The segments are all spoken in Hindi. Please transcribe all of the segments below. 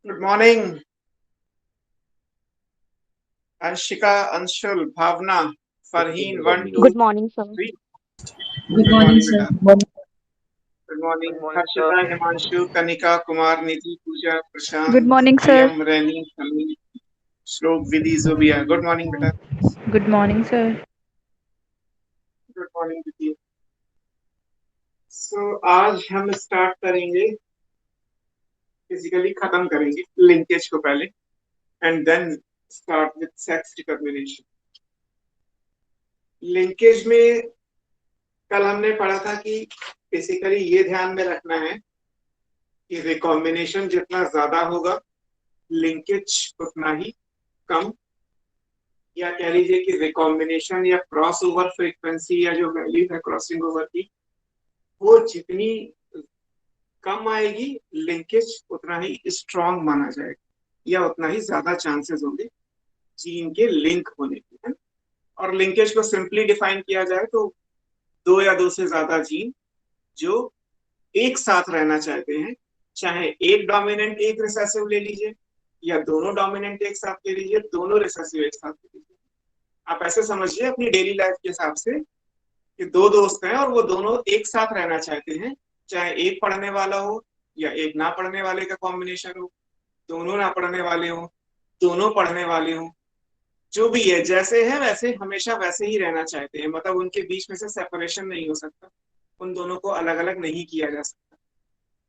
Good morning Anshika, Anshul, Bhavna, Farheen, one two Good morning, sir. Three. Good good morning, morning sir. बेटा। Good morning Good morning, sir. Harshita, Himanshu, Kanika, Kumar, Nidhi, Pooja, Good Prashant, morning, sir. Priyam, Raini, Sameer, Shlok, Vidhi, Zubiya. Good morning बेटा। Good morning, sir. Good morning Vidhi. आज हम स्टार्ट करेंगे, फिजिकली खत्म करेंगे लिंकेज को पहले, and then start with sex recognition. Linkage में कल हमने पढ़ा था कि बेसिकली ये ध्यान में रखना है कि रिकॉम्बिनेशन जितना ज्यादा होगा लिंकेज उतना ही कम, या कह लीजिए कि रिकॉम्बिनेशन या क्रॉस ओवर फ्रीक्वेंसी या जो वैल्यू है क्रॉसिंग ओवर की, वो जितनी कम आएगी लिंकेज उतना ही स्ट्रांग माना जाएगा, या उतना ही ज्यादा चांसेस होंगे जीन के लिंक होने के, है। और लिंकेज को सिंपली डिफाइन किया जाए तो दो या दो से ज्यादा जीन जो एक साथ रहना चाहते हैं, चाहे एक डोमिनेंट एक रिसेसिव ले लीजिए या दोनों डोमिनेंट एक साथ ले लीजिए, दोनों रिसेसिव एक साथ ले लीजिए। आप ऐसे समझिए अपनी डेली लाइफ के हिसाब से कि दो दोस्त हैं और वो दोनों एक साथ रहना चाहते हैं, चाहे एक पढ़ने वाला हो या एक ना पढ़ने वाले का कॉम्बिनेशन हो, दोनों ना पढ़ने वाले हो, दोनों पढ़ने वाले हो, जो भी है जैसे है वैसे हमेशा वैसे ही रहना चाहते हैं, मतलब उनके बीच में से सेपरेशन नहीं हो सकता, उन दोनों को अलग अलग नहीं किया जा सकता।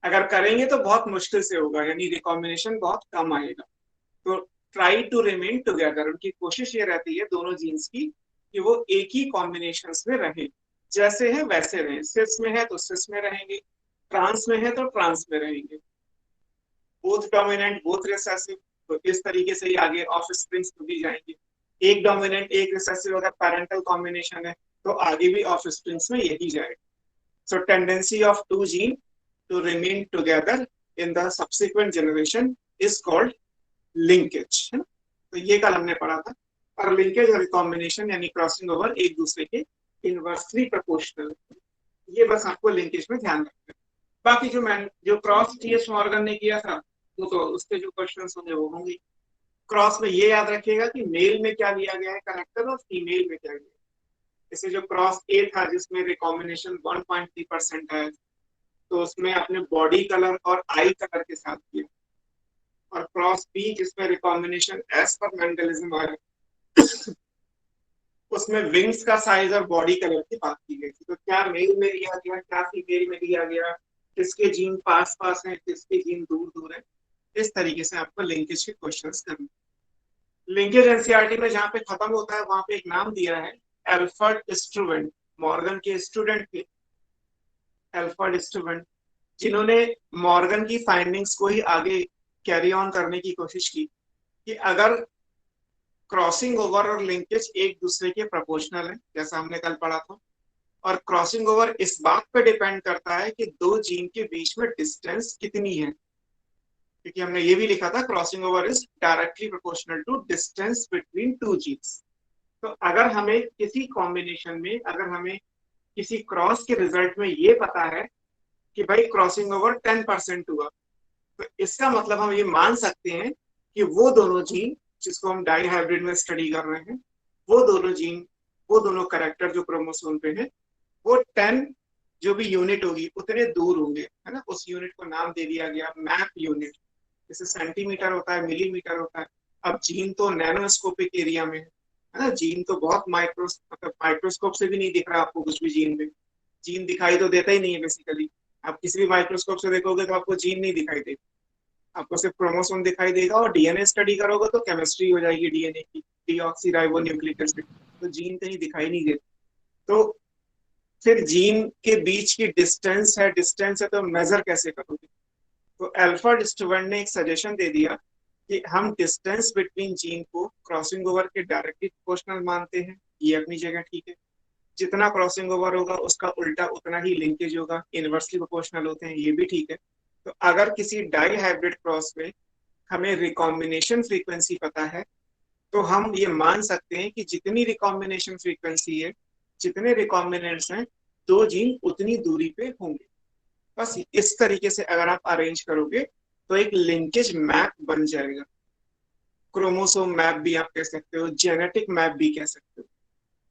अगर करेंगे तो बहुत मुश्किल से होगा, यानी रिकॉम्बिनेशन बहुत कम आएगा। तो ट्राई टू रिमेन टुगेदर, उनकी कोशिश ये रहती है दोनों जीन्स की कि वो एक ही कॉम्बिनेशन में रहें, जैसे है वैसे रहें। सिस में है तो सिस में रहेंगे, ट्रांस में है तो ट्रांस में रहेंगे, बोथ डोमिनेंट बोथ रिसेसिव, तो इस तरीके से ही आगे ऑफ स्प्रिंग्स तो भी जाएंगे। एक डोमिनेंट एक रिसेसिव अगर पैरेंटल कॉम्बिनेशन है तो आगे भी ऑफ स्प्रिंग्स में यही जाएगा। So tendency of two gene to remain together in the subsequent generation is called linkage, है ना। तो ये कल हमने पढ़ा था। और लिंकेज और रिकॉम्बिनेशन यानी क्रॉसिंग ओवर एक दूसरे के इनवर्सली प्रोपोर्शनल, ये बस आपको लिंकेज में ध्यान रखना है। बाकी जो क्रॉस टीएस मॉर्गन ने किया था वो तो उसके जो क्वेश्चन होंगे वो होंगे। क्रॉस में ये याद रखिएगा कि मेल में क्या लिया गया है करेक्टर और फीमेल में क्या लिया। जैसे जो क्रॉस ए था जिसमें रिकॉम्बिनेशन 1.3% है, तो उसमें अपने बॉडी कलर और आई कलर के साथ किया। और क्रॉस बी जिसमें रिकॉम्बिनेशन एस पर मेंडलिज्म आया, उसमें विंग्स का साइज और बॉडी कलर की बात की गई थी। तो क्या मेल में लिया गया, क्या फीमेल में लिया गया, किसके जीन पास पास हैं, किसके जीन दूर दूर हैं, इस तरीके से आपको लिंकेज के क्वेश्चंस करने। लिंकेज एनसीईआरटी में जहाँ पे खत्म होता है वहां पे एक नाम दिया है, एल्फर्ड स्टूवेंट, मॉर्गन के स्टूडेंट थे एल्फर्ड स्टूवेंट, जिन्होंने मॉर्गन की फाइंडिंग्स को ही आगे कैरी ऑन करने की कोशिश की कि अगर क्रॉसिंग ओवर और लिंकेज एक दूसरे के प्रोपोर्शनल है, जैसा हमने कल पढ़ा था, और क्रॉसिंग ओवर इस बात पे डिपेंड करता है कि दो जीन के बीच में डिस्टेंस कितनी है, क्योंकि हमने ये भी लिखा था crossing over is directly proportional to distance between two genes. तो अगर हमें किसी कॉम्बिनेशन में, अगर हमें किसी क्रॉस के रिजल्ट में ये पता है कि भाई क्रॉसिंग ओवर 10% हुआ, तो इसका मतलब हम ये मान सकते हैं कि वो दोनों जीन जिसको हम डाई हाइब्रिड में स्टडी कर रहे हैं, वो दोनों जीन, वो दोनों करेक्टर जो क्रोमोसोम पे है, वो 10 जो भी यूनिट होगी उतने दूर होंगे, है ना। उस यूनिट को नाम दे दिया गया मैप यूनिट। जैसे सेंटीमीटर होता है, मिलीमीटर होता है, अब जीन तो नैनोस्कोपिक एरिया में है ना। जीन तो बहुत मतलब माइक्रोस्कोप से भी नहीं दिख रहा आपको कुछ भी जीन में, जीन दिखाई तो देता ही नहीं है बेसिकली। आप किसी भी माइक्रोस्कोप से देखोगे तो आपको जीन नहीं दिखाई देगा, आपको सिर्फ क्रोमोसोम दिखाई देगा। और डीएनए स्टडी करोगे तो केमिस्ट्री हो जाएगी डीएनए की, डीऑक्सीराइबोन्यूक्लिक एसिड, तो जीन कहीं दिखाई नहीं देता। तो फिर जीन के बीच की डिस्टेंस है तो मेजर कैसे करोगे। तो एल्फर्ड स्टूवेंट ने एक सजेशन दे दिया कि हम डिस्टेंस बिटवीन जीन को क्रॉसिंग ओवर के डायरेक्टली प्रोपोर्शनल मानते हैं, ये अपनी जगह ठीक है। जितना क्रॉसिंग ओवर होगा उसका उल्टा उतना ही लिंकेज होगा, इनवर्सली प्रोपोर्शनल होते हैं, ये भी ठीक है। तो अगर किसी डाई हाइब्रिड क्रॉस में हमें रिकॉम्बिनेशन फ्रीक्वेंसी पता है, तो हम ये मान सकते हैं कि जितनी रिकॉम्बिनेशन फ्रीक्वेंसी है, जितने रिकॉम्बिनेंट्स हैं, दो जीन उतनी दूरी पे होंगे। बस इस तरीके से अगर आप अरेंज करोगे तो एक लिंकेज मैप बन जाएगा। क्रोमोसोम मैप भी आप कह सकते हो, जेनेटिक मैप भी कह सकते हो।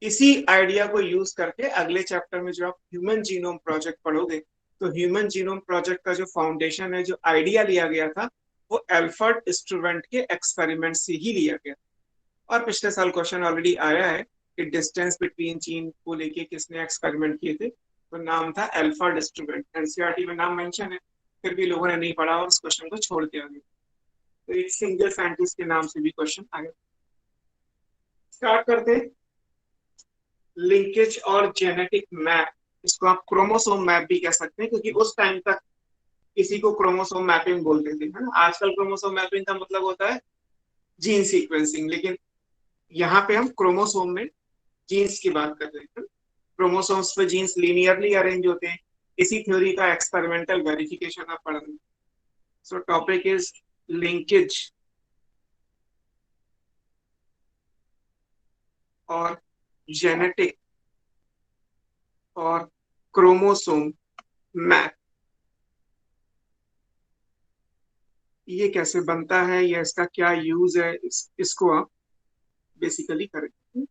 इसी आइडिया को यूज करके अगले चैप्टर में जो आप ह्यूमन जीनोम प्रोजेक्ट पढ़ोगे, तो ह्यूमन जीनोम प्रोजेक्ट का जो फाउंडेशन है, जो आइडिया लिया गया था, वो एल्फर्ड स्टूवेंट के एक्सपेरिमेंट से ही लिया गया। और पिछले साल क्वेश्चन ऑलरेडी आया है कि डिस्टेंस बिटवीन जीन को लेके किसने एक्सपेरिमेंट किए थे, तो नाम था एल्फर्ड स्टूवेंट। एनसीईआरटी में नाम मेंशन है, फिर भी लोगों ने नहीं पढ़ा और उस क्वेश्चन को छोड़ दिया गया। तो एक सिंगल साइंटिस्ट के नाम से भी क्वेश्चन आया। स्टार्ट करते हैं। लिंकेज और जेनेटिक मैप, इसको आप क्रोमोसोम मैप भी कह सकते हैं, क्योंकि उस टाइम तक किसी को क्रोमोसोम मैपिंग बोलते थे, है ना। आजकल क्रोमोसोम मैपिंग का मतलब होता है जीन सीक्वेंसिंग, लेकिन यहाँ पे हम क्रोमोसोम में जीन्स की बात कर रहे हैं। क्रोमोसोम्स पे जीन्स लीनियरली अरेंज होते हैं। इसी थ्योरी का एक्सपेरिमेंटल वेरिफिकेशन आप पढ़ रहे हैं। सो टॉपिक इज लिंकेज और जेनेटिक और क्रोमोसोम मैप, ये कैसे बनता है या इसका क्या यूज है, इसको आप बेसिकली करेंगे।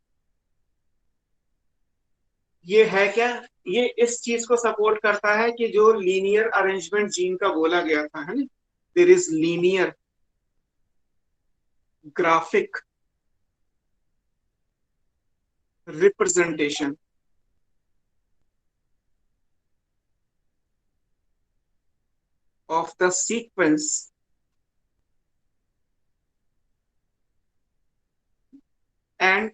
ये है क्या, ये इस चीज को सपोर्ट करता है कि जो लीनियर अरेंजमेंट जीन का बोला गया था, है ना, there is linear graphic representation of the sequence and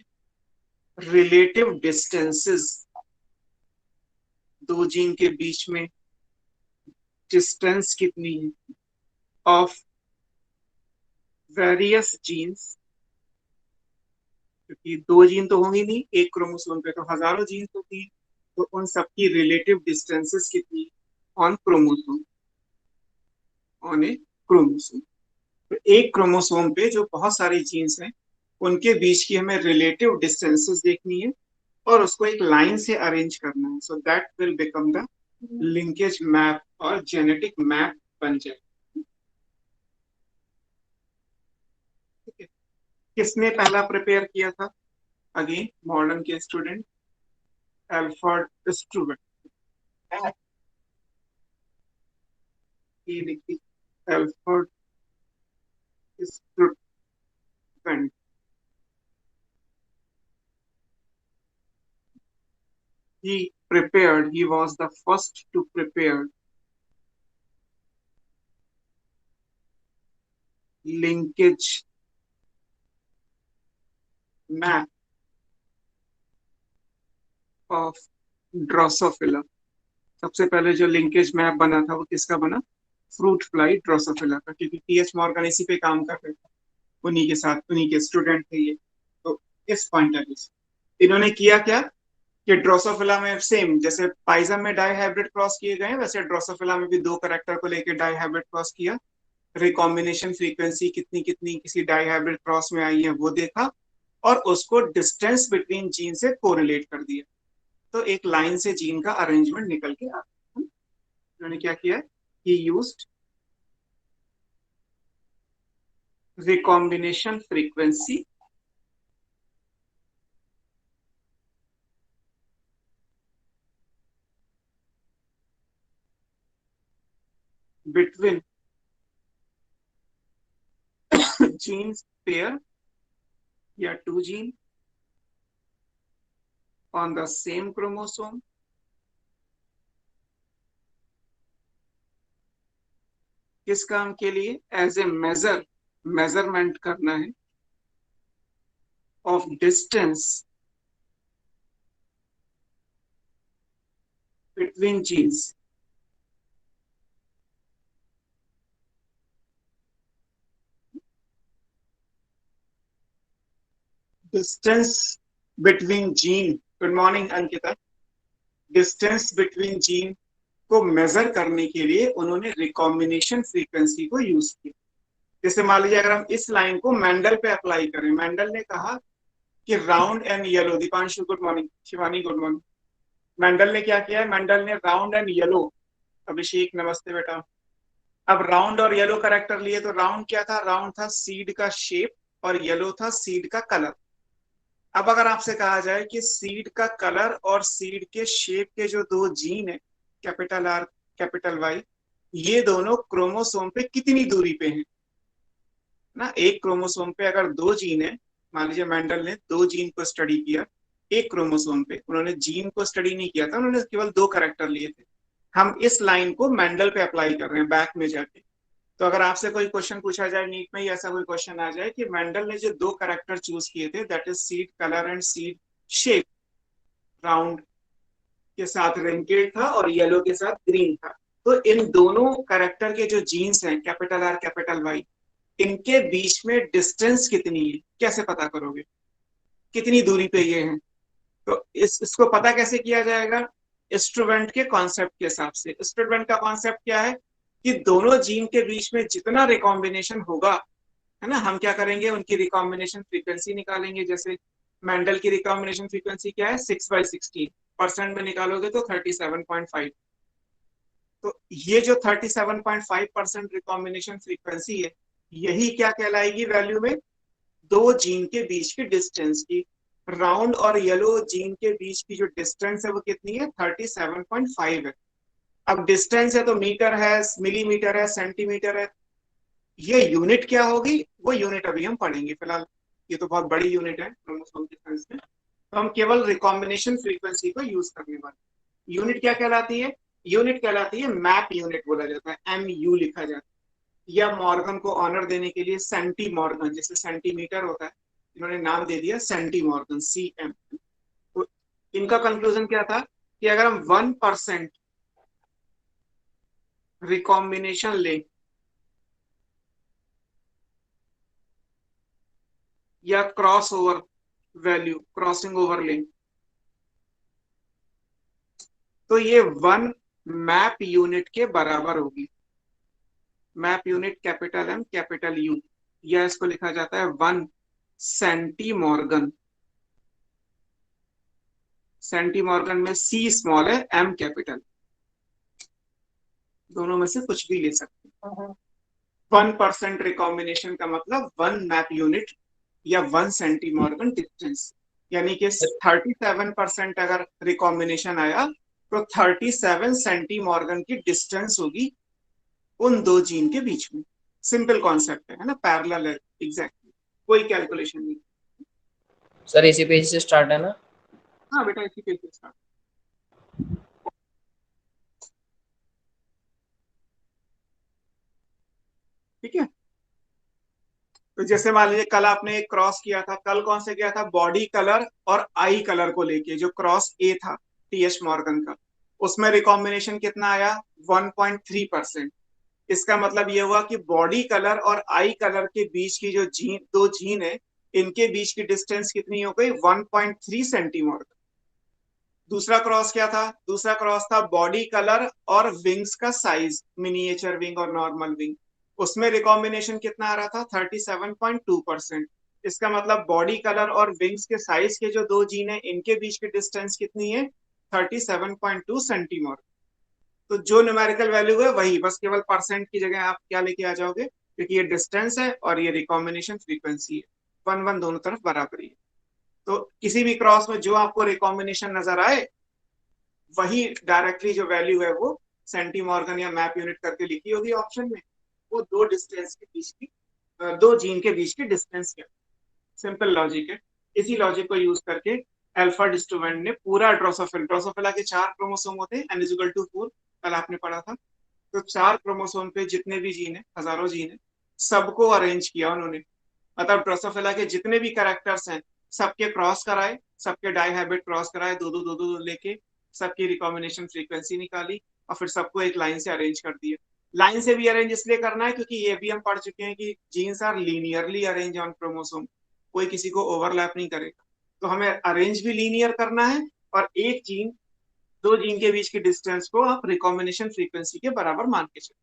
relative distances, दो जीन के बीच में डिस्टेंस कितनी है ऑफ वेरियस जीन्स, क्योंकि दो जीन तो होंगे नहीं, एक क्रोमोसोम पे तो हजारों जीन होती है, तो उन सबकी रिलेटिव डिस्टेंसेस कितनी on chromosome, on a chromosome. तो एक क्रोमोसोम पे जो बहुत सारी जीन्स हैं, उनके बीच की हमें रिलेटिव डिस्टेंसेस देखनी है और उसको एक लाइन से अरेंज करना है। So that will become the linkage map और जेनेटिक मैप बन जाए। ठीक है, किसने पहला प्रिपेयर किया था? अगेन मॉडर्न के स्टूडेंट, एल्फर्ड स्टूवेंट। ये लिखी Alfred Sturtevant. he was the first to prepare linkage map of Drosophila. सबसे पहले जो लिंकेज मैप बना था वो किसका बना? फ्रूट फ्लाई ड्रोसोफिला का, क्योंकि टीएच मॉर्गन इसी पे काम कर रहे थे, उन्हीं के साथ, उन्हीं के स्टूडेंट थे ये। तो इस पॉइंट ऑफ व्यू इन्होंने किया क्या कि ड्रोसोफिला में सेम जैसे पाइजम में डाई हाइब्रिड क्रॉस किए गए, वैसे ड्रोसोफिला में भी दो करेक्टर को लेकर डाई हाइब्रिड क्रॉस किया। रिकॉम्बिनेशन फ्रीक्वेंसी कितनी कितनी किसी डाई हाइब्रिड क्रॉस में आई है वो देखा, और उसको डिस्टेंस बिटवीन जीन से कोरिलेट कर दिया, तो एक लाइन से जीन का अरेंजमेंट निकल के आता है। उन्होंने क्या किया? ही used recombination frequency between genes pair या two gene on the same chromosome, किस काम के लिए? एज ए मेजरमेंट करना है of distance between genes. Distance between gene, good morning Ankita. Distance between gene को मेजर करने के लिए उन्होंने रिकॉम्बिनेशन फ्रीक्वेंसी को यूज किया। जैसे मान लीजिए अगर हम इस लाइन को मेंडल पे अप्लाई करें, मेंडल ने कहा कि round and yellow, Deepanshu good morning, Shivani good morning. Mendel ने क्या किया है? मेंडल ने राउंड एंड येलो, अभिषेक नमस्ते बेटा, अब राउंड और येलो करेक्टर लिए, तो राउंड क्या था? राउंड था सीड का शेप और येलो था सीड का कलर। अब अगर आपसे कहा जाए कि सीड का कलर और सीड के शेप के जो दो जीन है, कैपिटल आर कैपिटल वाई, ये दोनों क्रोमोसोम पे कितनी दूरी पे हैं ना? एक क्रोमोसोम पे अगर दो जीन है, मान लीजिए मेंडल ने दो जीन को स्टडी किया, एक क्रोमोसोम पे उन्होंने जीन को स्टडी नहीं किया था, उन्होंने केवल दो कैरेक्टर लिए थे। हम इस लाइन को मेंडल पे अप्लाई कर रहे हैं बैक में जाके। तो अगर आपसे कोई क्वेश्चन पूछा जाए नीट में, ऐसा कोई क्वेश्चन आ जाए कि मेंडल ने जो दो कैरेक्टर चूज किए थे, that is seed colour and seed shape, round के साथ रिंकेड था और येलो के साथ ग्रीन था, तो इन दोनों कैरेक्टर के जो जीन्स हैं, कैपिटल आर कैपिटल वाई, इनके बीच में डिस्टेंस कितनी है, कैसे पता करोगे? कितनी दूरी पे ये हैं? तो इसको पता कैसे किया जाएगा? स्टूडेंट के कॉन्सेप्ट के हिसाब से। स्टूडेंट का कॉन्सेप्ट क्या है कि दोनों जीन के बीच में जितना रिकॉम्बिनेशन होगा, है ना, हम क्या करेंगे, उनकी रिकॉम्बिनेशन फ्रीक्वेंसी निकालेंगे। जैसे मेंडल की रिकॉम्बिनेशन फ्रीक्वेंसी क्या है? 6/16, परसेंट में निकालोगे तो 37.5। तो ये जो 37.5% रिकॉम्बिनेशन फ्रीक्वेंसी है, यही क्या कहलाएगी वैल्यू में? दो जीन के बीच की डिस्टेंस की। राउंड और येलो जीन के बीच की जो डिस्टेंस है वो कितनी है? 37.5 है। अब डिस्टेंस है तो मीटर है, मिलीमीटर है, सेंटीमीटर है, ये यूनिट क्या होगी वो यूनिट अभी हम पढ़ेंगे। फिलहाल ये तो बहुत बड़ी यूनिट है क्रोमोसोम के सेंस में, तो हम केवल रिकॉम्बिनेशन फ्रीक्वेंसी को यूज करने वाले। यूनिट क्या कहलाती है? यूनिट कहलाती है मैप यूनिट, बोला जाता है, MU लिखा जाता है। या मॉर्गन को ऑनर देने के लिए सेंटी मॉर्गन, जैसे सेंटीमीटर होता है, इन्होंने नाम दे दिया सेंटी मॉर्गन, CM। तो इनका कंक्लूजन क्या था कि अगर हम 1% रिकॉम्बिनेशन लें या cross over value, crossing over लें, तो ये 1 मैप यूनिट के बराबर होगी। Map unit capital M capital U, या इसको लिखा जाता है 1 सेंटी मॉर्गन। सेंटी मॉर्गन में C स्मॉल है, M कैपिटल, दोनों में से कुछ भी ले सकते हैं। 1% रिकॉम्बिनेशन का मतलब 1 मैप यूनिट या 1 सेंटी मॉर्गन डिस्टेंस, यानी कि 37% अगर रिकॉम्बिनेशन आया तो 37 सेंटी मॉर्गन की डिस्टेंस होगी उन दो जीन के बीच में। सिंपल कॉन्सेप्ट है ना, पैरेलल है, एग्जैक्टली, कोई कैलकुलेशन नहीं। सर इसी पेज से स्टार्ट है ना? हाँ बेटा, इसी पेज से स्टार्ट। ठीक है, तो जैसे मान लीजिए कल आपने एक क्रॉस किया था, कल कौन से किया था? बॉडी कलर और आई कलर को लेके, जो क्रॉस ए था TH मॉर्गन का, उसमें रिकॉम्बिनेशन कितना आया? 1.3%। इसका मतलब ये हुआ कि बॉडी कलर और आई कलर के बीच की जो जीन, दो जीन है, इनके बीच की डिस्टेंस कितनी हो गई? 1.3 सेंटीमीटर। दूसरा क्रॉस क्या था? दूसरा क्रॉस था बॉडी कलर और विंग्स का साइज, मिनिएचर विंग और नॉर्मल विंग, उसमें रिकॉम्बिनेशन कितना आ रहा था? 37.2%। इसका मतलब बॉडी कलर और विंग्स के साइज के जो दो जीन है, इनके बीच की डिस्टेंस कितनी है? 37.2 सेंटीमीटर। तो जो न्यूमेरिकल वैल्यू है वही, बस केवल परसेंट की जगह आप क्या लेके आ जाओगे, क्योंकि ये डिस्टेंस है और ये रिकॉम्बिनेशन फ्रीक्वेंसी है, 1-1 दोनों तरफ बराबर ही है। तो किसी भी क्रॉस में जो आपको रिकॉम्बिनेशन नजर आए, वही डायरेक्टली जो वैल्यू है वो सेंटी मॉर्गन या मैप यूनिट करके लिखी होगी ऑप्शन में, वो दो डिस्टेंस के बीच की, दो जीन के बीच की डिस्टेंस क्या। सिंपल लॉजिक है। इसी लॉजिक को यूज करके अल्फा डिस्टोवेंट ने पूरा ड्रोसोफिला के 4 क्रोमोसोम होते हैं, N=4, कल आपने पढ़ा था। तो 4 क्रोमोसोम पे जितने भी जीन है, हजारों जीन है, सबको अरेंज किया उन्होंने। मतलब ड्रोसोफिला के जितने भी कैरेक्टर्स हैं, सबके क्रॉस कराए, सबके डाइहैबिट क्रॉस कराए, दो लेके सबकी रिकॉम्बिनेशन फ्रीक्वेंसी निकाली और फिर सबको एक लाइन से अरेंज कर दिया। लाइन से भी अरेंज इसलिए करना है क्योंकि ये भी हम पढ़ चुके हैं कि genes are linearly arrange on chromosome, कोई किसी को ओवरलैप नहीं करेगा। तो हमें अरेंज भी लीनियर करना है, और एक जीन, दो जीन के बीच की डिस्टेंस को आप रिकॉम्बिनेशन फ्रीक्वेंसी के बराबर मान के चलो।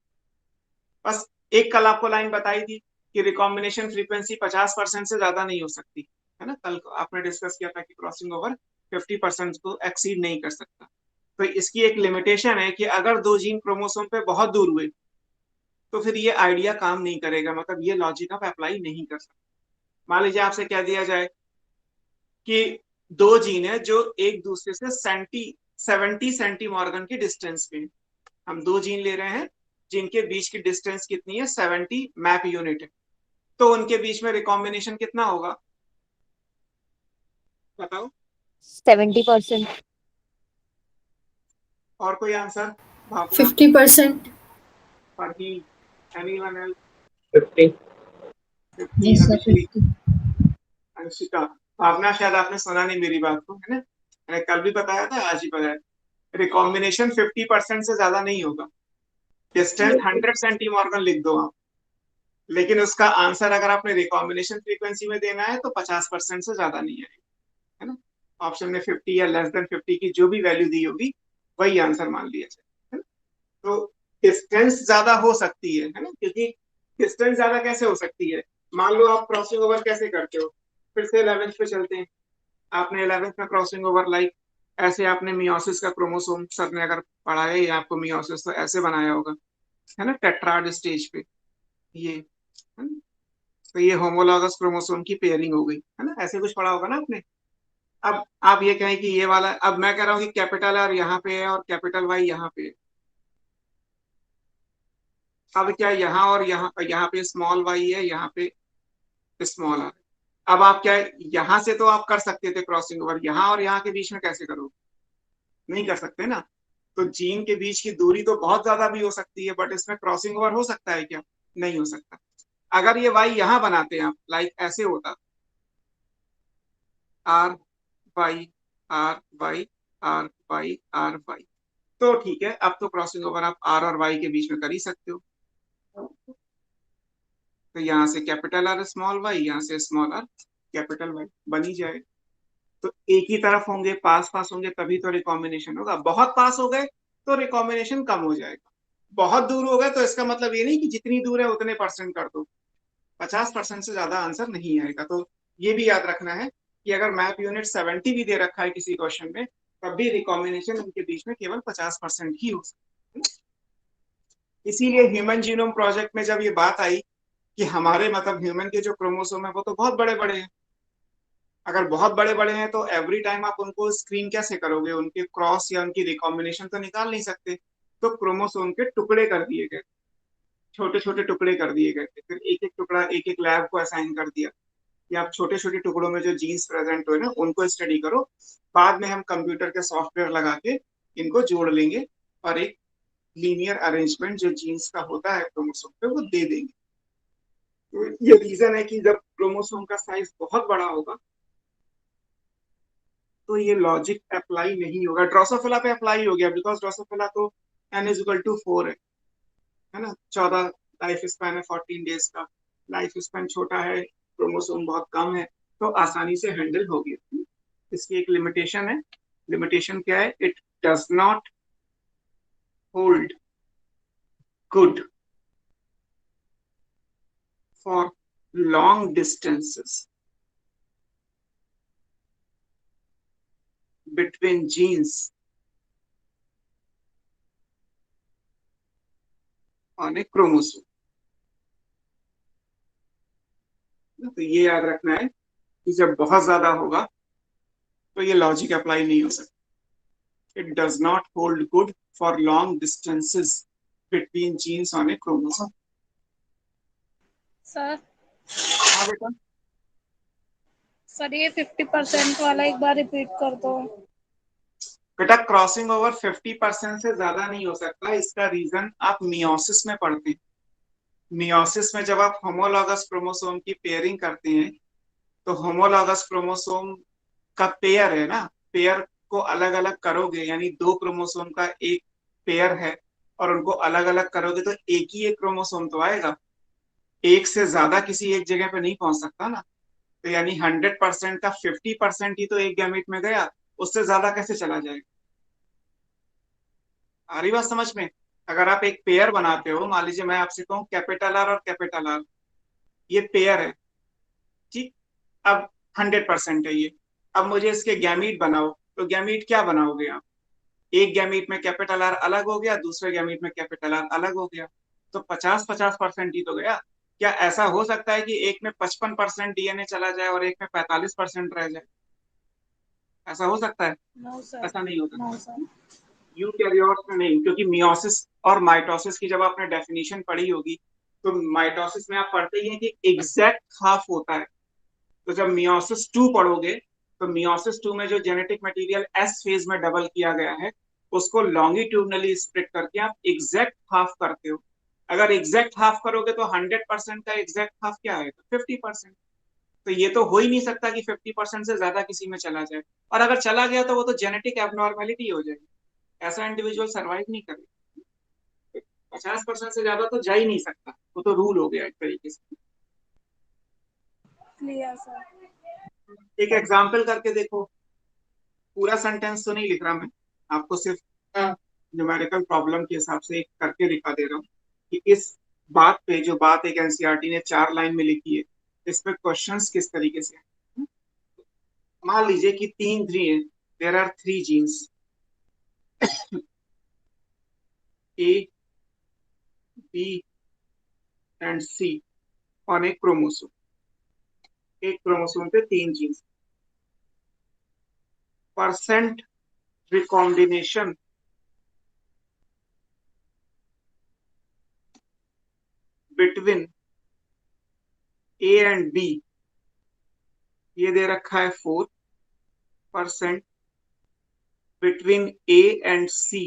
बस एक कल आपको लाइन बताई थी कि रिकॉम्बिनेशन फ्रीक्वेंसी 50% से ज्यादा नहीं हो सकती, है ना, कल आपने डिस्कस किया था कि क्रॉसिंग ओवर 50% को एक्सीड नहीं कर सकता। तो इसकी एक लिमिटेशन है कि अगर दो जीन क्रोमोसोम पे बहुत दूर हुए, तो फिर ये आइडिया काम नहीं करेगा, मतलब ये लॉजिक आप अप्लाई नहीं कर सकते। मान लीजिए आपसे कह दिया जाए कि दो जीन है जो एक दूसरे से 70 सेंटीमॉर्गन की डिस्टेंस पे, हम दो जीन ले रहे हैं जिनके बीच की डिस्टेंस कितनी है, 70 मैप यूनिट है, तो उनके बीच में रिकॉम्बिनेशन कितना होगा बताओ? 70%। और कोई आंसर? भावना, 50%। Farheen, anyone else? 50। 50? जी सर, अभिषेक, 50। अंशिका, भावना शायद आपने सुना नहीं मेरी बात को, है ना? मैंने कल भी बताया था, आज ही बताया। रिकॉम्बिनेशन 50% से ज्यादा नहीं होगा। डिस्टेंस 100 सेंटीमॉर्गन लिख दो आप, लेकिन उसका आंसर अगर आपने रिकॉम्बिनेशन फ्रीक्वेंसी में देना है तो 50% से ज्यादा नहीं आएगा, है ना? ऑप्शन में 50 या लेस देन 50 की जो भी वैल्यू दी होगी वही आंसर मान लिया जाए, है ना? तो डिस्टेंस ज्यादा हो सकती है ना, क्योंकि डिस्टेंस ज्यादा कैसे हो सकती है? मान लो आप क्रॉसिंग ओवर कैसे करते हो, फिर से 11th पे चलते हैं। आपने 11th में क्रॉसिंग ओवर लाइक ऐसे आपने मियोसिस का क्रोमोसोम, सर ने अगर पढ़ाया ही आपको मियोसिस, तो ऐसे बनाया होगा, है ना, टेट्राड स्टेज पे ये, है ना? तो ये होमोलॉगस क्रोमोसोम की पेयरिंग हो गई, है ना, ऐसे कुछ पढ़ा होगा ना आपने। अब आप ये कहें कि ये वाला, अब मैं कह रहा हूँ कि कैपिटल आर यहाँ पे है और कैपिटल वाई यहाँ पे है। अब क्या यहाँ और यहाँ यहाँ पे स्मॉल वाई है, यहाँ पे स्मॉल आर है। अब आप क्या, यहाँ से तो आप कर सकते थे क्रॉसिंग ओवर, यहाँ और यहाँ के बीच में कैसे करोगे? नहीं कर सकते ना। तो जीन के बीच की दूरी तो बहुत ज्यादा भी हो सकती है, बट इसमें क्रॉसिंग ओवर हो सकता है क्या? नहीं हो सकता। अगर ये वाई यहाँ बनाते हैं आप, लाइक ऐसे होता, R Y R Y R Y R Y, तो ठीक है, अब तो क्रॉसिंग ओवर आप आर और वाई के बीच में कर ही सकते हो। तो यहाँ से कैपिटल आर स्मॉल वाई, यहाँ से स्मॉल आर कैपिटल वाई बन ही जाए। तो एक ही तरफ होंगे, पास पास होंगे, तभी तो रिकॉम्बिनेशन होगा। बहुत पास हो गए तो रिकॉम्बिनेशन कम हो जाएगा। बहुत दूर हो गए तो इसका मतलब ये नहीं कि जितनी दूर है उतने परसेंट कर दो, 50% से ज्यादा आंसर नहीं आएगा। तो ये भी याद रखना है कि अगर मैप यूनिट 70 भी दे रखा है किसी क्वेश्चन में, तब भी रिकॉम्बिनेशन उनके बीच में केवल 50% ही हो सकता है। इसीलिए ह्यूमन जीनोम प्रोजेक्ट में जब ये बात आई कि हमारे मतलब ह्यूमन के जो क्रोमोसोम है वो तो बहुत बड़े बड़े हैं, अगर बहुत बड़े बड़े हैं तो एवरी टाइम आप उनको स्क्रीन कैसे करोगे? उनके क्रॉस या उनकी रिकॉम्बिनेशन तो निकाल नहीं सकते। तो क्रोमोसोम के टुकड़े कर दिए गए, छोटे छोटे टुकड़े कर दिए गए थे, फिर एक एक टुकड़ा एक एक लैब को असाइन कर दिया कि आप छोटे छोटे टुकड़ों में जो जीन्स प्रेजेंट हुए ना उनको स्टडी करो, बाद में हम कंप्यूटर के सॉफ्टवेयर लगा के इनको जोड़ लेंगे और एक लीनियर अरेंजमेंट जो जीन्स का होता है क्रोमोसोम पे वो दे देंगे। तो ये रीजन है कि जब क्रोमोसोम का साइज बहुत बड़ा होगा तो ये लॉजिक अप्लाई नहीं होगा। ड्रोसोफिला पे अप्लाई हो गया, बिकॉज ड्रोसोफिला तो n=4 है ना, 14 लाइफ स्पैन है, 14 डेज का लाइफ स्पैन, छोटा है, क्रोमोसोम बहुत कम है, तो आसानी से हैंडल हो गया। इसकी एक लिमिटेशन है, लिमिटेशन क्या है? It does not hold good for long distances between genes on a chromosome। तो ये याद रखना है कि जब बहुत ज्यादा होगा तो ये लॉजिक अप्लाई नहीं हो सकता। It does not hold good for long distances between genes on a chromosome. Sir हाँ बेटा, सर ये 50% वाला एक बार रिपीट कर दो। बेटा क्रॉसिंग ओवर 50% से ज्यादा नहीं हो सकता। इसका रीजन आप मियोसिस में पढ़ते हैं। मियोसिस में जब आप होमोलॉगस क्रोमोसोम की पेयरिंग करते हैं तो होमोलॉगस क्रोमोसोम का पेयर है ना, पेयर को अलग अलग करोगे, यानी दो क्रोमोसोम का एक पेयर है और उनको अलग अलग करोगे तो एक ही एक क्रोमोसोम तो आएगा, एक से ज्यादा किसी एक जगह पे नहीं पहुंच सकता ना। तो यानी 100% का 50% ही तो एक गैमेट में गया, उससे ज्यादा कैसे चला जाएगा? आ रही बात समझ में? अगर आप एक पेयर बनाते हो, मान लीजिए मैं आपसे कहूँ कैपिटल आर और कैपिटल आर, ये पेयर है, ठीक, अब 100% है ये। अब मुझे इसके गैमीट बनाओ, तो गैमीट क्या बनाओगे आप? एक गैमीट में कैपिटल आर अलग हो गया, दूसरे गैमीट में कैपिटल आर अलग हो गया। तो 50-50% ही तो गया। क्या ऐसा हो सकता है कि एक में 55% डीएनए चला जाए और एक में 45% रह जाए? ऐसा हो सकता है? नो सर, ऐसा नहीं होता। No sir. यूकैरियोट्स में नहीं, क्योंकि मियोसिस और माइटोसिस की जब आपने डेफिनेशन पढ़ी होगी तो माइटोसिस में आप पढ़ते ही हैं कि एग्जैक्ट हाफ होता है। तो जब मियोसिस 2 पढ़ोगे तो मियोसिस 2 में जो जेनेटिक मटेरियल एस फेज में डबल किया गया है उसको लॉन्गिट्यूडनली स्प्लिट करके आप एग्जैक्ट हाफ करते हो। अगर एग्जैक्ट हाफ करोगे तो 100% का एग्जैक्ट हाफ क्या आएगा? 50%। तो ये तो हो ही नहीं सकता कि 50% से ज्यादा किसी में चला जाए, और अगर चला गया तो वो तो जेनेटिक एबनॉर्मेलिटी हो जाएगी, ऐसा इंडिविजुअल सर्वाइव नहीं करेगा। 50% से ज्यादा तो जा ही नहीं सकता, वो तो रूल हो गया एक तरीके से। Clear sir. एक एग्जाम्पल करके देखो, पूरा सेंटेंस तो नहीं लिख रहा मैं, आपको सिर्फ न्यूमेरिकल प्रॉब्लम के हिसाब से एक करके दिखा दे रहा हूँ कि इस बात पे, जो बात एक एनसीईआरटी ने 4 लाइन में लिखी है, इस पे क्वेश्चंस किस तरीके से हैं। मान लीजिए कि 3 हैं, there are 3 genes A, B and C on एक क्रोमोसोम। एक क्रोमोसोम पे 3 genes. Percent recombination between A and B, ये दे रखा है 4%। बिटवीन ए एंड सी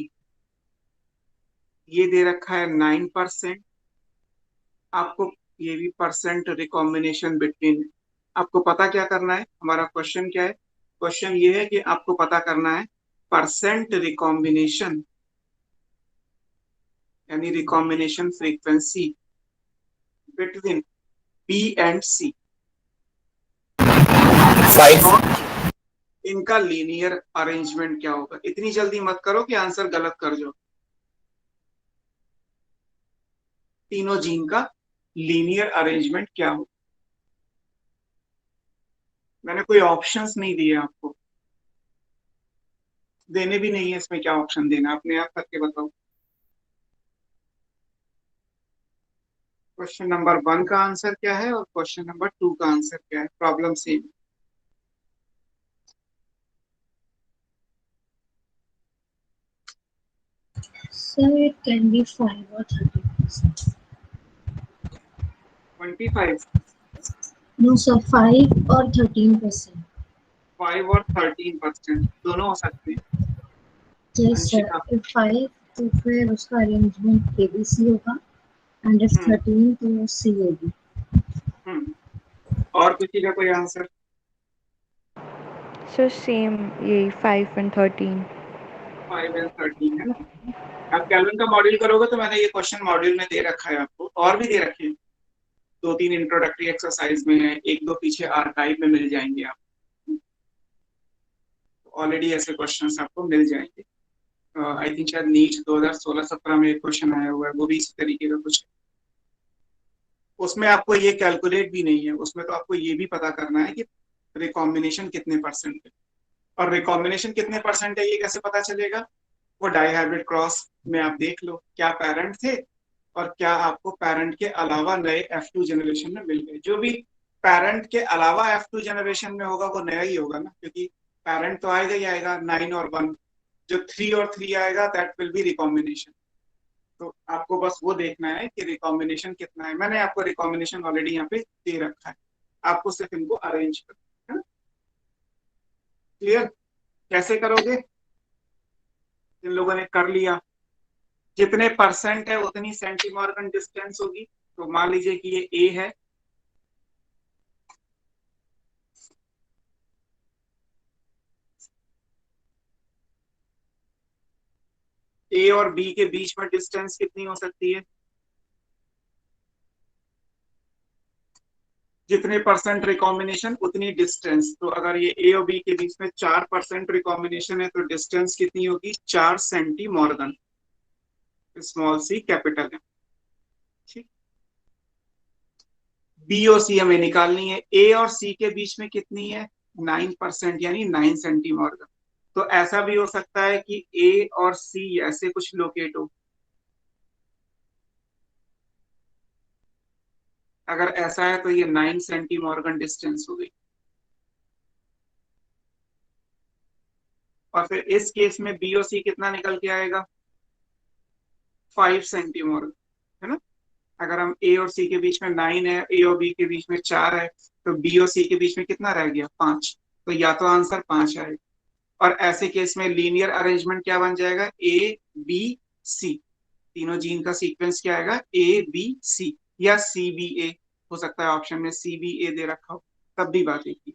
ये दे रखा है 9%। आपको ये भी परसेंट रिकॉम्बिनेशन बिटवीन, आपको पता क्या करना है, हमारा क्वेश्चन क्या है? क्वेश्चन ये है कि आपको पता करना है परसेंट रिकॉम्बिनेशन, यानी recombination frequency between B and C. 5। इनका लीनियर अरेंजमेंट क्या होगा? इतनी जल्दी मत करो कि आंसर गलत कर जाओ। तीनों जीन का लीनियर अरेंजमेंट क्या होगा? मैंने कोई ऑप्शंस नहीं दिए आपको, देने भी नहीं है, इसमें क्या ऑप्शन देना, अपने आप करके बताओ। क्वेश्चन नंबर 1 का आंसर क्या है और क्वेश्चन नंबर 2 का आंसर क्या है? Problem same. So it can be 5 or 30%. 25, No, sir, 5 or 13%. 5 और 13% दोनों हो सकते हैं। Yes, sir. अंशिका, If 5, तो फिर उसका अरेंजमेंट ABC होगा, and if 13, तो CAB. और किसी का कोई आंसर? सर सेम यही 5 and 13। 5 और 13 है ना। आप कैल्विन का मॉड्यूल करोगे तो मैंने ये क्वेश्चन मॉड्यूल में दे रखा है आपको, और भी दे रखे हैं, 2-3 इंट्रोडक्टरी एक्सरसाइज में है, 1-2 पीछे आर्काइव में मिल जाएंगे आप, ऑलरेडी ऐसे क्वेश्चंस आपको मिल जाएंगे। आई थिंक शायद नीट 2016-17 में एक क्वेश्चन आया हुआ है, वो भी इसी तरीके का कुछ। उसमें आपको ये कैलकुलेट भी नहीं है, उसमें तो आपको ये भी पता करना है कि रिकॉम्बिनेशन कितने परसेंट है, और रिकॉम्बिनेशन कितने परसेंट है ये कैसे पता चलेगा? वो डाइहाइब्रिड क्रॉस में आप देख लो क्या पेरेंट थे और क्या आपको पेरेंट के अलावा नए F2 जनरेशन में मिल गए। जो भी पेरेंट के अलावा F2 जनरेशन में होगा वो नया ही होगा ना, क्योंकि पेरेंट तो आएगा ही आएगा 9 और 1, जो 3 और 3 आएगा दैट विल बी रिकॉम्बिनेशन। तो आपको बस वो देखना है कि रिकॉम्बिनेशन कितना है। मैंने आपको रिकॉम्बिनेशन ऑलरेडी यहाँ पे दे रखा है, आपको सिर्फ इनको अरेंज करना है। क्लियर? कैसे करोगे? जिन लोगों ने कर लिया, जितने परसेंट है उतनी सेंटीमॉर्गन डिस्टेंस होगी। तो मान लीजिए कि ये ए है, ए और बी के बीच में डिस्टेंस कितनी हो सकती है? जितने परसेंट रिकॉम्बिनेशन उतनी डिस्टेंस। तो अगर ये ए और बी के बीच में 4% रिकॉम्बिनेशन है तो डिस्टेंस कितनी होगी? 4 सेंटीमॉर्गन, स्मॉल सी कैपिटल है। ठीक, बी और सी हमें निकालनी है। ए और सी के बीच में कितनी है? 9%, यानी 9 सेंटीमॉर्गन। तो ऐसा भी हो सकता है कि ए और सी ऐसे कुछ लोकेट हो, अगर ऐसा है तो ये 9 सेंटीमॉर्गन डिस्टेंस हो गई। और फिर इस केस में बी और सी कितना निकल के आएगा, 5 सेंटीमॉर्गन, है ना। अगर हम ए और सी के बीच में 9 है, ए और बी के बीच में 4 है, तो बी और सी के बीच में कितना रह गया, 5। तो या तो आंसर 5 आएगा। और ऐसे केस में लीनियर अरेंजमेंट क्या बन जाएगा, ए बी सी, तीनों जीन का सीक्वेंस क्या आएगा, ए बी सी, या सी बी ए हो सकता है, ऑप्शन में सी बी ए दे रखा हो, तब भी बात एक ही।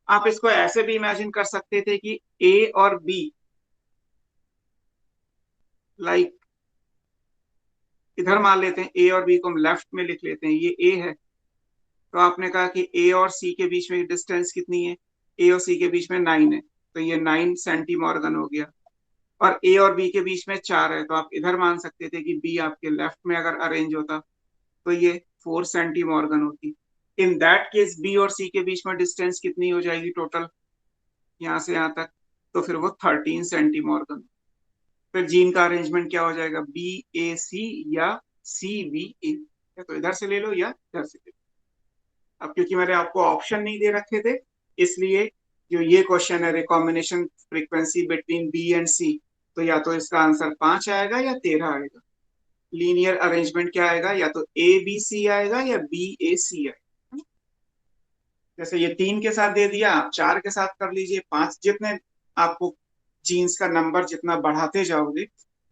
आप इसको ऐसे भी इमेजिन कर सकते थे कि ए और बी, लाइक इधर मान लेते हैं, ए और बी को हम लेफ्ट में लिख लेते हैं, ये ए है, तो आपने कहा कि ए और सी के बीच में डिस्टेंस कितनी है, ए और सी के बीच में 9 है, तो ये 9 सेंटीमॉर्गन हो गया। और ए और बी के बीच में 4 है, तो आप इधर मान सकते थे कि बी आपके लेफ्ट में अगर अरेंज होता तो ये 4 सेंटीमॉर्गन होती। इन दैट केस बी और सी के बीच में डिस्टेंस कितनी हो जाएगी टोटल, यहाँ से यहाँ तक, तो फिर वो 13 सेंटीमॉर्गन। फिर जीन का अरेंजमेंट क्या हो जाएगा, बी ए सी या सी बी ए, या तो इधर से ले लो या इधर से ले लो। अब क्योंकि मैंने आपको ऑप्शन नहीं दे रखे थे, इसलिए जो ये क्वेश्चन है recombination frequency between B and C, तो या तो इसका आंसर 5 आएगा या 13 आएगा। लीनियर अरेंजमेंट क्या आएगा, या तो ए बी सी आएगा या बी ए सी आएगा। जैसे ये 3 के साथ दे दिया, आप 4 के साथ कर लीजिए, 5, जितने आपको जीन्स का नंबर जितना बढ़ाते जाओगे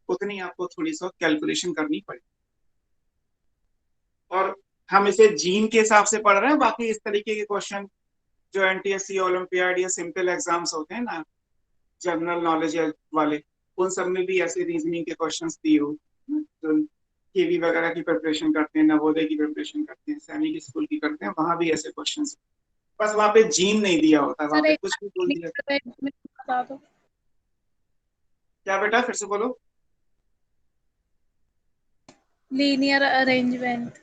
उतनी आपको थोड़ी सी कैलकुलेशन करनी पड़ेगी। और हम इसे जीन के हिसाब से पढ़ रहे हैं, बाकी इस तरीके के क्वेश्चन जो एनटीएससी ओलंपियाड या सिंपल एग्जाम्स होते हैं ना, जनरल नॉलेज वाले, उन सब में भी ऐसे रीजनिंग के क्वेश्चंस दिए हो, जो केवी वगैरह की प्रिपरेशन करते हैं, नवोदय की प्रिपरेशन करते हैं, सैनिक स्कूल की करते हैं, वहां भी ऐसे क्वेश्चंस। बस वहां पे जीन नहीं दिया होता, वहां सर पे एक कुछ भी बोल दिया। बता दो। क्या बेटा, फिर से बोलो। Linear arrangement.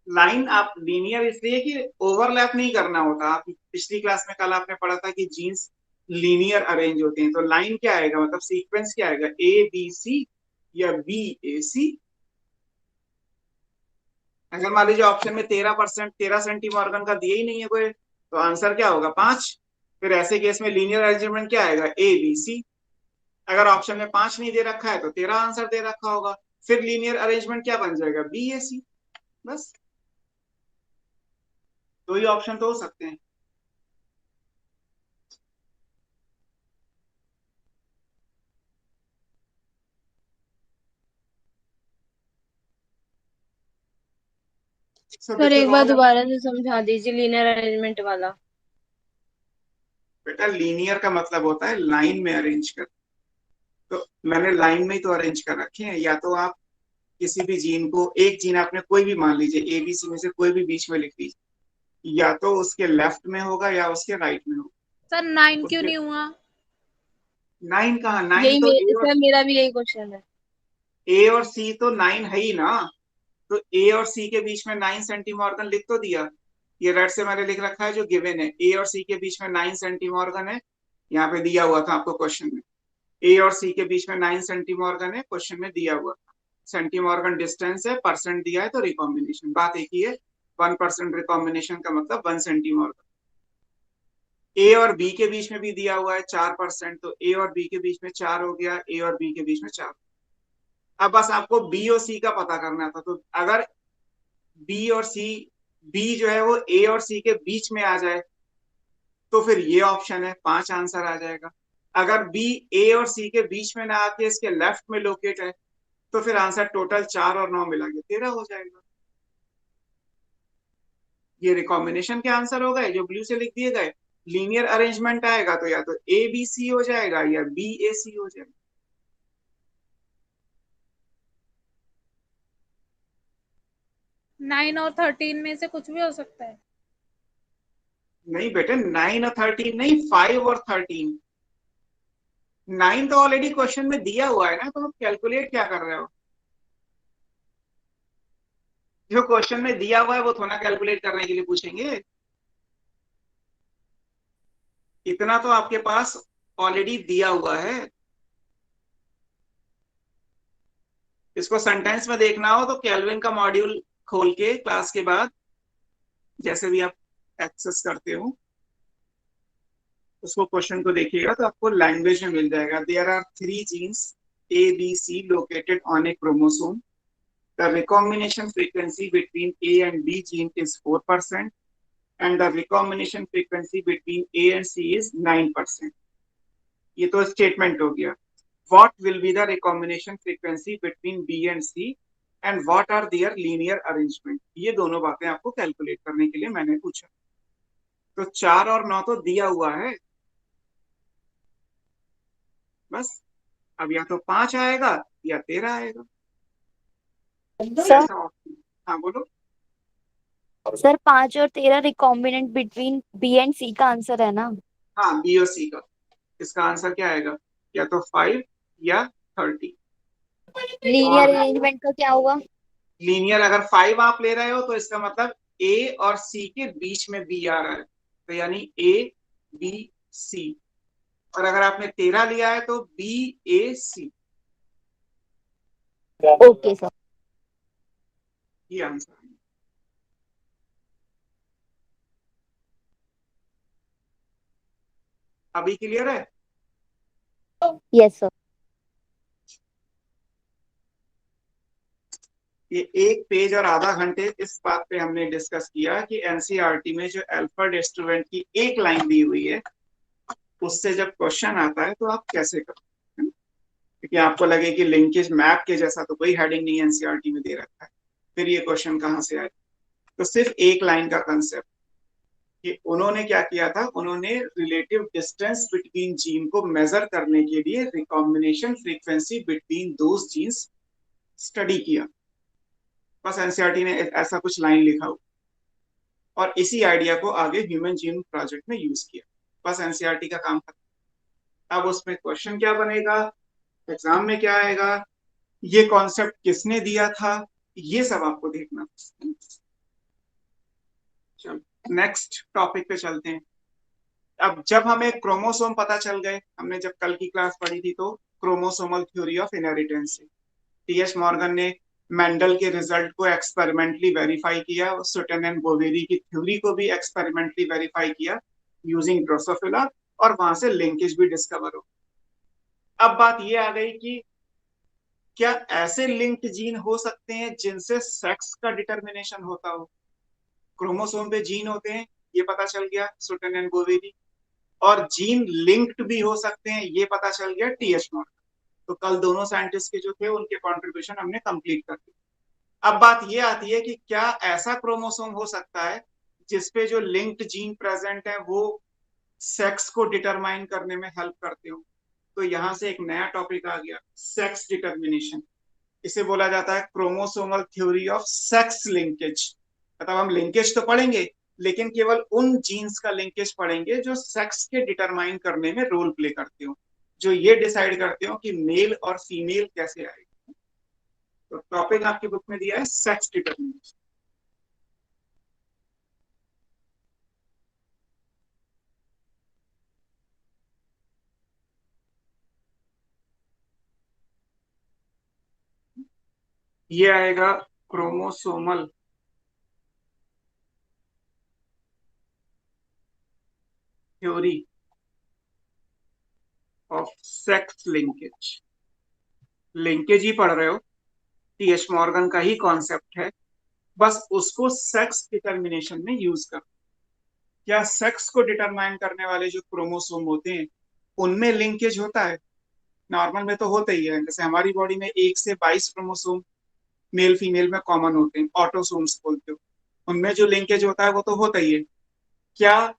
लाइन आप लीनियर इसलिए कि ओवरलैप नहीं करना होता। आप पिछली क्लास में कल आपने पढ़ा था कि जीन्स लीनियर अरेंज होते हैं, तो लाइन क्या आएगा, मतलब सीक्वेंस क्या आएगा, ए बी सी या बी ए सी। अगर मान लीजिए ऑप्शन में 13 सेंटीमॉर्गन का दिया ही नहीं है कोई, तो आंसर क्या होगा, 5। फिर ऐसे केस में लीनियर अरेंजमेंट क्या आएगा, ए बी सी। अगर ऑप्शन में 5 नहीं दे रखा है तो 13 आंसर दे रखा होगा, फिर लीनियर अरेंजमेंट क्या बन जाएगा, बी ए सी। बस दो ही ऑप्शन तो हो सकते हैं। सर एक बार दोबारा से समझा दीजिए लीनियर अरेंजमेंट वाला। बेटा लीनियर का मतलब होता है लाइन में अरेंज कर, तो मैंने लाइन में ही तो अरेंज कर रखे हैं। या तो आप किसी भी जीन को, एक जीन आपने कोई भी मान लीजिए, ए बी सी में से कोई भी बीच में लिख लीजिए, या तो उसके लेफ्ट में होगा या उसके राइट में होगा। सर 9 क्यों उसके नहीं हुआ? 9 कहाँ, 9 यही तो सर मेरा भी यही क्वेश्चन है। ए और सी तो 9 है ही ना, तो ए और सी के बीच में 9 सेंटीमॉर्गन लिख तो दिया। ये रेड से मैंने लिख रखा है जो गिवन है, ए और सी के बीच में 9 सेंटीमॉर्गन है, यहाँ पे दिया हुआ था आपको क्वेश्चन में। ए और सी के बीच में 9 सेंटीमॉर्गन है, क्वेश्चन में दिया हुआ था। सेंटीमॉर्गन डिस्टेंस है, परसेंट दिया है, तो रिकॉम्बिनेशन बात एक ही है। 1% रिकॉम्बिनेशन का मतलब 1 सेंटीमॉर्गन। ए और बी के बीच में भी दिया हुआ है 4%, तो ए और बी के बीच में 4 हो गया, ए और बी के बीच में 4। अब बस आपको बी और सी का पता करना था, तो अगर बी और सी, बी जो है वो ए और सी के बीच में आ जाए तो फिर ये ऑप्शन है, 5 आंसर आ जाएगा। अगर बी ए और सी के बीच में ना आके इसके लेफ्ट में लोकेट है तो फिर आंसर टोटल 4 और 9 मिला के 13 हो जाएगा। ये रिकॉम्बिनेशन के आंसर हो गए जो ब्लू से लिख दिए गए। लीनियर अरेंजमेंट आएगा तो या तो ए बी सी हो जाएगा या बी ए सी हो जाएगा। 9 और 13 में से कुछ भी हो सकता है। नहीं बेटे, 9 और 13 नहीं, 5 और 13। 9 तो ऑलरेडी क्वेश्चन में दिया हुआ है ना, तो आप कैलकुलेट क्या कर रहे हो। जो क्वेश्चन में दिया हुआ है वो थोड़ा कैलकुलेट करने के लिए पूछेंगे। इतना तो आपके पास ऑलरेडी दिया हुआ है। इसको सेंटेंस में देखना हो तो केल्विन का मॉड्यूल खोल के क्लास के बाद जैसे भी आप एक्सेस करते हो उसको क्वेश्चन को देखिएगा तो आपको लैंग्वेज में मिल जाएगा। There are 3 genes A B C located on a chromosome. The recombination frequency between A and B gene is 4%, and the recombination frequency between A and C is 9%. ये तो स्टेटमेंट हो गया। What will be the recombination frequency between B and C, and what are their linear arrangement? ये दोनों बातें आपको कैलकुलेट करने के लिए मैंने पूछा। तो 4 और 9 तो दिया हुआ है, बस अब या तो 5 आएगा या 13 आएगा। सर ऐसा option। हाँ बोलो। सर 5 और 13 रिकॉम्बिनेंट बिटवीन बी एंड सी का आंसर है ना? हाँ बी और सी का। इसका आंसर क्या आएगा? या तो 5 या 30। लीनियर अरेंजमेंट का क्या होगा? लीनियर अगर 5 आप ले रहे हो तो इसका मतलब ए और सी के बीच में बी आ रहा है, तो यानी ए बी सी। और अगर आपने 13 लिया है तो B A C. Okay sir. ये आंसर है। अभी क्लियर है? Yes sir. ये एक पेज और आधा घंटे इस बात पे हमने डिस्कस किया कि एनसीईआरटी में जो अल्फा स्टूडेंट की एक लाइन दी हुई है उससे जब क्वेश्चन आता है तो आप कैसे करोगे, क्योंकि आपको लगे कि लिंकेज मैप के जैसा तो कोई हेडिंग नहीं एनसीईआरटी में दे रखा है, फिर ये क्वेश्चन कहाँ से आए। तो सिर्फ एक लाइन का कंसेप्ट कि उन्होंने क्या किया था, उन्होंने रिलेटिव डिस्टेंस बिटवीन जीन को मेजर करने के लिए recombination frequency between those genes study किया। बस एनसीईआरटी ने ऐसा कुछ लाइन लिखा हो और इसी आइडिया को आगे ह्यूमन जीन प्रोजेक्ट में यूज किया। बस एनसीईआरटी का काम खत्म। अब उसमें क्वेश्चन क्या बनेगा, एग्जाम में क्या आएगा, ये कॉन्सेप्ट किसने दिया था, ये सब आपको देखना। चलो नेक्स्ट टॉपिक पे चलते हैं। अब जब हमें क्रोमोसोम पता चल गए, हमने जब कल की क्लास पढ़ी थी तो क्रोमोसोमल थ्योरी ऑफ इनहेरिटेंस से टीएस मॉर्गन ने मेंडल के रिजल्ट को एक्सपेरिमेंटली वेरीफाई किया, सुटन एंड बोवेरी की थ्योरी को भी एक्सपेरिमेंटली वेरीफाई किया यूजिंग ड्रोसोफिला, और वहां से लिंकेज भी डिस्कवर हो। अब बात ये आ गई कि क्या ऐसे लिंक्ड जीन हो सकते हैं जिनसे सेक्स का डिटर्मिनेशन होता हो। क्रोमोसोम पे जीन होते हैं ये पता चल गया सुटन एंड बोवेरी, और जीन लिंक्ड भी हो सकते हैं ये पता चल गया टीएच मॉर्गन। तो कल दोनों साइंटिस्ट के जो थे उनके कंट्रीब्यूशन हमने कंप्लीट कर दिया। अब बात ये आती है कि क्या ऐसा क्रोमोसोम हो सकता है जिसपे जो लिंक्ड जीन प्रेजेंट है वो सेक्स को डिटरमाइन करने में हेल्प करते हो। तो यहां से एक नया टॉपिक आ गया, सेक्स डिटर्मिनेशन। इसे बोला जाता है chromosomal theory of sex linkage. मतलब हम लिंकेज तो पढ़ेंगे लेकिन केवल उन जीन्स का लिंकेज पढ़ेंगे जो सेक्स के डिटरमाइन करने में रोल प्ले करते हो, जो ये डिसाइड करते हो कि मेल और फीमेल कैसे आएगा। तो टॉपिक आपकी बुक में दिया है सेक्स डिटरमिनेशन। ये आएगा chromosomal theory of sex linkage. Linkage ही पढ़ रहे हो, टीएच मॉर्गन का ही कॉन्सेप्ट है, बस उसको सेक्स डिटर्मिनेशन में यूज कर। क्या सेक्स को डिटरमाइन करने वाले जो क्रोमोसोम होते हैं उनमें लिंकेज होता है? नॉर्मल में तो होता ही है, जैसे हमारी बॉडी में 1 से 22 क्रोमोसोम मेल फीमेल में कॉमन होते हैं, ऑटोसोम्स बोलते हो, उनमें जो लिंकेज होता है वो तो होता ही है। क्या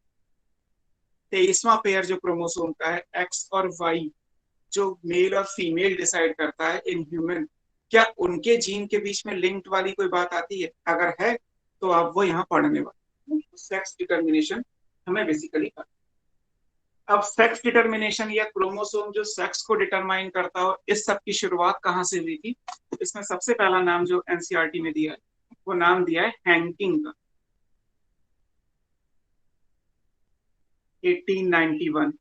23वां पेयर जो क्रोमोसोम का है एक्स और वाई, जो मेल और फीमेल डिसाइड करता है इन ह्यूमन, क्या उनके जीन के बीच में लिंक्ड वाली कोई बात आती है? अगर है तो आप वो यहाँ पढ़ने वाले सेक्स डिटर्मिनेशन हमें बेसिकली कर। अब सेक्स डिटर्मिनेशन या क्रोमोसोम जो सेक्स को डिटरमाइन करता हो, इस सब की शुरुआत कहाँ से हुई थी? इसमें सबसे पहला नाम जो एनसीईआरटी में दिया है वो नाम दिया है हैंकिंग का, 1891।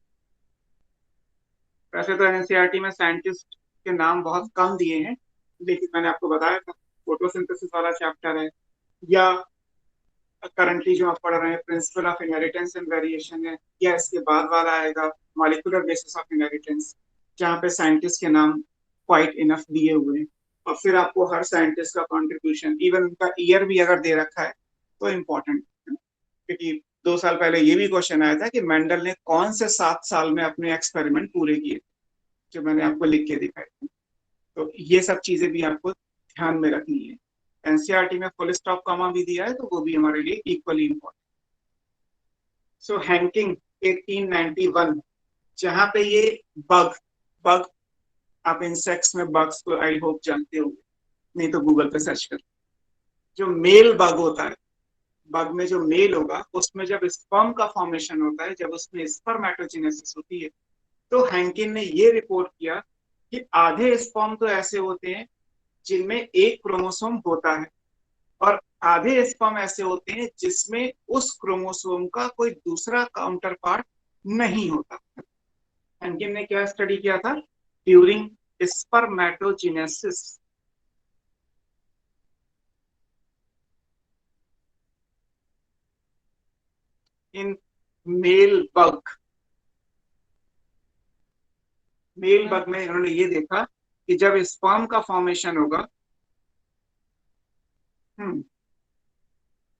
वैसे तो एनसीईआरटी में साइंटिस्ट के नाम बहुत कम दिए हैं, लेकिन मैंने आपको बताया था फोटोसिंथेसिस वाला चैप्टर है, या करंटली जो आप पढ़ रहे हैं principle of inheritance and variation है, या इसके बाद वाला आएगा मॉलिक्यूलर बेसिस ऑफ इनहेरिटेंस, जहाँ पे साइंटिस्ट के नाम क्वाइट इनफ दिए हुए हैं, और फिर आपको हर साइंटिस्ट का कंट्रीब्यूशन, इवन उनका ईयर भी अगर दे रखा है तो इम्पोर्टेंट है, क्योंकि 2 साल पहले ये भी क्वेश्चन आया था कि मेंडल ने कौन से 7 साल में अपने एक्सपेरिमेंट पूरे किए, जो मैंने आपको लिख के दिखाए थे। तो ये सब चीजें भी आपको ध्यान में रखनी है। एनसीईआरटी में फुल स्टॉप कॉमा भी दिया है, तो वो भी हमारे लिए इक्वली इम्पोर्टेंट। सो हैंकिंग 1891, जहां पे ये बग बग आप इंसेक्ट्स में बग्स को आई होप जानते होंगे, नहीं तो गूगल पे सर्च कर। जो मेल बग होता है, बग में जो मेल होगा उसमें जब स्पर्म का फॉर्मेशन होता है, जब उसमें स्पर्मेटोजेनेसिस होती है, तो हैंकिन ने ये रिपोर्ट किया कि आधे स्पर्म तो ऐसे होते हैं जिनमें एक क्रोमोसोम होता है, और आधे स्पर्म ऐसे होते हैं जिसमें उस क्रोमोसोम का कोई दूसरा काउंटर पार्ट नहीं होता। हैंकिन ने क्या स्टडी किया था? During spermatogenesis in male bug में इन्होंने ये देखा कि जब स्पर्म का फॉर्मेशन होगा,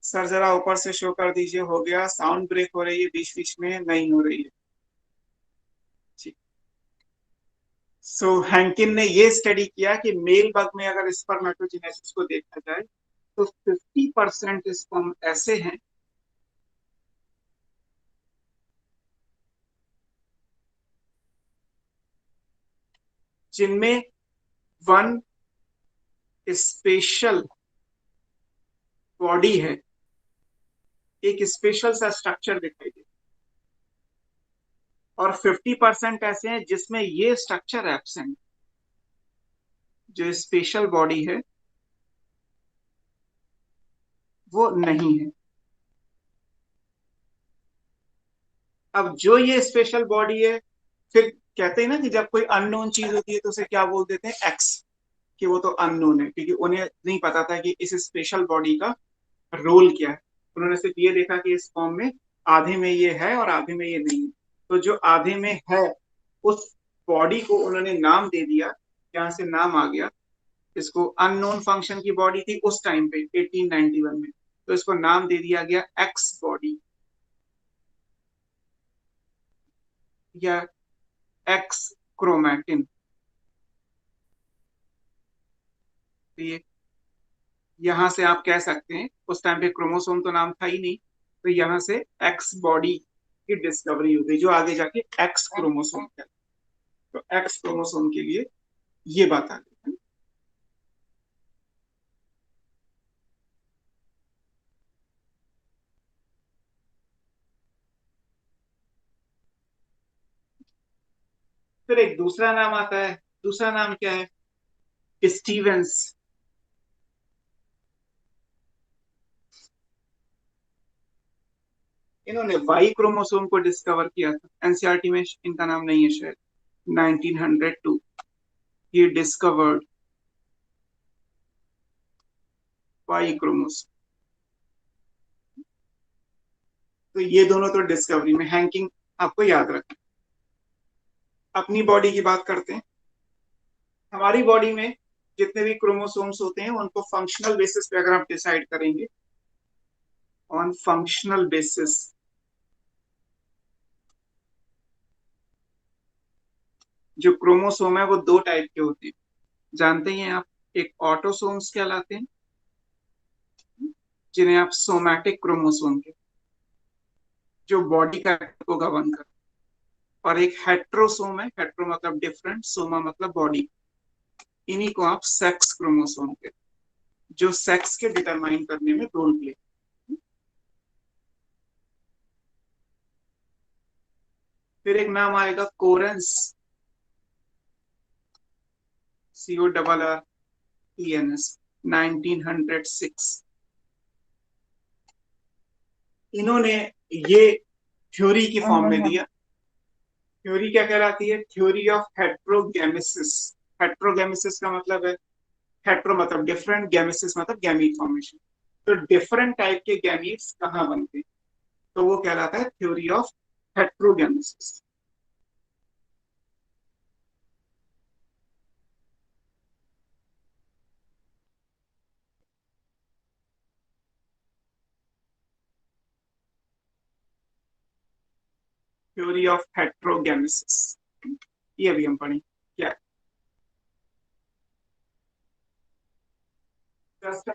सर जरा ऊपर से शो कर दीजिए, हो गया, साउंड ब्रेक हो रही है बीच बीच में, नहीं हो रही है। सो हैंकिन ने ये स्टडी किया कि मेल बग में अगर स्पर्मेटोजेनेसिस को देखा जाए तो 50% स्पर्म ऐसे हैं जिनमें वन स्पेशल बॉडी है, एक स्पेशल सा स्ट्रक्चर दिखाई दे, और 50% ऐसे हैं जिसमें ये स्ट्रक्चर एब्सेंट, जो स्पेशल बॉडी है वो नहीं है। अब जो ये स्पेशल बॉडी है, फिर कहते हैं ना कि जब कोई अननोन चीज होती है तो उसे क्या बोल देते हैं? एक्स, कि वो तो अननोन है, क्योंकि उन्हें नहीं पता था कि इस स्पेशल बॉडी का रोल क्या है। उन्होंने सिर्फ ये देखा कि इस फॉर्म में आधे में ये है और आधे में ये नहीं है, तो जो आधे में है उस बॉडी को उन्होंने नाम दे दिया, यहाँ से नाम आ गया। इसको अननोन फंक्शन की बॉडी थी उस टाइम पे 1891 में, तो इसको नाम दे दिया गया एक्स बॉडी या एक्स क्रोमैटिन। ये यहां से आप कह सकते हैं, उस टाइम पे क्रोमोसोम तो नाम था ही नहीं, तो यहां से एक्स बॉडी की डिस्कवरी हो गई, जो आगे जाके एक्स क्रोमोसोम है। तो एक्स क्रोमोसोम के लिए ये बात आ गई। फिर एक दूसरा नाम आता है, दूसरा नाम क्या है? स्टीवेंस। इन्होंने वाई क्रोमोसोम को डिस्कवर किया था, एनसीईआरटी में इनका नाम नहीं है शायद। 1902 he discovered वाई क्रोमोसोम। तो ये दोनों तो डिस्कवरी में, हैंकिंग आपको याद रखना। अपनी बॉडी की बात करते हैं। हमारी बॉडी में जितने भी क्रोमोसोम्स होते हैं उनको फंक्शनल बेसिस पे अगर आप डिसाइड करेंगे, ऑन फंक्शनल बेसिस, जो क्रोमोसोम है वो 2 टाइप के होते हैं, जानते हैं आप। एक ऑटोसोम्स कहलाते हैं, जिन्हें आप सोमैटिक क्रोमोसोम के, जो बॉडी का को गवर्न कर, और एक हेट्रोसोम है, हेट्रो मतलब डिफरेंट, सोमा मतलब बॉडी। इन्हीं को आप सेक्स क्रोमोसोम के, जो सेक्स के डिटरमाइन करने में रोल प्ले। फिर एक नाम आएगा कोरेंस, CORRENS, 1906। इन्होंने ये थ्योरी की फॉर्म में दिया। थ्योरी क्या कहलाती है? Theory of हेट्रोगेमेसिस। हेट्रोगेमेसिस का मतलब है, हेट्रो मतलब डिफरेंट, गैमेसिस मतलब गैमीट फॉर्मेशन। तो डिफरेंट टाइप के गैमीट्स कहाँ बनते हैं, तो वो कहलाता है थ्योरी ऑफ हेट्रोगेनेसिस। थ्योरी ऑफ हेट्रोगेनेसिस ये भी हम पढ़ेंगे क्या है। Just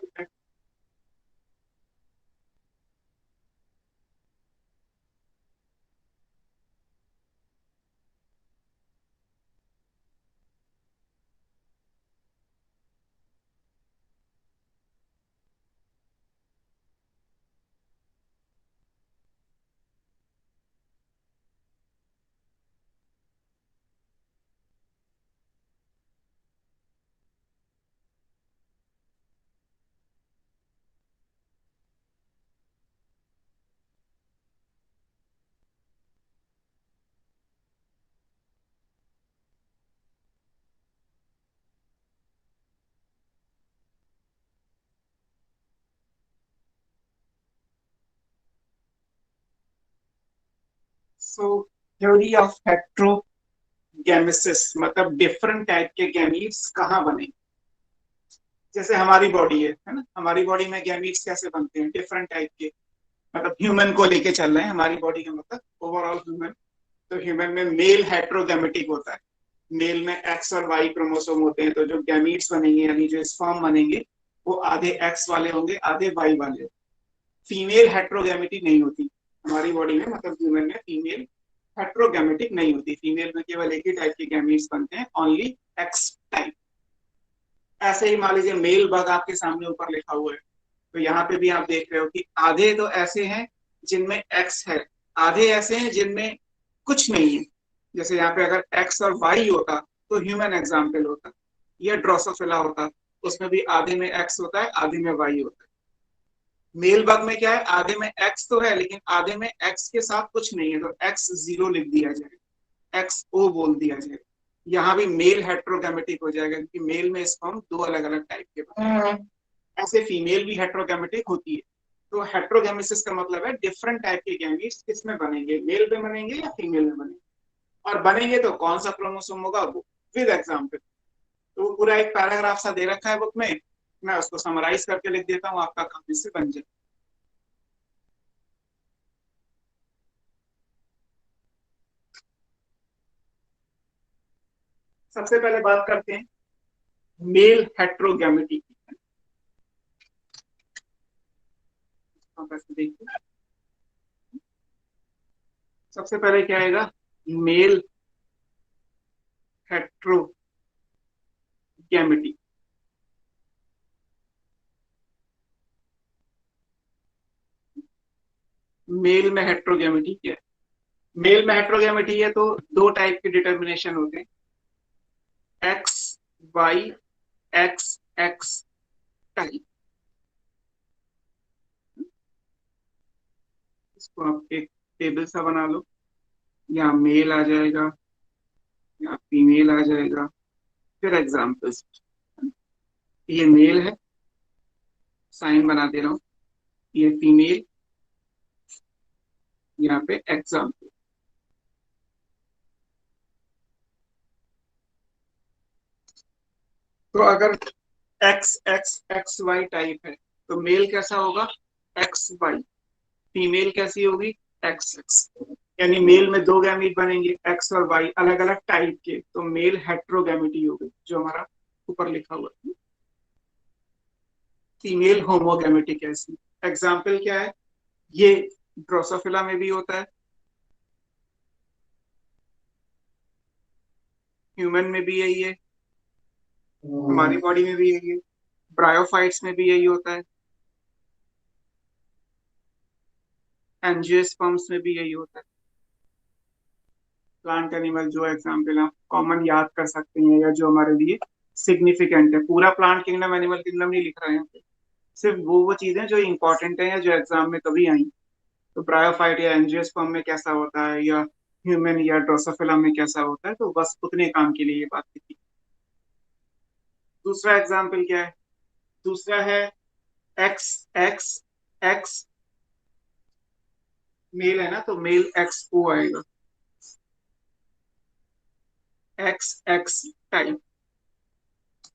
सो थ्योरी ऑफ हेट्रोगेनेसिस मतलब डिफरेंट टाइप के गैमीट्स कहाँ बने। जैसे हमारी बॉडी है ना, हमारी बॉडी में गैमीट्स कैसे बनते हैं, डिफरेंट टाइप के। मतलब ह्यूमन को लेके चल रहे हैं, हमारी बॉडी का मतलब ओवरऑल ह्यूमन। तो ह्यूमन में मेल हेट्रोगैमेटिक होता है, मेल में एक्स और वाई क्रोमोसोम होते हैं। तो जो गैमीट्स बनेंगे यानी जो स्पर्म बनेंगे वो आधे एक्स वाले होंगे आधे वाई वाले होंगे। फीमेल हेट्रोगैमेटिक नहीं होती हमारी बॉडी में, मतलब ह्यूमन में फीमेल हेट्रोगैमेटिक नहीं होती। फीमेल में केवल एक ही टाइप के गैमीट्स बनते हैं, ओनली एक्स टाइप। ऐसे ही मान लीजिए मेल बग आपके सामने ऊपर लिखा हुआ है, तो यहाँ पे भी आप देख रहे हो कि आधे तो ऐसे हैं जिनमें एक्स है, आधे ऐसे हैं जिनमें कुछ नहीं है। जैसे यहाँ पे अगर एक्स और वाई होता तो ह्यूमन एग्जाम्पल होता, या ड्रोसोफिला होता, उसमें भी आधे में एक्स होता है आधे में वाई होता है। मेल बग में क्या है, आधे में एक्स तो है लेकिन आधे में एक्स के साथ कुछ नहीं है, तो एक्स जीरो लिख दिया जाएगा, एक्स ओ बोल दिया जाएगा। यहाँ भी मेल हेट्रोगैमेटिक हो जाएगा क्योंकि मेल में स्पर्म दो अलग अलग टाइप के बनते हैं। ऐसे फीमेल भी हेट्रोगैमेटिक होती है। तो हेट्रोगैमेसिस का मतलब है डिफरेंट टाइप के गैमीट्स किसमें बनेंगे, मेल में बनेंगे या फीमेल में बनेंगे, और बनेंगे तो कौन सा क्रोमोसोम होगा वो विद एग्जाम्पल। तो वो पूरा एक पैराग्राफ सा दे रखा है बुक में, मैं उसको समराइज करके लिख देता हूँ, आपका काम इससे बन जाए। सबसे पहले बात करते हैं मेल हेट्रोगैमेटी की। देखिए सबसे पहले क्या आएगा, मेल हेट्रोगैमेटी। मेल में हेट्रोगैमेटी क्या है, मेल में हेट्रोगैमेटी है तो दो टाइप के डिटर्मिनेशन होते हैं, X Y X X type. इसको आप एक टेबल सा बना लो, यहाँ मेल आ जाएगा यहाँ फीमेल आ जाएगा, फिर एग्जाम्पल्स। ये मेल है, साइन बना दे रहा हूँ, ये फीमेल, यहाँ पे एग्जाम्पल। तो अगर X X X Y type है तो मेल कैसा होगा, एक्स वाई। फीमेल कैसी होगी, एक्स एक्स। यानी मेल में दो गैमीट बनेंगे एक्स और वाई अलग अलग टाइप के, तो मेल हेट्रोगैमेटी होगी जो हमारा ऊपर लिखा हुआ है। फीमेल होमोगैमेटिक ऐसी। एग्जाम्पल क्या है, ये ड्रोसोफिला में भी होता है, ह्यूमन में भी यही है, हमारी बॉडी में भी यही है, ब्रायोफाइट्स में भी यही होता है, एंजियोस्पर्म्स में भी यही होता है। प्लांट एनिमल जो एग्जाम्पल आप कॉमन याद कर सकते हैं या जो हमारे लिए सिग्निफिकेंट है, पूरा प्लांट किंगडम एनिमल किंगडम नहीं लिख रहे हैं, सिर्फ वो चीजें जो इंपॉर्टेंट है या जो एग्जाम में कभी आई। तो ब्रायोफाइट या एंजियोस्पर्म में कैसा होता है या ह्यूमन या ड्रोसोफिला में कैसा होता है, तो बस उतने काम के लिए ये बात थी। दूसरा एग्जाम्पल क्या है, दूसरा है एक्स एक्स एक्स मेल है ना, तो मेल एक्स ओ आएगा, एक्स एक्स टाइप।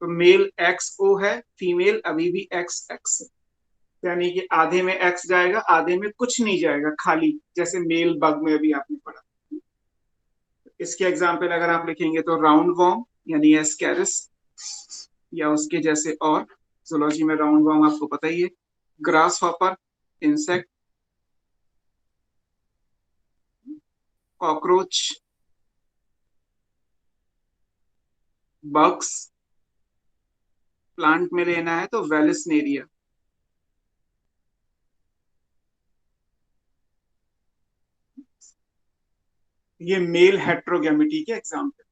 तो मेल एक्स ओ है, फीमेल अभी भी एक्स एक्स, यानी कि आधे में एक्स जाएगा, आधे में कुछ नहीं जाएगा, खाली, जैसे मेल बग में अभी आपने पढ़ा। इसके एग्जाम्पल अगर आप लिखेंगे तो राउंड वॉर्म यानी एस्कैरिस, या उसके जैसे और, जूलॉजी में राउंड वॉर्म आपको पता ही है, grass hopper insect, cockroach, bugs, plant में लेना है तो वेलिस्नेरिया। ये मेल हेट्रोगैमेटी के एग्जाम्पल।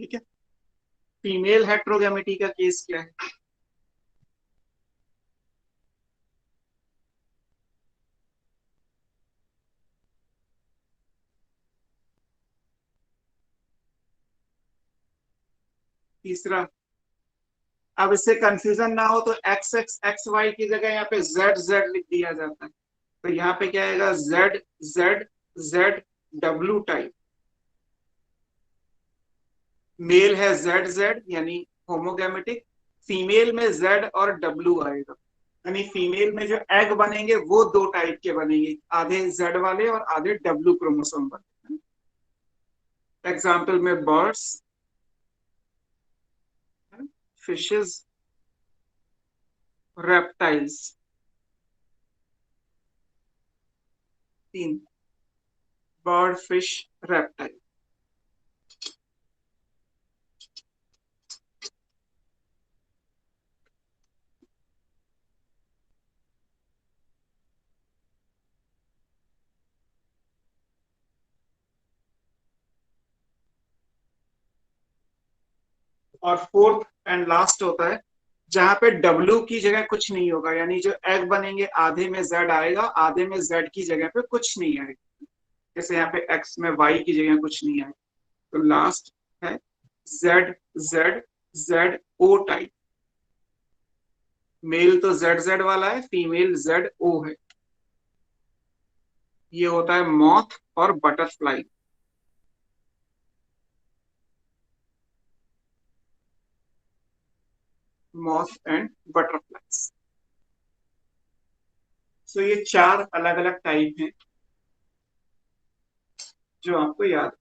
ठीक है, फीमेल हेट्रोगैमेटी का केस क्या है? तीसरा, अब इससे कंफ्यूजन ना हो तो एक्स एक्स एक्स वाई की जगह यहाँ पे जेड जेड लिख दिया जाता है, तो यहाँ पे क्या आएगा, Z Z Z W type. Male है जेड जेड यानी होमोगैमेटिक, फीमेल में जेड और डब्ल्यू आएगा, यानी फीमेल में जो एग बनेंगे वो दो टाइप के बनेंगे, आधे जेड वाले और आधे डब्ल्यू क्रोमोसोम वाले। एग्जाम्पल में बर्ड्स, फिशेस, रेप्टाइल्स, तीन, बर्ड फिश रेप्टाइल। और फोर्थ एंड लास्ट होता है जहां पे डब्ल्यू की जगह कुछ नहीं होगा, यानी जो एग बनेंगे आधे में जेड आएगा, आधे में जेड की जगह पे कुछ नहीं आएगा, जैसे यहाँ पे एक्स में वाई की जगह कुछ नहीं आएगा। तो लास्ट है Z Z Z O type. Male तो जेड जेड वाला है, फीमेल जेड ओ है। ये होता है मॉथ और butterfly. Moth and butterflies. So ये चार अलग अलग टाइप हैं जो आपको याद।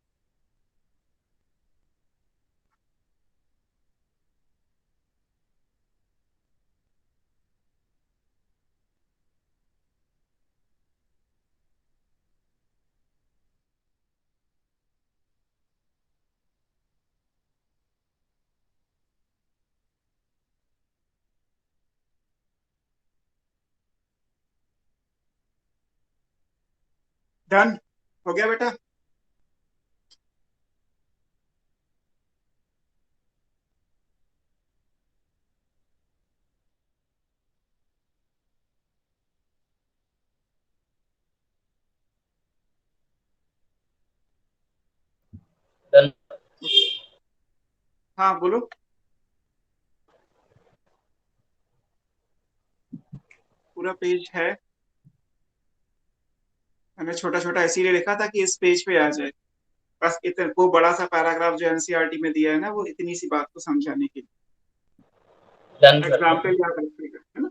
डन हो गया बेटा? डन। हाँ बोलो। पूरा पेज है, मैंने छोटा छोटा इसीलिए लिखा था कि इस पेज पे आ जाए, बस इतना वो बड़ा सा पैराग्राफ जो एनसीईआरटी में दिया है ना, वो इतनी सी बात को समझाने के लिए। Done sir. एग्जाम्पल याद रखिएगा, है ना?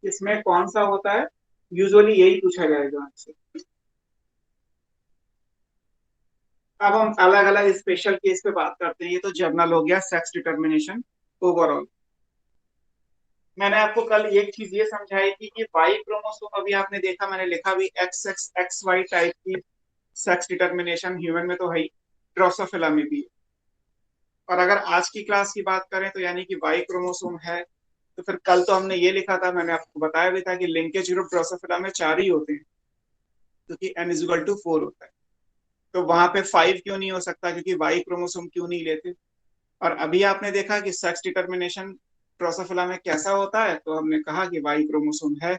इसमें कौन सा होता है, यूजुअली यही पूछा जाएगा आपसे। अब हम अलग अलग स्पेशल केस पे बात करते हैं। ये तो जर्नल हो गया सेक्स डिटर्मिनेशन ओवरऑल। मैंने आपको कल एक चीज ये समझाई थी कि वाई क्रोमोसोम, अभी आपने देखा मैंने लिखा भी X X X Y type की सेक्स डिटर्मिनेशन ह्यूमन में तो है ही, ड्रोसोफिला में भी है। और अगर आज की क्लास की बात करें तो यानी कि वाई क्रोमोसोम है, तो फिर कल तो हमने ये लिखा था, मैंने आपको बताया भी था कि लिंकेज ग्रुप ड्रोसोफिला में 4 ही होते हैं, क्योंकि n=4 होता है। तो वहां पे 5 क्यों नहीं हो सकता, क्योंकि वाई क्रोमोसोम क्यों नहीं लेते। और अभी आपने देखा कि सेक्स डिटर्मिनेशन ड्रोसोफिला में कैसा होता है, तो हमने कहा कि वाई क्रोमोसोम है।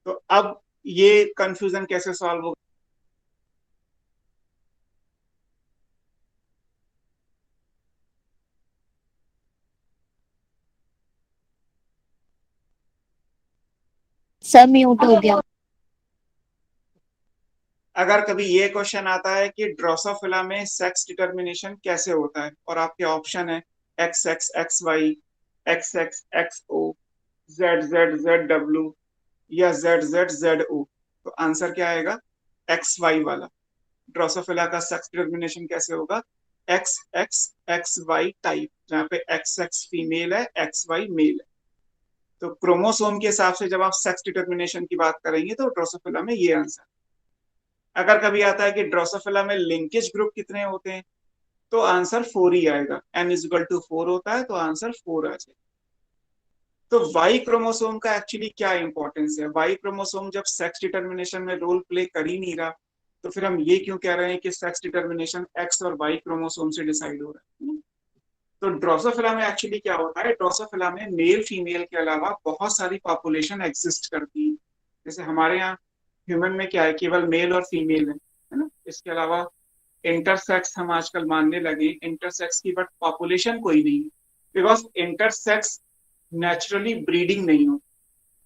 तो अब ये कंफ्यूजन कैसे सॉल्व होगा? सर म्यूट हो गया। अगर कभी ये क्वेश्चन आता है कि ड्रोसोफिला में सेक्स डिटर्मिनेशन कैसे होता है, और आपके ऑप्शन है X X X Y, X X X O, Z Z Z W या जेड जेड जेड ओ, तो आंसर क्या आएगा? एक्स वाई वाला। ड्रोसोफिला का सेक्स डिटर्मिनेशन कैसे होगा? X X X Y type, जहाँ पे एक्स एक्स फीमेल है, एक्स वाई मेल है। तो क्रोमोसोम के हिसाब से जब आप सेक्स डिटर्मिनेशन की बात करेंगे तो ड्रोसोफिला में ये आंसर। अगर कभी आता है कि ड्रोसोफिला में लिंकेज ग्रुप कितने होते हैं, तो आंसर 4 ही आएगा। n=4 होता है तो आंसर 4 आ जाएगा। तो वाई क्रोमोसोम का एक्चुअली क्या इंपॉर्टेंस है? वाई क्रोमोसोम जब सेक्स डिटर्मिनेशन में रोल प्ले कर ही नहीं रहा, तो फिर हम ये क्यों कह रहे हैं कि सेक्स डिटर्मिनेशन एक्स और वाई क्रोमोसोम से डिसाइड हो रहा है? तो ड्रोसोफिला में एक्चुअली क्या होता है, ड्रोसोफिला में मेल फीमेल के अलावा बहुत सारी पॉपुलेशन एग्जिस्ट करती है। जैसे हमारे यहाँ ह्यूमन में क्या है, केवल मेल और फीमेल है ना। इसके अलावा इंटरसेक्स हम आजकल मानने लगे, इंटरसेक्स की बट पॉपुलेशन कोई नहीं है, बिकॉज इंटरसेक्स नेचुरली ब्रीडिंग नहीं हो,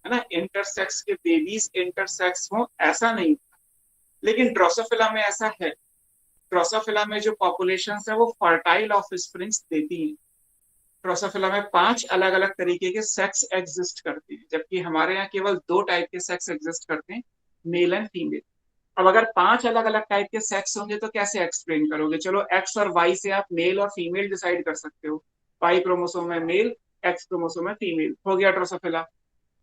है ना। इंटरसेक्स के बेबीज इंटरसेक्स हो ऐसा नहीं होता, लेकिन ड्रोसोफिला में ऐसा है। ड्रोसोफिला में जो पॉपुलेशन है वो फर्टाइल ऑफस्प्रिंग्स देती है। ड्रोसोफिला में 5 अलग अलग तरीके के सेक्स एग्जिस्ट करते हैं, जबकि हमारे यहाँ केवल 2 टाइप के सेक्स एग्जिस्ट करते हैं, मेल एंड फीमेल। अब अगर 5 अलग अलग टाइप के सेक्स होंगे तो कैसे एक्सप्लेन करोगे? चलो एक्स और वाई से आप मेल और फीमेल डिसाइड कर सकते हो, वाई क्रोमोसोम है मेल, एक्स क्रोमोसोम है फीमेल, हो गया ड्रोसोफिला।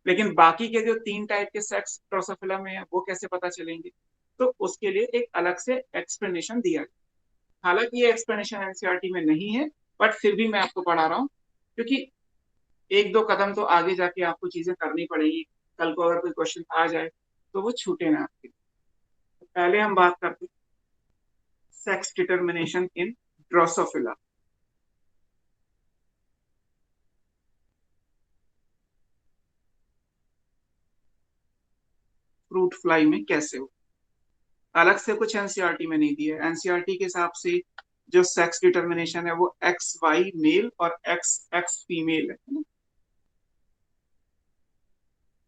लेकिन बाकी के जो 3 टाइप के सेक्स ड्रोसोफिला में है वो कैसे पता चलेंगे? तो उसके लिए एक अलग से एक्सप्लेनेशन दिया गया। हालांकि ये एक्सप्लेनेशन एनसीईआरटी में नहीं है, बट फिर भी मैं आपको पढ़ा रहा हूँ, क्योंकि 1-2 कदम तो आगे जाके आपको चीजें करनी पड़ेगी। कल को अगर कोई क्वेश्चन आ जाए तो वो छूटे ना आपके। पहले हम बात करते हैं sex determination in Drosophila. Fruit fly में कैसे हो, अलग से कुछ एनसीईआरटी में नहीं दिया है। एनसीईआरटी के हिसाब से जो सेक्स डिटर्मिनेशन है वो एक्स वाई मेल और एक्स एक्स फीमेल है।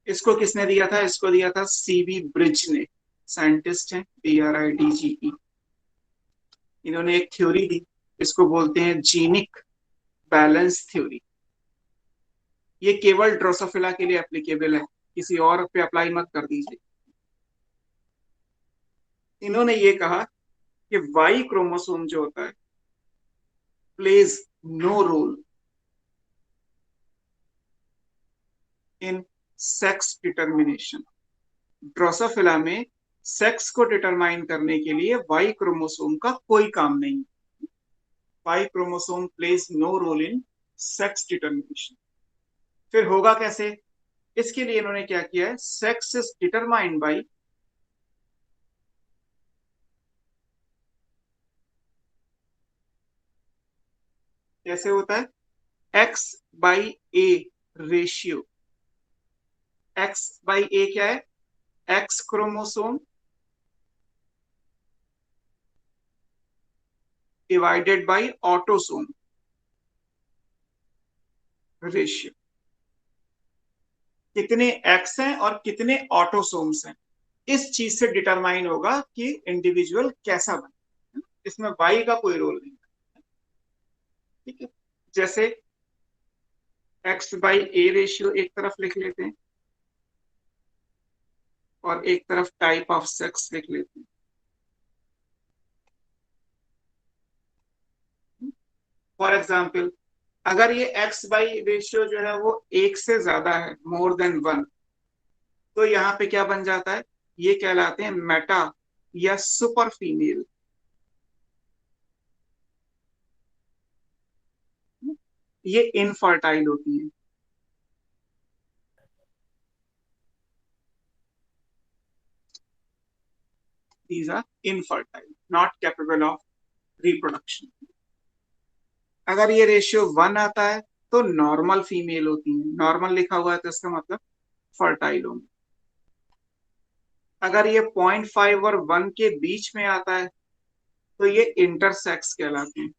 इसको किसने दिया था? इसको दिया था सीबी ब्रिज ने, साइंटिस्ट हैं, BRIDGE। इन्होंने एक थ्योरी दी, इसको बोलते हैं जीनिक बैलेंस थ्योरी। ये केवल ड्रोसोफिला के लिए एप्लीकेबल है, किसी और पे अप्लाई मत कर दीजिए। इन्होंने ये कहा कि वाई क्रोमोसोम जो होता है plays no role in sex determination. Drosophila में सेक्स को डिटरमाइन करने के लिए वाई क्रोमोसोम का कोई काम नहीं। Y chromosome plays no role in sex determination. फिर होगा कैसे? इसके लिए इन्होंने क्या किया है, सेक्स इज डिटरमाइंड बाई कैसे होता है, X/A रेशियो। X/A क्या है? X chromosome divided by autosome ratio. कितने एक्स हैं और कितने ऑटोसोम्स हैं, इस चीज से डिटरमाइन होगा कि इंडिविजुअल कैसा बने। इसमें वाई का कोई रोल नहीं, ठीक है। जैसे X/A रेशियो एक तरफ लिख लेते हैं और एक तरफ टाइप ऑफ सेक्स लिख लेते हैं। फॉर एग्जाम्पल, अगर ये X/A रेशियो जो है वो 1 से ज्यादा है, मोर देन 1, तो यहाँ पे क्या बन जाता है, ये कहलाते हैं मेटा या सुपर फीमेल। ये इनफर्टाइल होती है। These are infertile, not capable of reproduction. अगर ये रेशियो 1 आता है तो नॉर्मल फीमेल होती हैं। नॉर्मल लिखा हुआ है तो इसका मतलब फर्टाइल होंगी। अगर ये 0.5 और 1 के बीच में आता है तो ये इंटरसेक्स कहलाते हैं।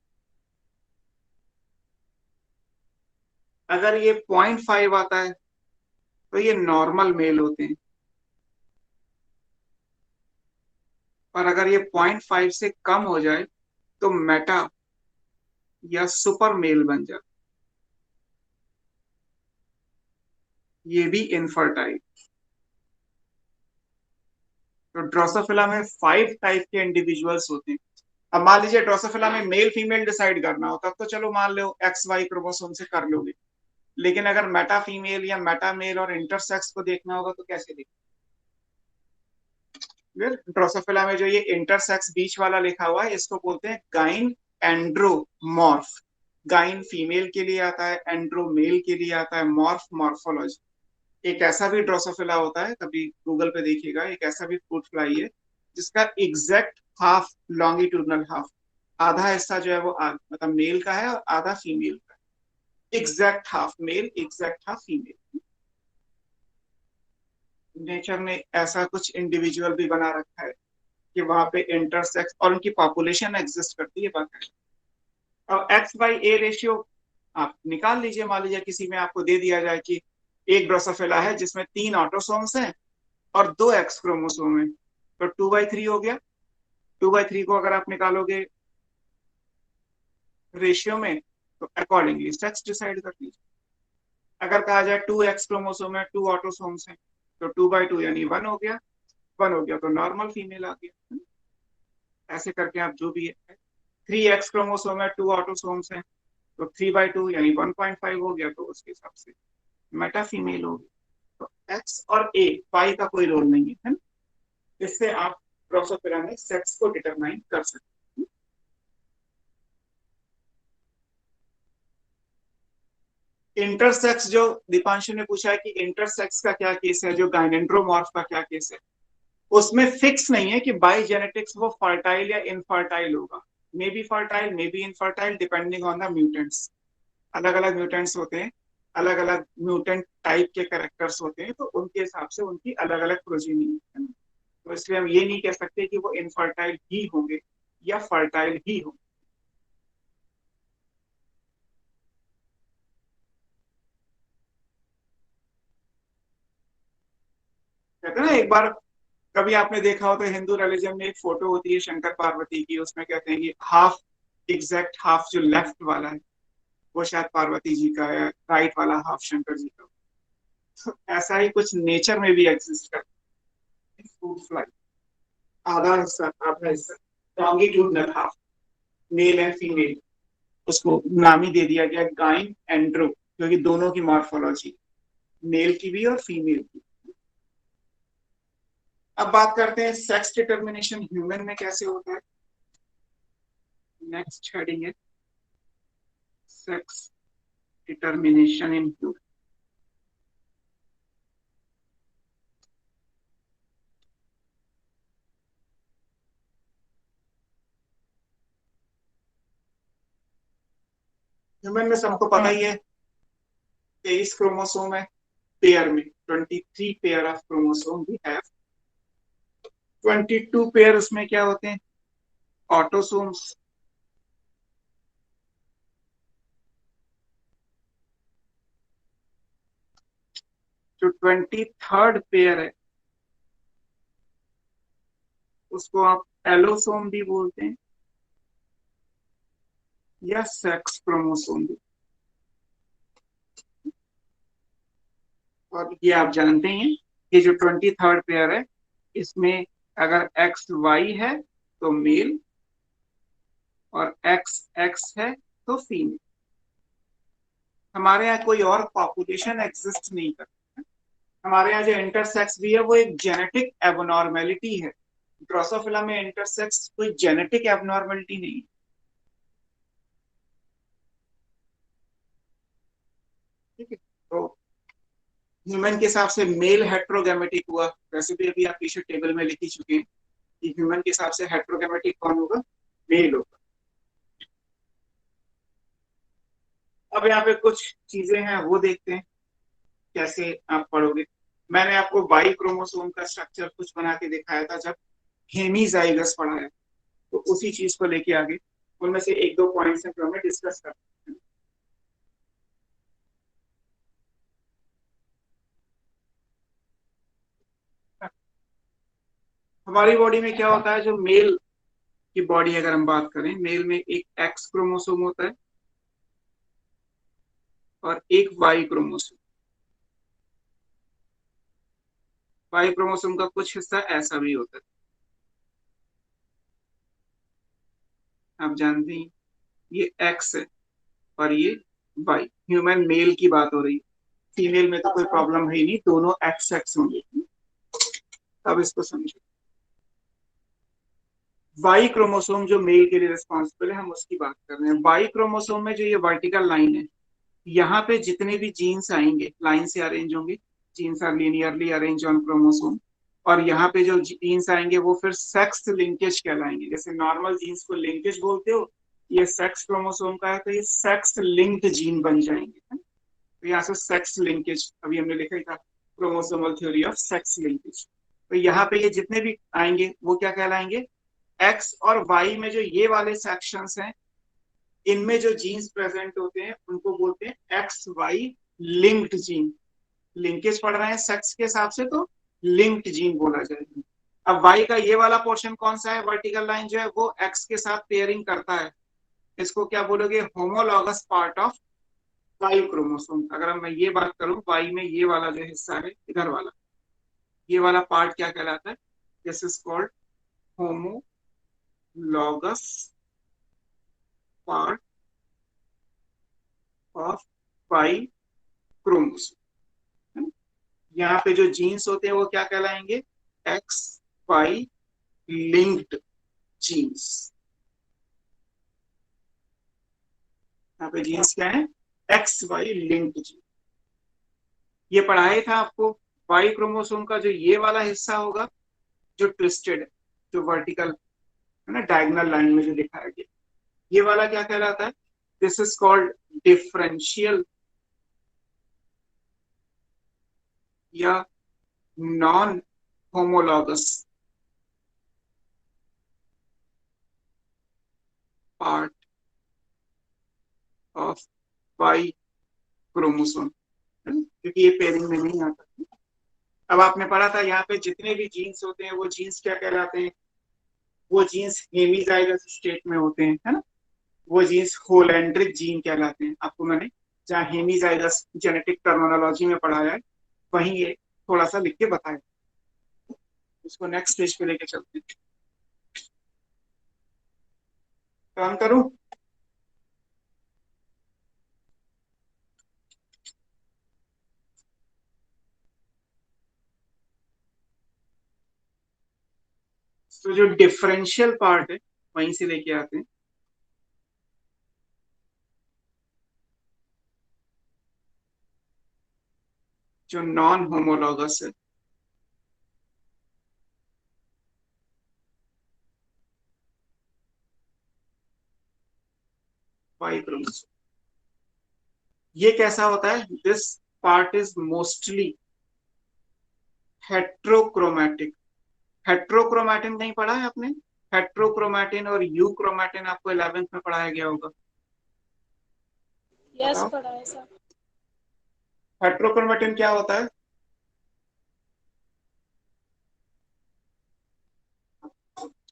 अगर ये 0.5 आता है तो ये नॉर्मल मेल होते हैं, और अगर ये 0.5 से कम हो जाए तो मेटा या सुपर मेल बन जाए, ये भी इनफर्टाइल। तो ड्रोसोफिला में 5 टाइप के इंडिविजुअल्स होते हैं। अब मान लीजिए ड्रोसोफिला में मेल फीमेल डिसाइड करना होता तो चलो मान लो XY क्रोमोसोम से कर लोगे, लेकिन अगर मेटा फीमेल या मेटा मेल और इंटरसेक्स को देखना होगा तो कैसे देखना? ड्रोसोफिला में जो ये इंटरसेक्स बीच वाला लिखा हुआ है इसको बोलते हैं गाइन एंड्रोमॉर्फ। गाइन फीमेल के लिए आता है, एंड्रो मेल के लिए आता है, मॉर्फ मॉर्फोलॉजी। एक ऐसा भी ड्रोसोफिला होता है, कभी गूगल पे देखिएगा, एक ऐसा भी फ्रूट फ्लाई है जिसका एग्जैक्ट हाफ लॉन्गिट्यूडनल हाफ, आधा हिस्सा जो है वो मतलब मेल का है और आधा फीमेल का है। Exact half male, exact half female. Nature ने ऐसा कुछ इंडिविजुअल भी बना रखा है कि वहां पे इंटरसेक्स और उनकी पॉपुलेशन एग्जिस्ट करती है बाकी। और X/A रेशियो आप निकाल लीजिए। मान लीजिए किसी में आपको दे दिया जाए कि एक ड्रोसोफिला है जिसमें 3 ऑटोसोम्स हैं और 2 X क्रोमोसोम है, तो 2/3 हो गया। 2/3 को अगर आप निकालोगे रेशियो में तो अकॉर्डिंगली सेक्स डिसाइड कर लीजिए। अगर कहा जाए 2 X क्रोमोसोम है, 2 ऑटोसोम्स हैं, तो 2/2 यानी 1 हो गया। 1 हो गया तो नॉर्मल फीमेल आ गया। ऐसे करके आप जो भी है, 3 X क्रोमोसोम है, 2 ऑटोसोम्स हैं, तो 3/2 यानी 1.5 हो गया, तो उसके हिसाब से मेटा फीमेल होगी। तो X और A पाई का कोई रोल नहीं है ना? इससे आप ड्रोसोफिला में सेक्स को डिटरमाइन कर सकते हैं। इंटरसेक्स जो दीपांशु ने पूछा है कि इंटरसेक्स का क्या केस है, जो गाइनेंड्रोमॉर्फ का क्या केस है, उसमें फिक्स नहीं है कि बाय जेनेटिक्स वो फर्टाइल या इनफर्टाइल होगा। May be fertile, may be infertile, depending on the mutants. अलग अलग म्यूटेंट्स होते हैं, अलग अलग म्यूटेंट टाइप के कैरेक्टर्स होते हैं, तो उनके हिसाब से उनकी अलग अलग प्रोजीनी है। तो इसलिए हम ये नहीं कह सकते कि वो इनफर्टाइल ही होंगे या फर्टाइल ही होंगे। कहते हैं ना, एक बार कभी आपने देखा हो तो हिंदू रिलीजन में एक फोटो होती है शंकर पार्वती की, उसमें कहते हैं कि हाफ, एग्जैक्ट हाफ जो लेफ्ट वाला है वो शायद पार्वती जी का है, राइट वाला हाफ शंकर जी का। तो ऐसा ही कुछ नेचर में भी एग्जिस्ट करता है। फ्रूट फ्लाई आधा हिस्सा, आधा हिस्सा longitudinal half, male and female, उसको नाम ही दे दिया गया गाइन एंड्रो, क्योंकि दोनों की मॉर्फोलॉजी, मेल की भी और फीमेल की। अब बात करते हैं सेक्स डिटर्मिनेशन ह्यूमन में कैसे होता है। नेक्स्ट हेडिंग है sex determination in human. Human में सबको पता ही है 23 क्रोमोसोम है पेयर में, 23 pair of chromosome we have. 22 pair उसमें क्या होते हैं, ऑटोसोम्स। जो 23rd पेयर है उसको आप एलोसोम भी बोलते हैं या सेक्स क्रोमोसोम भी। और ये आप जानते हैं कि जो 23rd पेयर है इसमें अगर XY है तो मेल और XX है तो फीमेल। हमारे यहाँ कोई और पॉपुलेशन एग्जिस्ट नहीं करती। हमारे यहाँ जो इंटरसेक्स भी है वो एक जेनेटिक एबनॉर्मेलिटी है। ड्रोसोफिला में इंटरसेक्स कोई जेनेटिक एबनॉर्मेलिटी नहीं है। ठीक है, तो ह्यूमन के हिसाब से मेल हेट्रोगैमेटिक हुआ, वैसे भी अभी आप पीछे टेबल में लिख ही चुके हैं कि ह्यूमन के हिसाब से हेट्रोगैमेटिक कौन होगा, मेल होगा। अब यहाँ पे कुछ चीजें हैं वो देखते हैं कैसे आप पढ़ोगे। मैंने आपको वाई क्रोमोसोम का स्ट्रक्चर कुछ बना के दिखाया था जब हेमीजाइगस पढ़ाया, तो उसी चीज को लेके आगे उनमें से एक दो पॉइंट्स हैं जो हमें डिस्कस करते हैं। हमारी बॉडी में क्या होता है, जो मेल की बॉडी अगर हम बात करें, मेल में एक एक्स क्रोमोसोम होता है और एक वाई क्रोमोसोम। वाई क्रोमोसोम का कुछ हिस्सा ऐसा भी होता है, आप जानते हैं ये एक्स है और ये वाई। ह्यूमन मेल की बात हो रही है, फीमेल में तो कोई प्रॉब्लम है ही नहीं, दोनों एक्स एक्स होंगे। अब इसको समझो, वाई क्रोमोसोम जो मेल के लिए रिस्पॉन्सिबल है, हम उसकी बात कर रहे हैं। वाई क्रोमोसोम में जो ये वर्टिकल लाइन है, यहाँ पे जितने भी जीन्स आएंगे लाइन से अरेंज होंगे, genes are linearly arrange on chromosome, और यहाँ पे जो जीन्स आएंगे वो फिर सेक्स लिंकेज कहलाएंगे। जैसे नॉर्मल जीन्स को लिंकेज बोलते हो, ये सेक्स क्रोमोसोम का है तो ये सेक्स लिंक्ड जीन बन जाएंगे। तो यहाँ से सेक्स लिंकेज, अभी हमने लिखा ही था chromosomal theory of sex linkage. तो यहाँ पे ये जितने भी आएंगे वो क्या कहलाएंगे, एक्स और वाई में जो ये वाले सेक्शंस हैं, इनमें जो जीन्स प्रेजेंट होते हैं उनको बोलते हैं X Y linked gene. Linkage पढ़ रहे हैं सेक्स के हिसाब से तो लिंक्ड जीन बोला जाएगा। अब वाई का ये वाला पोर्शन कौन सा है, वर्टिकल लाइन जो है वो एक्स के साथ पेयरिंग करता है, इसको क्या बोलोगे, homologous part of Y chromosome. अगर मैं ये बात करूं, वाई में ये वाला जो हिस्सा है इधर वाला, ये वाला पार्ट क्या कहलाता है, this is called homologous part of Y chromosome. यहाँ पे जो जीन्स होते हैं वो क्या कहलाएंगे, एक्स वाई लिंक्ड जीन्स। यहाँ पे जीन्स क्या है, एक्स वाई लिंक्ड जीन। ये पढ़ाया था आपको, वाई क्रोमोसोम का जो ये वाला हिस्सा होगा जो ट्विस्टेड है, जो वर्टिकल है ना, डायगोनल लाइन में जो दिखाया गया, ये वाला क्या कहलाता है, दिस इज कॉल्ड डिफरेंशियल या non homologous part of Y chromosome, क्योंकि ये पेयरिंग में नहीं आता। अब आपने पढ़ा था यहाँ पे जितने भी जीन्स होते हैं वो जीन्स क्या कहलाते हैं, वो जीन्स हेमीजाइगस स्टेट में होते हैं, है ना, वो जीन्स होलैंड्रिक जीन कहलाते हैं। आपको मैंने जहाँ हेमीजाइगस जेनेटिक टर्मिनोलॉजी में पढ़ाया है वहीं ये थोड़ा सा लिख के बताया। उसको नेक्स्ट स्टेज पे लेके चलते हैं। काम करूं, तो जो डिफरेंशियल पार्ट है वहीं से लेके आते हैं। जो नॉन होमोलॉगस है, वाई क्रोमोसोम, ये कैसा होता है, this part is mostly heterochromatic. Heterochromatin नहीं पढ़ा है आपने, हेट्रोक्रोमैटिन और यू क्रोमैटिन आपको 11th में पढ़ाया गया होगा। यस बताओ। पढ़ा है सर। हेट्रोक्रोमैटिन क्या होता है,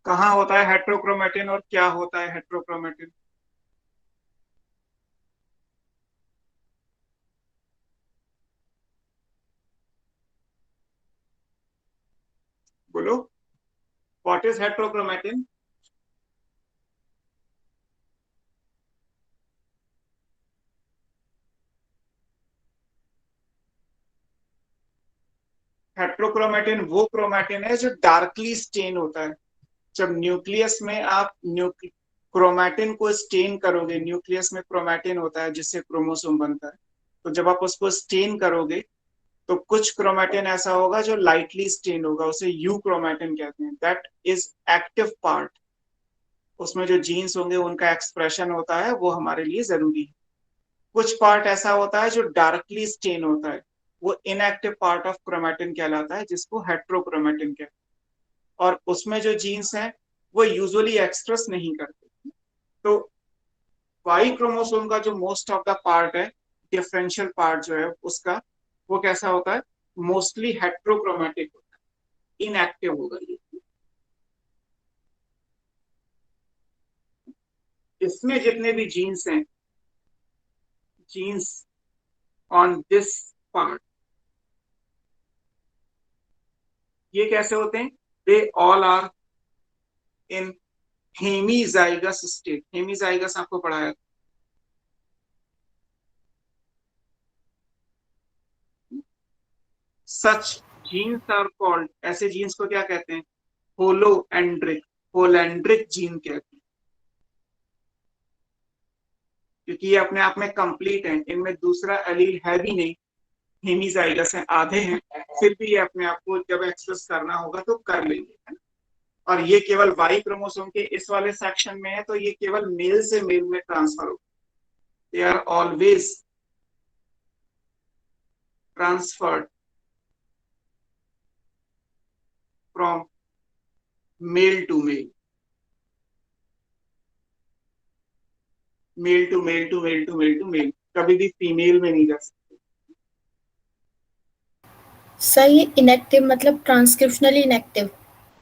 कहाँ होता है हेट्रोक्रोमैटिन और क्या होता है हेट्रोक्रोमैटिन? बोलो, व्हाट इज हेट्रोक्रोमैटिन? हेट्रोक्रोमैटिन वो क्रोमैटिन है जो डार्कली स्टेन होता है। जब न्यूक्लियस में आप क्रोमैटिन को स्टेन करोगे, न्यूक्लियस में क्रोमैटिन होता है जिससे क्रोमोसोम बनता है, तो जब आप उसको स्टेन करोगे तो कुछ क्रोमैटिन ऐसा होगा जो लाइटली स्टेन होगा, उसे यू क्रोमैटिन कहते हैं। दैट इज एक्टिव पार्ट, उसमें जो जीन्स होंगे उनका एक्सप्रेशन होता है, वो हमारे लिए जरूरी है। कुछ पार्ट ऐसा होता है जो डार्कली स्टेन होता है, वो इनएक्टिव पार्ट ऑफ क्रोमेटिन कहलाता है, जिसको हेट्रोक्रोमेटिन कहते हैं। और उसमें जो जीन्स हैं वो यूजुअली एक्सप्रेस नहीं करते। तो वाई क्रोमोसोम का जो मोस्ट ऑफ द पार्ट है, डिफरेंशियल पार्ट जो है उसका, वो कैसा होता है, मोस्टली हेट्रोक्रोमेटिक होता है, इनएक्टिव होगा ये। इसमें जितने भी जीन्स हैं, जीन्स ऑन दिस पार्ट, ये कैसे होते हैं, they all are in hemizygous state. Hemizygous आपको पढ़ाया था। सच जीन्स आर कॉल्ड, ऐसे जीन्स को क्या कहते हैं, होलोएंड्रिक। होलैंड्रिक जीन कहते हैं, क्योंकि ये अपने आप में कंप्लीट है, इनमें दूसरा एलील है भी नहीं, हेमीजाइगस है, आधे हैं, फिर भी ये अपने आप को जब एक्सप्रेस करना होगा तो कर लेंगे, है ना? और ये केवल वाई क्रोमोसोम के इस वाले सेक्शन में है, तो ये केवल मेल से मेल में ट्रांसफर होगा। They are always transferred from male to male, male to male to male to male to male, कभी भी फीमेल में नहीं जा सकते। सर ये इनएक्टिव मतलब ट्रांसक्रिप्शनली इनएक्टिव?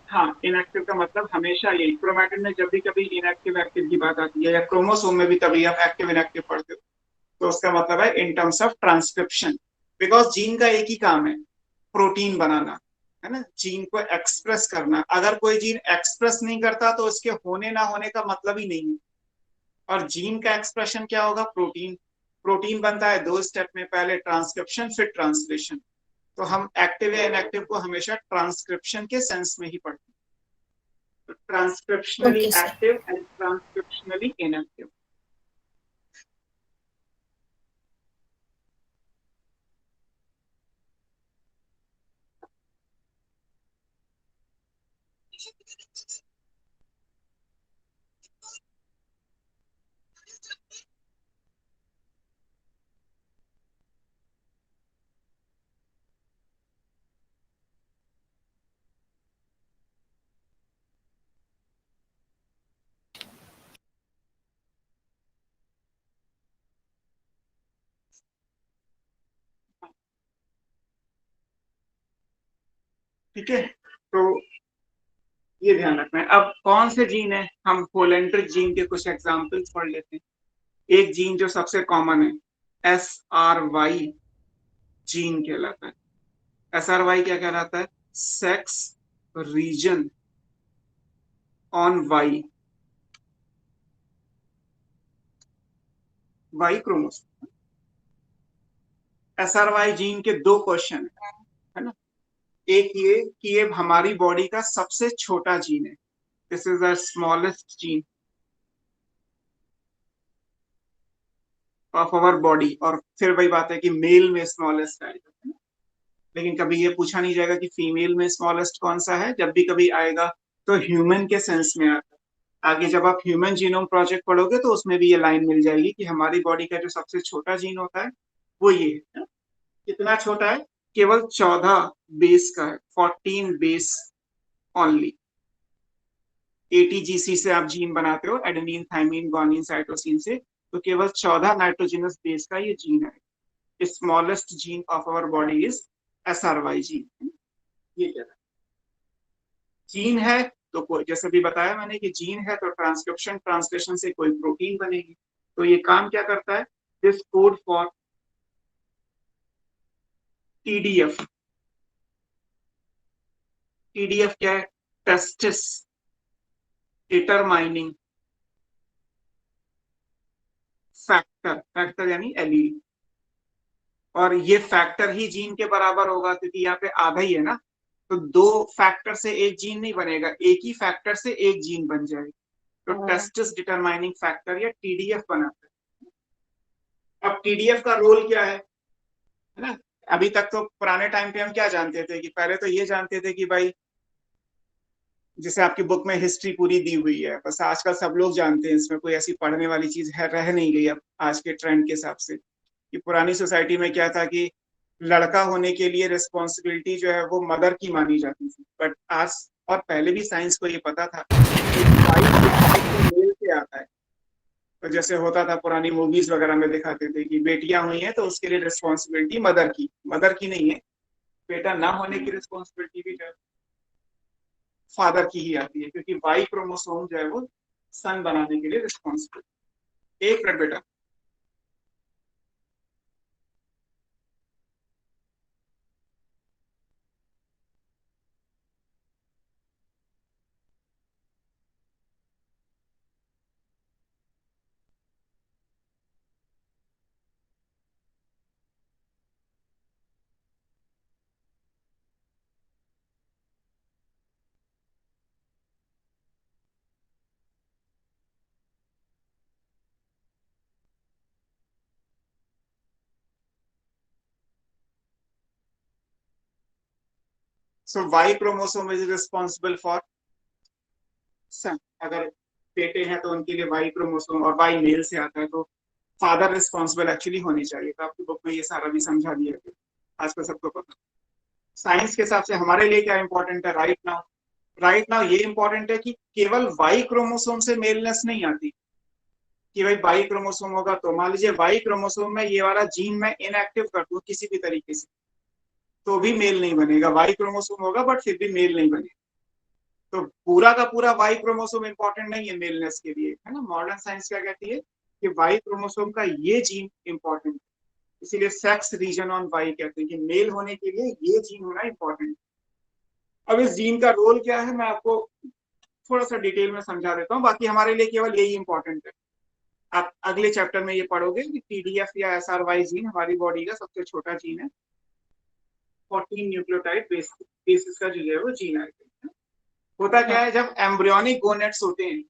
हाँ, इनएक्टिव का मतलब हमेशा यही, क्रोमैटिन में जब भी कभी इनएक्टिव एक्टिव की बात आती है, या क्रोमोसोम में भी कभी आप एक्टिव इनएक्टिव पढ़ते हो, तो उसका मतलब है in terms of transcription. Because gene का एक ही काम है, प्रोटीन बनाना, है ना, जीन को एक्सप्रेस करना। अगर कोई जीन एक्सप्रेस नहीं करता तो उसके होने ना होने का मतलब ही नहीं है। और जीन का एक्सप्रेशन क्या होगा, प्रोटीन। प्रोटीन बनता है 2 स्टेप में, पहले ट्रांसक्रिप्शन फिर ट्रांसलेशन। तो हम एक्टिव या इनएक्टिव को हमेशा ट्रांसक्रिप्शन के सेंस में ही पढ़ते हैं, transcriptionally active and transcriptionally inactive. ठीक है, तो ये ध्यान रखना है। अब कौन से जीन है, हम होलैंड्रिक जीन के कुछ एग्जांपल्स पढ़ लेते हैं। एक जीन जो सबसे कॉमन है, SRY जीन कहलाता है। SRY क्या कहलाता है, sex region on Y chromosome. SRY gene के 2 क्वेश्चन है ना। एक ये कि ये हमारी बॉडी का सबसे छोटा जीन है, this is the smallest gene of our body. और फिर वही बात है कि मेल में स्मॉलेस्ट आएगा, लेकिन कभी ये पूछा नहीं जाएगा कि फीमेल में स्मॉलेस्ट कौन सा है। जब भी कभी आएगा तो ह्यूमन के सेंस में आता है। आगे जब आप ह्यूमन जीनोम प्रोजेक्ट पढ़ोगे तो उसमें भी ये लाइन मिल जाएगी कि हमारी बॉडी का जो सबसे छोटा जीन होता है वो ये है। कितना छोटा है, केवल 14 बेस का है, 14 बेस ओनली। ATGC से आप जीन बनाते हो, एडेनिन थाइमिन गुआनिन साइटोसिन से, तो केवल 14 नाइट्रोजनस बेस का ये जीन है। Smallest gene of our body is SRY gene. ये क्या है, जीन है तो कोई, जैसे भी बताया मैंने कि जीन है तो ट्रांसक्रिप्शन ट्रांसलेशन से कोई प्रोटीन बनेगी। तो ये काम क्या करता है, this code for TDF। TDF क्या है, टेस्टिस डिटरमाइनिंग फैक्टर, फैक्टर यानी एलील। और ये फैक्टर ही जीन के बराबर होगा, क्योंकि यहाँ पे आधा ही है ना, तो 2 फैक्टर से एक जीन नहीं बनेगा, एक ही फैक्टर से एक जीन बन जाएगा। तो टेस्टिस डिटरमाइनिंग फैक्टर या TDF बनाता है। अब TDF का रोल क्या है ना। अभी तक तो पुराने टाइम पे हम क्या जानते थे कि पहले तो ये जानते थे कि भाई जिसे आपकी बुक में हिस्ट्री पूरी दी हुई है, बस आजकल सब लोग जानते हैं, इसमें कोई ऐसी पढ़ने वाली चीज है रह नहीं गई अब आज के ट्रेंड के हिसाब से। कि पुरानी सोसाइटी में क्या था कि लड़का होने के लिए रिस्पॉन्सिबिलिटी जो है वो मदर की मानी जाती थी, बट आज और पहले भी साइंस को ये पता था कि मेल से आता है। तो जैसे होता था पुरानी मूवीज वगैरह में दिखाते थे कि बेटियां हुई हैं तो उसके लिए रिस्पॉन्सिबिलिटी मदर की नहीं है, बेटा ना होने की रिस्पॉन्सिबिलिटी भी फादर की ही आती है, क्योंकि वाई क्रोमोसोम जो है वो सन बनाने के लिए रिस्पॉन्सिबल। एक मिनट बेटा। So Y chromosome is responsible for son. अगर बेटे हैं तो उनके लिए वाई क्रोमोसोम, और वाई मेल से आता है तो फादर रिस्पॉन्सिबल एक्चुअली होनी चाहिए। तो आपकी बुक में ये सारा भी समझा दिया गया, आजकल सबको पता। साइंस के हिसाब से हमारे लिए क्या इंपॉर्टेंट है राइट नाउ ये इंपॉर्टेंट है कि केवल वाई क्रोमोसोम से मेलनेस नहीं आती कि भाई वाई क्रोमोसोम होगा तो मान लीजिए वाई क्रोमोसोम में ये वाला जीन मैं इनएक्टिव कर दूं किसी भी तरीके से तो भी मेल नहीं बनेगा। वाई क्रोमोसोम होगा बट फिर भी मेल नहीं बनेगा। तो पूरा का पूरा वाई क्रोमोसोम इंपॉर्टेंट नहीं है मेलनेस के लिए, है ना। मॉडर्न साइंस क्या कहती है कि वाई क्रोमोसोम का ये जीन इंपॉर्टेंट है, इसीलिए सेक्स रीजन ऑन वाई कहते हैं कि मेल होने के लिए ये जीन होना इंपॉर्टेंट। अब इस जीन का रोल क्या है मैं आपको थोड़ा सा डिटेल में समझा देता हूँ, बाकी हमारे लिए केवल यही इंपॉर्टेंट है। आप अगले चैप्टर में ये पढ़ोगे कि टीडीएफ या एसआरवाई जीन हमारी बॉडी का सबसे छोटा जीन है। 14 न्यूक्लियोटाइड बेसिस का जो है वो जीन आएगा। होता क्या है जब एम्ब्रियोनिक गोनेट्स होते हैं,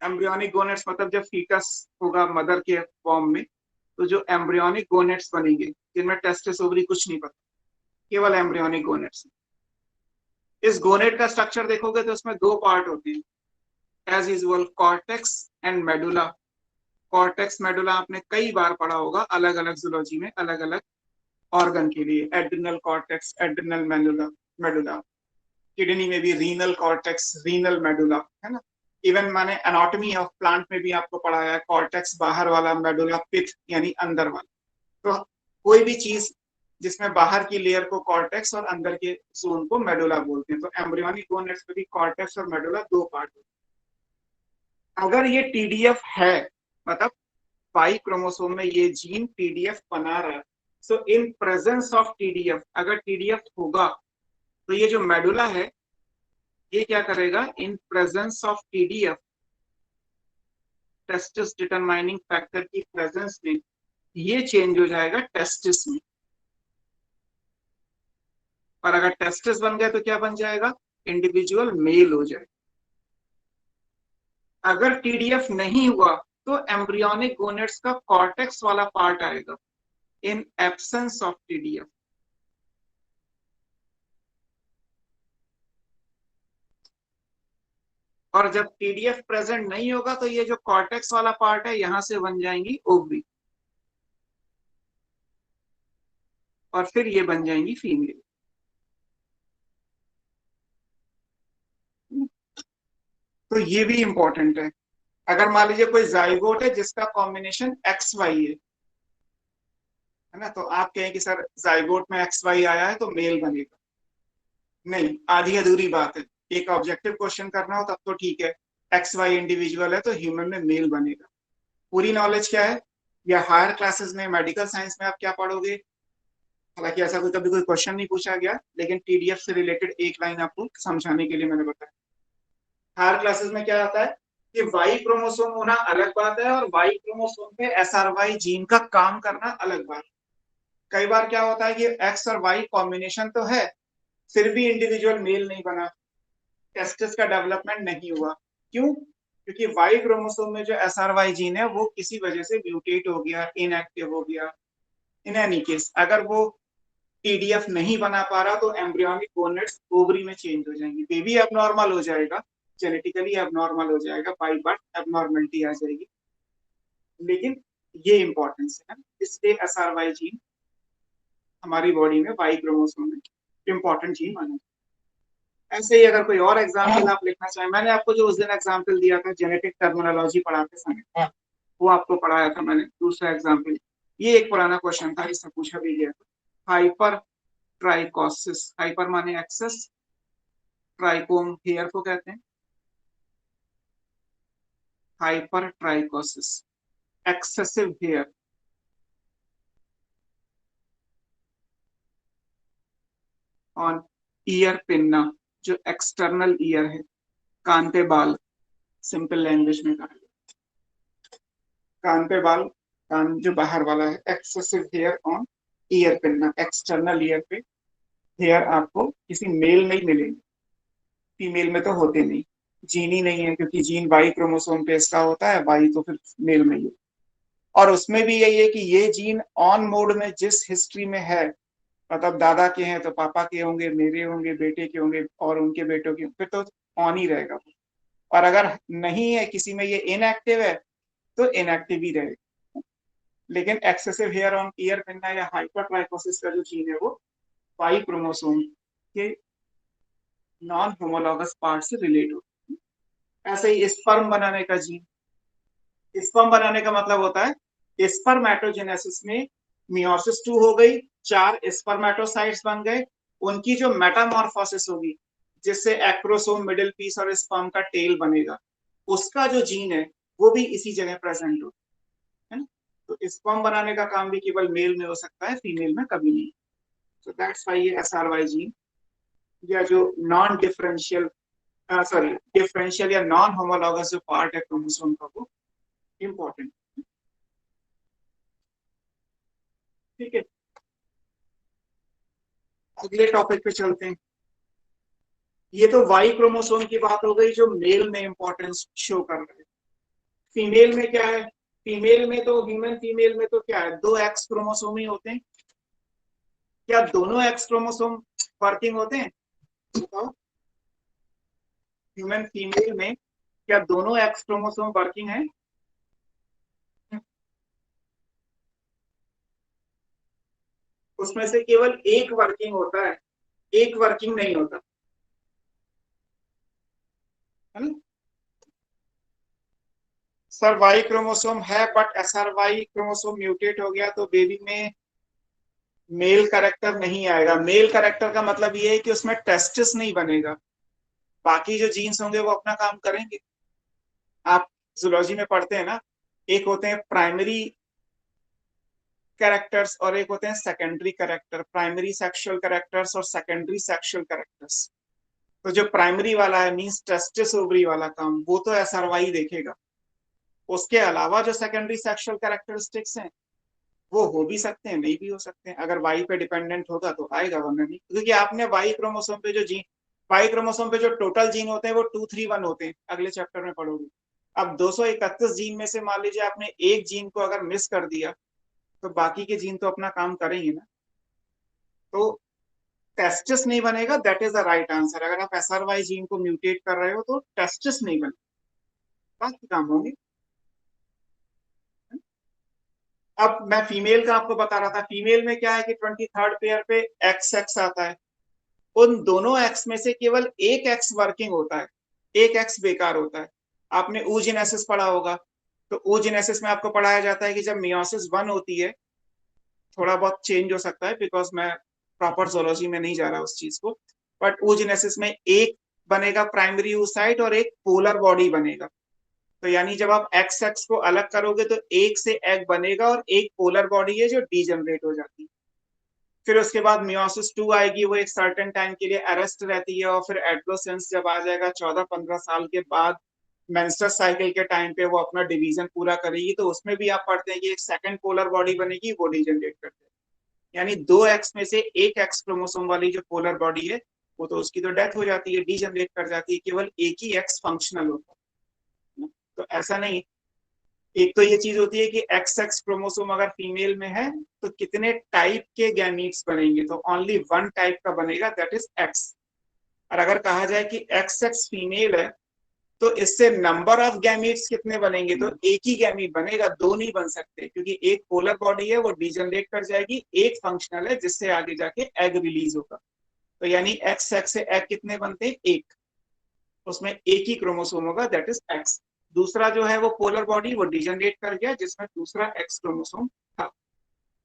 एम्ब्रियोनिक गोनेट्स मतलब जब फीटस होगा मदर के फॉर्म में, तो जो एम्ब्रियोनिक गोनेट्स बनेंगे जिनमें टेस्टिस ओवरी कुछ नहीं पता, केवल एम्ब्रियोनिक गोनेट्स। इस गोनेट का स्ट्रक्चर देखोगे तो उसमें दो पार्ट होते हैं as usual, cortex and medulla. Cortex medulla आपने कई बार पढ़ा होगा अलग अलग जूलॉजी में अलग अलग ऑर्गन के लिए। Adrenal cortex, adrenal medulla. Kidney में भी रीनल कॉर्टेक्स, रीनल मेडुला, है ना। इवन मैंने एनाटॉमी ऑफ प्लांट में भी आपको पढ़ाया है, कॉर्टेक्स बाहर वाला, मेडुला पिथ यानी अंदर वाला। तो कोई भी चीज जिसमें बाहर की लेयर को कॉर्टेक्स और अंदर के जोन को मेडुला बोलते हैं। तो एम्ब्रियोनिक गोनेट्स में भी कॉर्टेक्स और मेडुला दो पार्ट होते हैं। अगर ये टीडीएफ है मतलब वाई क्रोमोसोम में ये जीन टीडीएफ बना रहा है, सो इन प्रेजेंस ऑफ टीडीएफ, अगर टीडीएफ होगा तो ये जो मेडुला है ये क्या करेगा, in presence of TDF, testis determining factor की प्रेजेंस में, ये चेंज हो जाएगा टेस्टिस में। और अगर टेस्टिस बन गया तो क्या बन जाएगा, इंडिविजुअल मेल हो जाएगा। अगर टीडीएफ नहीं हुआ तो एम्ब्रियोनिक गोनेट्स का कॉर्टेक्स वाला पार्ट आएगा इन एब्सेंस ऑफ टीडीएफ। और जब टीडीएफ प्रेजेंट नहीं होगा तो ये जो कॉर्टेक्स वाला पार्ट है यहां से बन जाएंगी ओवरी, और फिर ये बन जाएंगी फीमेल। तो ये भी इंपॉर्टेंट है। अगर मान लीजिए कोई जाइगोट है जिसका कॉम्बिनेशन एक्स वाई है ना, तो आप कहें कि सर जाइगोट में एक्स वाई आया है तो मेल बनेगा, नहीं, आधी अधूरी बात है। एक ऑब्जेक्टिव क्वेश्चन करना हो तब तो ठीक है, एक्स वाई इंडिविजुअल है तो ह्यूमन में मेल बनेगा। पूरी नॉलेज क्या है, या हायर क्लासेस में मेडिकल साइंस में आप क्या पढ़ोगे, हालांकि ऐसा कोई कभी कोई क्वेश्चन नहीं पूछा गया, लेकिन टीडीएफ से रिलेटेड एक लाइन आपको समझाने के लिए मैंने बताया। हायर क्लासेस में क्या आता है कि वाई क्रोमोसोम होना अलग बात है और वाई क्रोमोसोम पे एसआरवाई जीन का काम करना अलग बात है। कई बार क्या होता है कि एक्स और वाई कॉम्बिनेशन तो है फिर भी इंडिविजुअल मेल नहीं बना, टेस्टिस का डेवलपमेंट नहीं हुआ। क्यों? क्योंकि वाई क्रोमोसोम में जो एसआरवाई जीन है वो किसी वजह से म्यूटेट हो गया, इनएक्टिव हो गया। इन एनी केस अगर वो टीडीएफ नहीं बना पा रहा तो एम्ब्रियोनिक गोनेट्स ओवरी में चेंज हो जाएंगी, बेबी एबनॉर्मल हो जाएगा, जेनेटिकली एबनॉर्मल हो जाएगा, बाई बर्थ एबनॉर्मलिटी आ जाएगी। लेकिन ये इंपॉर्टेंस है, इसलिए SRY जीन हमारी बॉडी में वाई क्रोमोसोम में इंपॉर्टेंट जीन माना। ऐसे ही अगर कोई और एग्जाम्पल आप लिखना चाहें, मैंने आपको जो उस दिन एग्जाम्पल दिया था जेनेटिक टर्मिनोलॉजी पढ़ाते समय, वो आपको पढ़ाया था मैंने, दूसरा एग्जाम्पल। ये एक पुराना क्वेश्चन था, इससे पूछा भी गया था। हाइपर ट्राइकोसिस, हाइपर माने एक्सेस, ट्राइकोम हेयर को कहते हैं, hyper trichosis excessive hair. On ear pinna, जो एक्सटर्नल ईयर है, कान पे बाल, सिंपल लैंग्वेज में कहा जाए, कान पे बाल, कान जो बाहर वाला है, excessive hair on ear pinna, external ear पे हेयर आपको किसी मेल में ही मिलेंगे, फीमेल में तो होते नहीं, जीन ही नहीं है, क्योंकि जीन वाई क्रोमोसोम पे इसका होता है, वाई तो फिर मेल में ही। और उसमें भी यही है कि ये जीन ऑन मोड में जिस हिस्ट्री में है, मतलब दादा के हैं तो पापा के होंगे, मेरे होंगे, बेटे के होंगे और उनके बेटों के, फिर तो ऑन ही रहेगा। और अगर नहीं है किसी में, ये इनएक्टिव है तो इनएक्टिव ही रहेगा। लेकिन excessive hair on ear pinna या हाइपरट्राइकोसिस का जो जीन है वो वाई क्रोमोसोम के नॉन होमोलॉगस पार्ट से रिलेट होता है। ऐसे ही स्पर्म बनाने का जीन, स्पर्म बनाने का मतलब होता है स्पर्मेटोजेनेसिस में मियोसिस 2 हो गई, 4 स्पर्मेटोसाइट्स बन गए, उनकी जो मेटामॉर्फोसिस होगी जिससे एक्रोसोम, मिडिल पीस और स्पर्म का टेल बनेगा, उसका जो जीन है वो भी इसी जगह प्रेजेंट हो, है ना। तो स्पर्म बनाने का काम भी केवल मेल में हो सकता है, फीमेल में कभी नहीं। तो दैट्स व्हाई ये SRY जीन या जो नॉन डिफरेंशियल डिफरेंशियल या नॉन होमोलॉगस जो पार्ट है क्रोमोसोम का, वो इम्पोर्टेंट। ठीक है, अगले टॉपिक पे चलते हैं। ये तो वाई क्रोमोसोम की बात हो गई जो मेल में इंपॉर्टेंस शो कर रहे हैं। फीमेल में क्या है? फीमेल में तो, ह्यूमन फीमेल में तो क्या है, 2 एक्स क्रोमोसोम ही होते हैं। क्या दोनों एक्स क्रोमोसोम वर्किंग होते हैं? बताओ, ह्यूमन फीमेल में क्या दोनों एक्स क्रोमोसोम वर्किंग है? उसमें से केवल एक वर्किंग होता है, एक वर्किंग नहीं होता, है ना। सर वाई क्रोमोसोम है बट SRY क्रोमोसोम म्यूटेट हो गया तो बेबी में मेल कैरेक्टर नहीं आएगा। मेल कैरेक्टर का मतलब ये है कि उसमें टेस्टिस नहीं बनेगा, बाकी जो जीन्स होंगे वो अपना काम करेंगे। आप जूलॉजी में पढ़ते हैं ना, एक होते हैं प्राइमरी कैरेक्टर्स और एक होते हैं secondary character, primary sexual characters और सेकेंडरी सेक्सुअल कैरेक्टर्स। तो जो प्राइमरी वाला है मींस टेस्टिस ओवरी वाला काम, वो तो SRY देखेगा। उसके अलावा जो सेकेंडरी सेक्सुअल कैरेक्टरिस्टिक्स हैं वो हो भी सकते हैं, नहीं भी हो सकते हैं। अगर वाई पे डिपेंडेंट होगा तो आएगा, वरना नहीं। क्योंकि आपने वाई क्रोमोसोम पे जो जीन, वाई क्रोमोसोम पे जो टोटल जीन होते हैं वो 231 होते हैं, अगले चैप्टर में पढ़ोगे। अब 231 जीन में से मान लीजिए आपने एक जीन को अगर मिस कर दिया तो बाकी के जीन तो अपना काम करेंगे ना। तो टेस्टिस नहीं बनेगा, that is the right answer. अगर आप SRY जीन को म्यूटेट कर रहे हो तो टेस्टिस नहीं बनेगा, बाकी काम होंगे। अब मैं फीमेल का आपको बता रहा था, फीमेल में क्या है कि 23rd पेयर पे XX आता है, उन दोनों एक्स में से केवल एक एक्स वर्किंग होता है, एक एक्स बेकार होता है। आपने oogenesis पढ़ा होगा, तो oogenesis में आपको पढ़ाया जाता है कि जब मियोसिस 1 होती है, थोड़ा बहुत चेंज हो सकता है बिकॉज मैं प्रॉपर जोलॉजी में नहीं जा रहा उस चीज को, बट oogenesis में एक बनेगा प्राइमरी oocyte और एक पोलर बॉडी बनेगा। तो यानी जब आप एक्स एक्स को अलग करोगे तो एक से एग बनेगा और एक पोलर बॉडी है जो डीजनरेट हो जाती है। फिर उसके बाद मियोसिस 2 आएगी, वो एक सर्टेन टाइम के लिए अरेस्ट रहती है, और फिर एडोलेसेंस जब आ जाएगा 14-15 साल के बाद, मेंस्ट्रुअल साइकिल के टाइम पे वो अपना डिवीजन पूरा करेगी, तो उसमें भी आप पढ़ते हैं कि एक सेकंड पोलर बॉडी बनेगी, वो डीजनरेट करते हैं। यानी 2 एक्स में से एक एक्स क्रोमोसोम वाली जो पोलर बॉडी है वो तो उसकी तो डेथ हो जाती है, डीजनरेट कर जाती है, केवल एक ही एक्स फंक्शनल होता है। तो ऐसा नहीं, एक तो ये चीज होती है कि एक्स एक्स क्रोमोसोम अगर फीमेल में है तो कितने टाइप के गैमीट्स बनेंगे, तो ओनली वन टाइप का बनेगा, दैट इज एक्स। और अगर कहा जाए कि एक्स एक्स फीमेल है तो इससे नंबर ऑफ गैमीट्स कितने बनेंगे, तो एक ही गैमीट बनेगा, दो नहीं बन सकते, क्योंकि एक पोलर बॉडी है वो डीजनरेट कर जाएगी, एक फंक्शनल है जिससे आगे जाके एग रिलीज होगा। तो यानी एक्स एक्स से एग कितने बनते हैं, एक, उसमें एक ही क्रोमोसोम होगा, दैट इज एक्स। दूसरा जो है वो पोलर बॉडी वो डीजनरेट कर गया जिसमें दूसरा एक्स क्रोमोसोम था।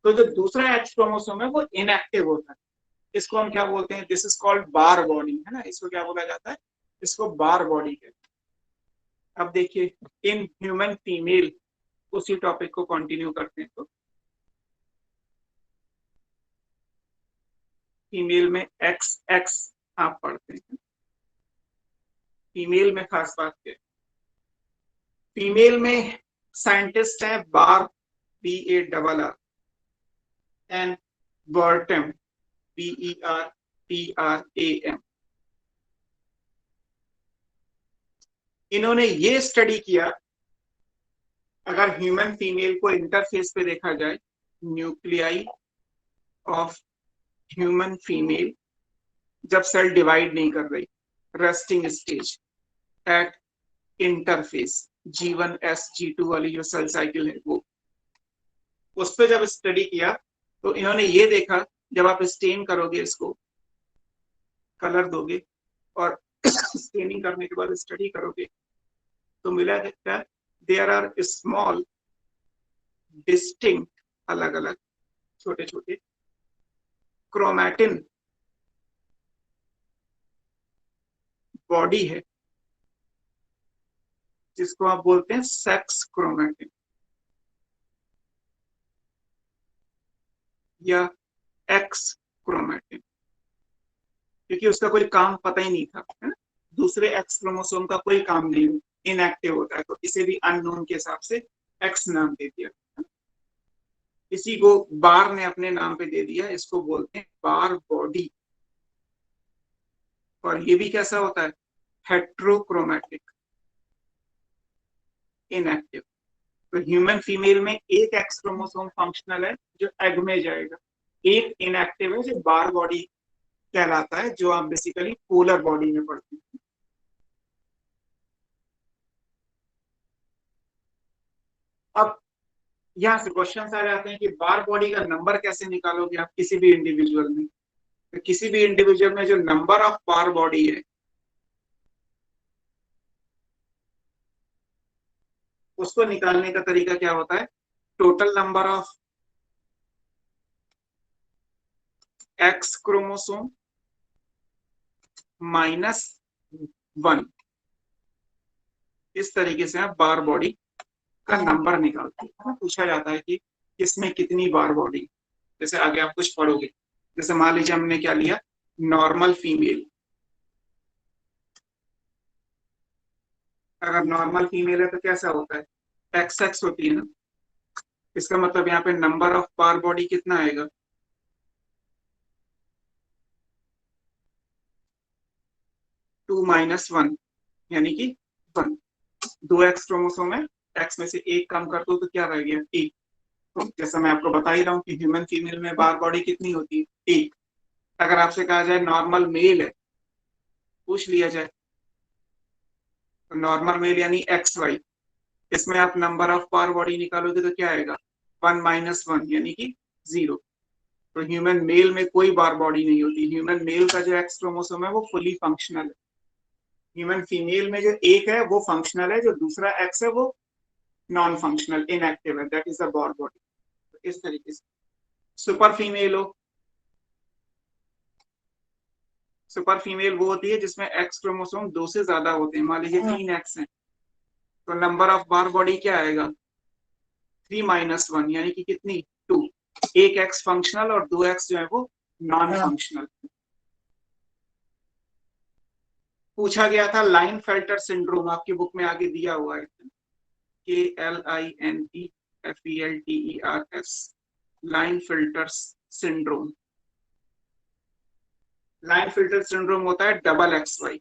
तो जो दूसरा एक्स क्रोमोसोम है वो इनएक्टिव होता है, इसको हम क्या बोलते हैं, this is called bar body, है ना, इसको क्या बोला जाता है, इसको बार बॉडी कहते हैं। अब देखिए इन ह्यूमन फीमेल, उसी टॉपिक को कंटिन्यू करते हैं। तो फीमेल में एक्स एक्स आप पढ़ते हैं, फीमेल में खास बात क्या, फीमेल में साइंटिस्ट है बार, BARR, एंड बर्टम, BERTRAM। इन्होंने ये स्टडी किया, अगर ह्यूमन फीमेल को इंटरफेस पे देखा जाए, न्यूक्लियाई ऑफ ह्यूमन फीमेल जब सेल डिवाइड नहीं कर रही, resting stage eight interface, G1S G2 वाली जो सेल साइकिल है वो, उस पर जब स्टडी किया तो इन्होंने ये देखा, जब आप स्टेन करोगे, इसको कलर दोगे और स्टेनिंग करने के बाद स्टडी करोगे तो मिला क्या, देयर आर स्मॉल डिस्टिंक्ट, अलग अलग छोटे छोटे क्रोमैटिन बॉडी है जिसको आप बोलते हैं सेक्स क्रोमैटिन या एक्स क्रोमैटिन, क्योंकि उसका कोई काम पता ही नहीं था, है ना, दूसरे एक्स क्रोमोसोम का कोई काम नहीं, इनएक्टिव होता है, तो इसे भी अननोन के हिसाब से एक्स नाम दे दिया। इसी को बार ने अपने नाम पे दे दिया, इसको बोलते हैं बार बॉडी। और ये भी कैसा होता है, हेट्रोक्रोमैटिक, इनएक्टिव। तो ह्यूमन फीमेल में एक एक्स क्रोमोसोम फंक्शनल है जो एग में जाएगा, एक इनएक्टिव है जो बार बॉडी कहलाता है, जो आप बेसिकली पोलर बॉडी में पढ़ते हैं। अब यहां से क्वेश्चन आ जाते हैं कि बार बॉडी का नंबर कैसे निकालोगे आप किसी भी इंडिविजुअल में, तो किसी भी इंडिविजुअल में जो नंबर ऑफ बार बॉडी है उसको निकालने का तरीका क्या होता है, total number of x chromosome -1, इस तरीके से आप बार बॉडी का नंबर निकालते हैं। पूछा जाता है कि किसमें कितनी बार बॉडी, जैसे आगे आप कुछ पढ़ोगे, जैसे मान लीजिए हमने क्या लिया, नॉर्मल फीमेल, अगर नॉर्मल फीमेल है तो कैसा होता है, एक्स एक्स होती है ना, इसका मतलब यहाँ पे नंबर ऑफ बार बॉडी कितना आएगा, 2 - 1 यानी कि 1। 2 एक्स क्रोमोसोम है, एक्स में से एक कम कर दो तो क्या रह गया, एक। तो जैसा मैं आपको बता ही रहा हूँ कि ह्यूमन फीमेल में बार बॉडी कितनी होती है, एक। अगर आपसे कहा जाए नॉर्मल मेल है, पूछ लिया जाए, तो नॉर्मल मेल यानी XY, इसमें आप नंबर ऑफ बार बॉडी निकालोगे तो क्या आएगा, 1 - 1 यानी कि 0। तो ह्यूमन मेल में कोई बार बॉडी नहीं होती, ह्यूमन मेल का जो एक्स क्रोमोसोम है वो फुली फंक्शनल है। ह्यूमन फीमेल में जो एक है वो फंक्शनल है, जो दूसरा एक्स है वो नॉन फंक्शनल, इनएक्टिव है, that is the bar body. इस तरीके से सुपर फीमेल हो, सुपर फीमेल वो होती है जिसमें एक्स क्रोमोसोम 2 से ज्यादा होते हैं, मान लीजिए 3 एक्स हैं, तो नंबर ऑफ बार बॉडी क्या आएगा, 3 - 1 यानी कि कितनी, 2। एक एक्स फंक्शनल और 2 एक्स जो है वो नॉन फंक्शनल। पूछा गया था लाइन फिल्टर सिंड्रोम, आपकी बुक में आगे दिया हुआ है, KLINEFELTERS, line filter syndrome. Line filter syndrome होता है डबल XY,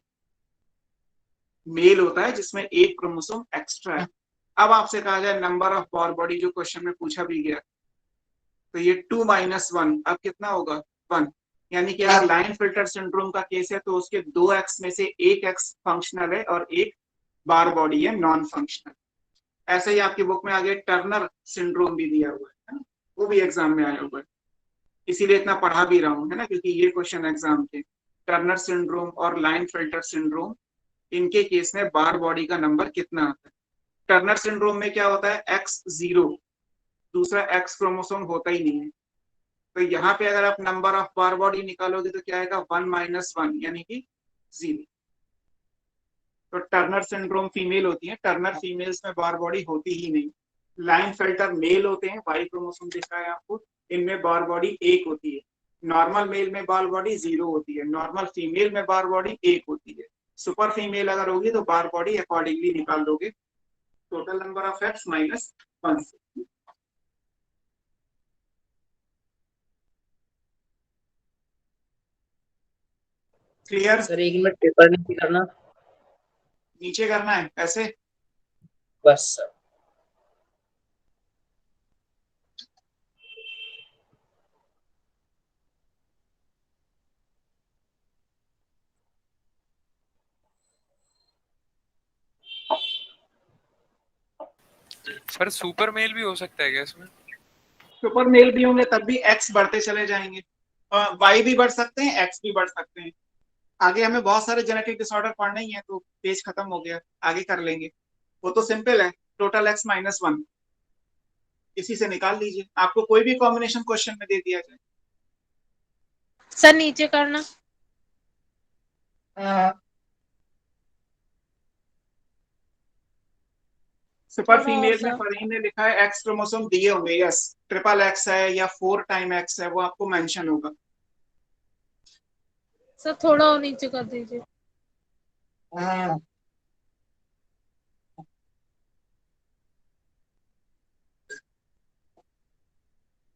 मेल होता है जिसमें एक क्रोमोसोम एक्स्ट्रा है। अब आपसे कहा जाए नंबर ऑफ बार बॉडी, जो क्वेश्चन में पूछा भी गया, तो ये 2 - 1 अब कितना होगा 1। यानी कि अगर लाइन फिल्टर सिंड्रोम का केस है तो उसके 2 एक्स में से 1 एक्स फंक्शनल है और 1 बार बॉडी है नॉन फंक्शनल। ऐसे ही आपकी बुक में आगे टर्नर सिंड्रोम भी दिया हुआ है ना, वो भी एग्जाम में आया हुआ है, इसीलिए इतना पढ़ा भी रहा हूँ, है ना, क्योंकि ये क्वेश्चन एग्जाम के टर्नर सिंड्रोम और लाइन फिल्टर सिंड्रोम, इनके केस में बार बॉडी का नंबर कितना आता है। टर्नर सिंड्रोम में क्या होता है, X0, दूसरा एक्स क्रोमोसोम होता ही नहीं है। तो यहाँ पे अगर आप नंबर ऑफ बार बॉडी निकालोगे तो क्या आएगा 1 - 1 यानी कि 0। तो टर्नर सिंड्रोम फीमेल होती है, टर्नर फीमेल्स में बार बॉडी होती ही नहीं। लाइन फिल्टर मेल होते हैं, वाई क्रोमोसोम दिखा है आपको, इनमें बार बॉडी 1 होती है। नॉर्मल मेल में बार बॉडी 0 होती है, नॉर्मल फीमेल में बार बॉडी 1 होती है। सुपर फीमेल अगर होगी तो बार बॉडी अकॉर्डिंगली निकाल दोगे, टोटल नंबर ऑफ एक्स -1 से। क्लियर? सर 1 मिनट पेपर नहीं करना, नीचे करना है ऐसे। बस सर। सर सुपर मेल भी हो सकता है क्या इसमें? सुपर मेल भी होंगे तब भी एक्स बढ़ते चले जाएंगे, वाई भी बढ़ सकते हैं, एक्स भी बढ़ सकते हैं। आगे हमें बहुत सारे जेनेटिक डिसऑर्डर पढ़ने ही है, तो पेज खत्म हो गया, आगे कर लेंगे। वो तो सिंपल है, टोटल एक्स -1 इसी से निकाल लीजिए। आपको कोई भी कॉम्बिनेशन क्वेश्चन में दे दिया जाए। सर नीचे करना। सुपर फीमेल में फरहीन ने लिखा है एक्स क्रोमोसोम दिए होंगे, यस, ट्रिपल एक्स है या 4 टाइम एक्स है, वो आपको मेंशन होगा। सर थोड़ा और नीचे कर दीजिए।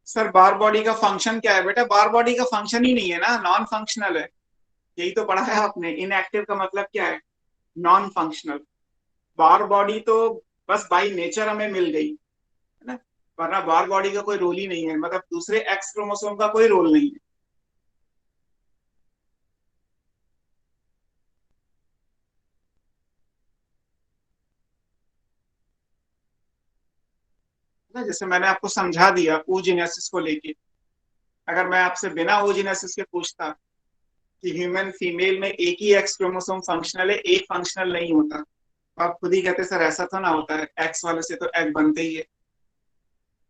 सर बार बॉडी का फंक्शन क्या है बेटा? बार बॉडी का फंक्शन ही नहीं है ना, नॉन फंक्शनल है, यही तो पढ़ा है आपने। इनएक्टिव का मतलब क्या है? Non functional. बार बॉडी तो बस बाई नेचर हमें मिल गई, है ना, वरना बार बॉडी का कोई रोल ही नहीं है, मतलब दूसरे एक्स क्रोमोसोम का कोई रोल नहीं है। ना, जैसे मैंने आपको समझा दिया oogenesis को लेके, अगर मैं आपसे बिना oogenesis के पूछता कि ह्यूमन फीमेल में एक ही एक्स क्रोमोसोम फंक्शनल है, एक फंक्शनल नहीं होता, तो आप खुद ही कहते सर ऐसा तो ना होता है, एक्स वाले से तो एग बनते ही है।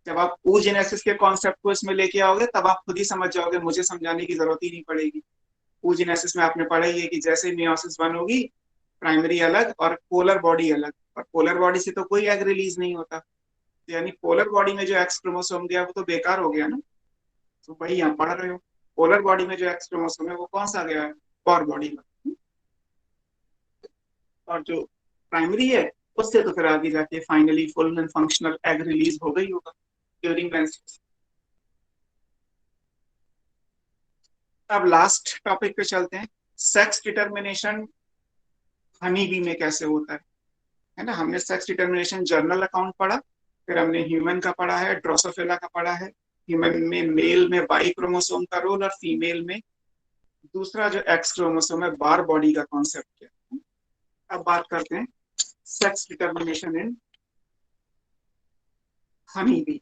जब आप oogenesis के कॉन्सेप्ट को इसमें लेके आओगे तब आप खुद ही समझ जाओगे, मुझे समझाने की जरूरत ही नहीं पड़ेगी। oogenesis में आपने पढ़ा ही है कि जैसे मियोसिस 1 होगी, प्राइमरी अलग और पोलर बॉडी अलग, और पोलर बॉडी से तो कोई एग रिलीज नहीं होता, यानी पोलर बॉडी में जो एक्स क्रोमोसोम गया वो तो बेकार हो गया ना। तो वही यहाँ पढ़ रहे हो, पोलर बॉडी में जो एक्स क्रोमोसोम है वो कौन सा गया है? बार बॉडी में। और जो प्राइमरी है उससे तो फिर आगे जाके finally full and functional egg release हो गई होगा ड्यूरिंग मेंस्ट्रुएशन। अब लास्ट टॉपिक पे चलते हैं, सेक्स डिटर्मिनेशन हनी बी में कैसे होता है ना। हमने सेक्स डिटर्मिनेशन जर्नल अकाउंट पढ़ा, फिर हमने ह्यूमन का पढ़ा है, ड्रोसोफिला का पढ़ा है। ह्यूमन में मेल में वाई क्रोमोसोम का रोल और फीमेल में दूसरा जो एक्स क्रोमोसोम है बार बॉडी का कॉन्सेप्ट क्या है। अब बात करते हैं sex determination in honey bee.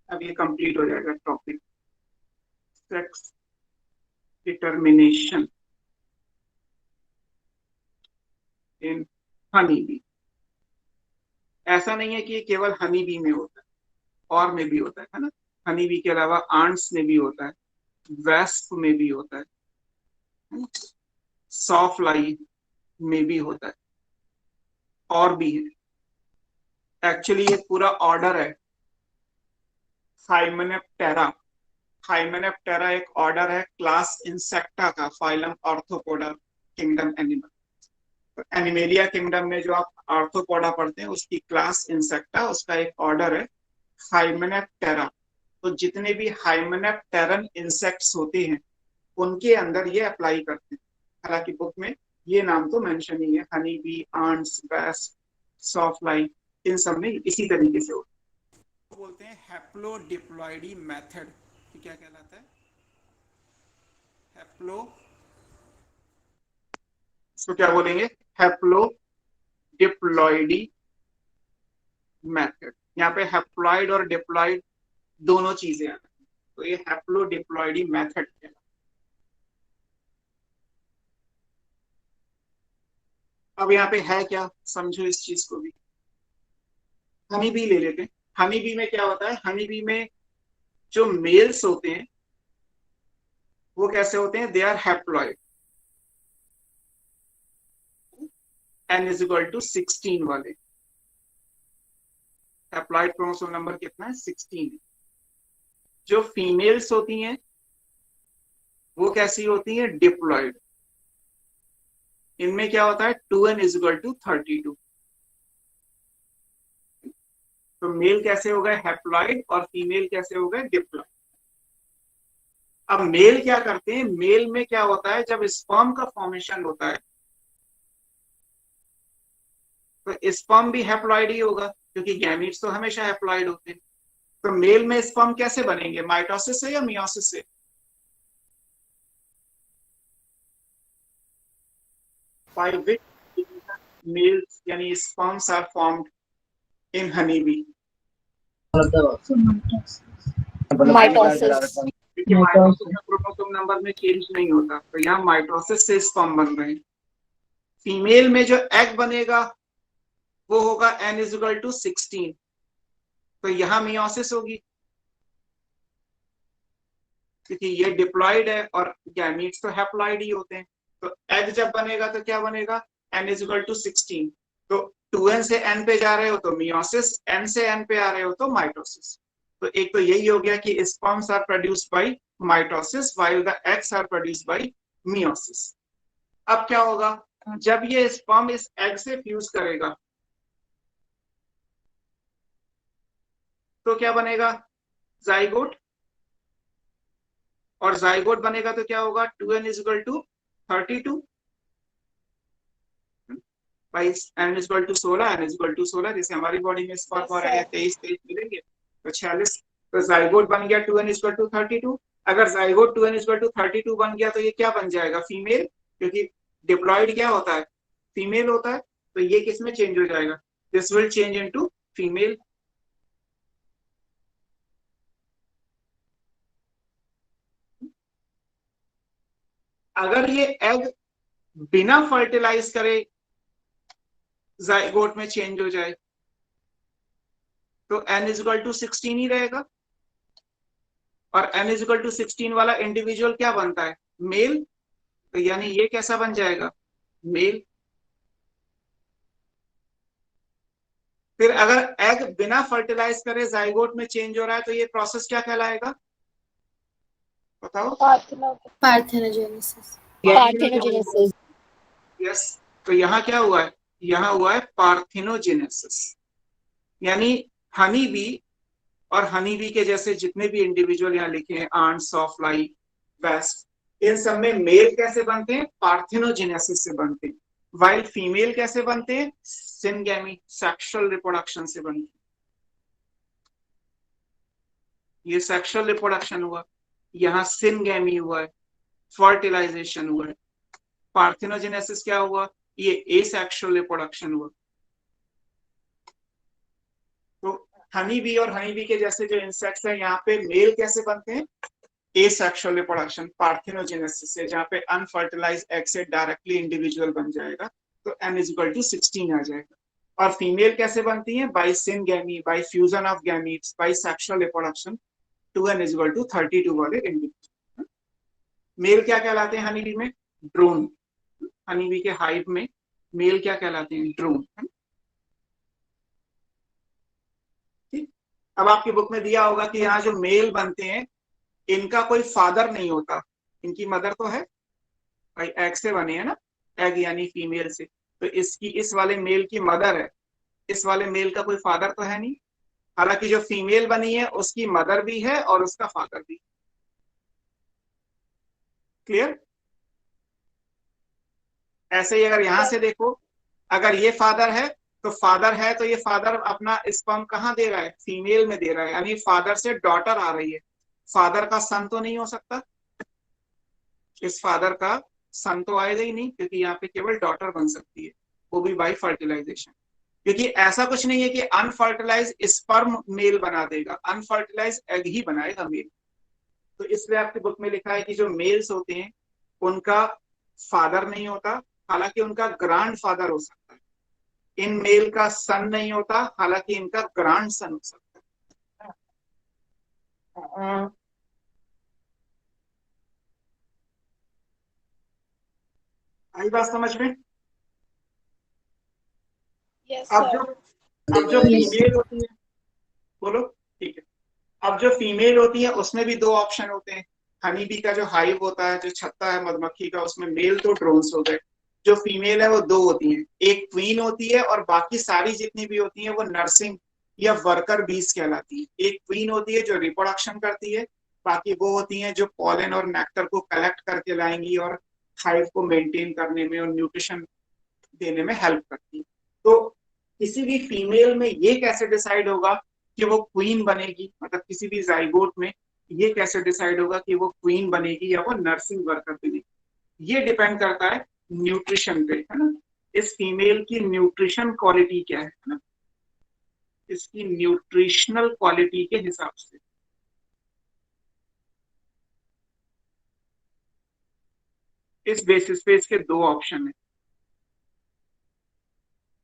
अब ये कंप्लीट हो जाएगा topic, sex determination in honey bee. ऐसा नहीं है कि ये केवल हनी बी में होता है, और में भी होता है ना। हनी बी के अलावा आंट्स में भी होता है, वेस्प में भी होता है, सॉफ्टफ्लाई में भी होता है, और भी है। एक्चुअली ये पूरा ऑर्डर है हाइमेनेप्टेरा। हाइमेनेप्टेरा एक ऑर्डर है क्लास इंसेक्टा का, फाइलम आर्थ्रोपोडा, किंगडम एनिमल। तो एनिमेलिया किंगडम में जो आप आर्थ्रोपोडा पढ़ते हैं उसकी क्लास इंसेक्टा, उसका एक ऑर्डर है हाइमेनेप्टेरा। तो जितने भी हाइमेनेप्टेरन इंसेक्ट्स होते हैं उनके अंदर ये अप्लाई करते हैं। हालांकि बुक में ये नाम तो मेंशन ही है, हनी बी, आंट्स, वेस्ट, सॉफ्टलाइन, इन सब में इसी तरीके से होता है। बोलते हैं हैप्लोडिप्लॉइडी मेथड, क्या कहलाता है? हैप्लो, इसको क्या बोलेंगे? हैप्लोडिप्लॉइडी मेथड। यहाँ पे हैप्लॉइड और डिप्लॉइड दोनों चीजें आती हैं, तो ये हैप्लोडिप्लॉइडी मेथड है। अब यहाँ पे है क्या, समझो इस चीज को भी। हनी बी ले लेते हैं। हनी बी में क्या होता है? हनी बी में जो मेल्स होते हैं वो कैसे होते हैं? They are haploid, n is equal to 16 वाले। हैप्लॉइड क्रोमोसोम नंबर कितना है? 16 है। जो फीमेल्स होती हैं वो कैसी होती हैं? डिप्लॉइड। इनमें क्या होता है? 2n is equal to 32। तो मेल कैसे हो गए? हैप्लॉइड, और फीमेल कैसे हो गए? डिप्लॉइड। अब मेल क्या करते हैं? मेल में क्या होता है? जब स्पर्म का फॉर्मेशन होता है तो स्पर्म भी हैप्लॉइड ही होगा, क्योंकि गैमीट्स तो हमेशा हैप्लॉइड होते हैं। तो मेल में स्पर्म कैसे बनेंगे? माइटोसिस से या मियोसिस से? by which males यानी sperms are formed in honeybee? So mitosis. Mitosis. क्योंकि माइटोसिस में क्रोमोसोम नंबर में चेंज नहीं होता, तो यहाँ माइटोसिस से स्पर्म बन रहे हैं। फीमेल में जो एग बनेगा वो होगा n इज इक्वल टू 16, तो यहाँ मियोसिस होगी, क्योंकि ये डिप्लॉइड है और गैमीट्स तो हैप्लॉइड ही होते हैं। तो एग जब बनेगा तो क्या बनेगा? n is equal to 16। तो 2n से n पे जा रहे हो तो मियोसिस, n से n पे आ रहे हो तो माइटोसिस। तो एक तो यही हो गया कि sperms are produced by mitosis while the eggs are produced by meiosis. अब क्या होगा? जब ये स्पर्म इस एग से फ्यूज करेगा तो क्या बनेगा? जाइगोट। और जाइगोट बनेगा तो क्या होगा? 2n is equal to 32 by n is equal to 16, n is equal to 16। जैसे हमारी बॉडी में स्पर्म हो रहा है 23 मिलेंगे तो 46। तो जाइगोट बन गया 2n इज इक्वल टू 32। अगर zygote 2n is equal to 32 बन गया तो ये क्या बन जाएगा? फीमेल, क्योंकि डिप्लॉइड क्या होता है? फीमेल होता है। तो ये किस में चेंज हो जाएगा? This will change into female. अगर ये एग बिना फर्टिलाइज करे जाइगोट में चेंज हो जाए तो n इज इक्वल टू 16 ही रहेगा, और n इज इक्वल टू 16 वाला इंडिविजुअल क्या बनता है? मेल। तो यानी ये कैसा बन जाएगा? मेल। फिर अगर एग बिना फर्टिलाइज करे जाइगोट में चेंज हो रहा है तो ये प्रोसेस क्या कहलाएगा? बताओ। पार्थेनोजेनेसिस। पार्थेनोजेनेसिस। यस। तो यहाँ क्या हुआ है? यहाँ हुआ है पार्थेनोजेनेसिस। यानी हनी बी और हनी बी के जैसे जितने भी इंडिविजुअल यहाँ लिखे हैं, आंट, सॉफ्टलाई, वेस्ट, इन सब में मेल कैसे बनते हैं? पार्थेनोजेनेसिस से बनते हैं। वाइल फीमेल कैसे बनते हैं? सिनगैमी, सेक्सुअल रिप्रोडक्शन से बनते हैं। ये सेक्सुअल रिप्रोडक्शन हुआ, यहाँ सिनगैमी हुआ है, फर्टिलाइजेशन हुआ है। पार्थेनोजेनेसिस क्या हुआ? ये एसेक्सुअल रिप्रोडक्शन हुआ। तो हनी बी और हनी बी के जैसे जो इंसेक्ट्स हैं यहाँ पे मेल कैसे बनते हैं? एसेक्सुअल रिप्रोडक्शन, पार्थेनोजेनेसिस से, जहाँ पे अनफर्टिलाइज एग से डायरेक्टली इंडिविजुअल बन जाएगा तो n इज इक्वल टू 16 आ जाएगा। और फीमेल कैसे बनती है? By syngamy, by fusion of gametes, by sexual reproduction, 2n is equal to 32 वाले इंडिविजुअल। मेल क्या कहलाते हैं हनी बी में? ड्रोन। हनी बी के हाइव में मेल क्या कहलाते हैं? ड्रोन। ठीक। अब आपकी बुक में दिया होगा कि यहाँ जो मेल बनते हैं इनका कोई फादर नहीं होता, इनकी मदर तो है भाई, एग से बने हैं ना, एग यानी फीमेल से। तो इसकी, इस वाले मेल की मदर है, इस वाले मेल का कोई फादर तो है नहीं। हालांकि जो फीमेल बनी है उसकी मदर भी है और उसका फादर भी। क्लियर? ऐसे ही अगर यहाँ से देखो, अगर ये फादर है तो ये फादर अपना स्पर्म कहाँ दे रहा है, फीमेल में दे रहा है, यानी फादर से डॉटर आ रही है। फादर का सन तो नहीं हो सकता, इस फादर का सन तो आएगा ही नहीं, क्योंकि यहाँ पे केवल डॉटर बन सकती है, वो भी बाई फर्टिलाइजेशन। क्योंकि ऐसा कुछ नहीं है कि अनफर्टिलाइज स्पर्म मेल बना देगा, अनफर्टिलाइज एग ही बनाएगा मेल। तो इसलिए आपकी बुक में लिखा है कि जो मेल्स होते हैं उनका फादर नहीं होता, हालांकि उनका ग्रांड फादर हो सकता है। इन मेल का सन नहीं होता, हालांकि इनका ग्रांड सन हो सकता है। आई बात समझ में? यस अब सर। जो फीमेल होती है, बोलो, ठीक है। अब जो फीमेल होती है उसमें भी दो ऑप्शन होते हैं। हनी बी का जो हाइव होता है, जो छत्ता है मधुमक्खी का, उसमें मेल तो ड्रोन्स हो गए। जो फीमेल है वो दो होती हैं, एक क्वीन होती है और बाकी सारी जितनी भी होती हैं वो नर्सिंग या वर्कर बीज कहलाती है। एक क्वीन होती है जो रिप्रोडक्शन करती है, बाकी वो होती हैं जो पॉलन और नेक्टर को कलेक्ट करके लाएंगी और हाइव को मेंटेन करने में और न्यूट्रिशन देने में हेल्प करती है। तो किसी भी फीमेल में ये कैसे डिसाइड होगा कि वो क्वीन बनेगी, मतलब किसी भी जाइगोट में ये कैसे डिसाइड होगा कि वो क्वीन बनेगी या वो नर्सिंग वर्कर बनेगी? ये डिपेंड करता है न्यूट्रिशन पे, है ना। इस फीमेल की न्यूट्रिशन क्वालिटी क्या है ना, इसकी न्यूट्रिशनल क्वालिटी के हिसाब से। इस बेसिस पे इसके दो ऑप्शन है,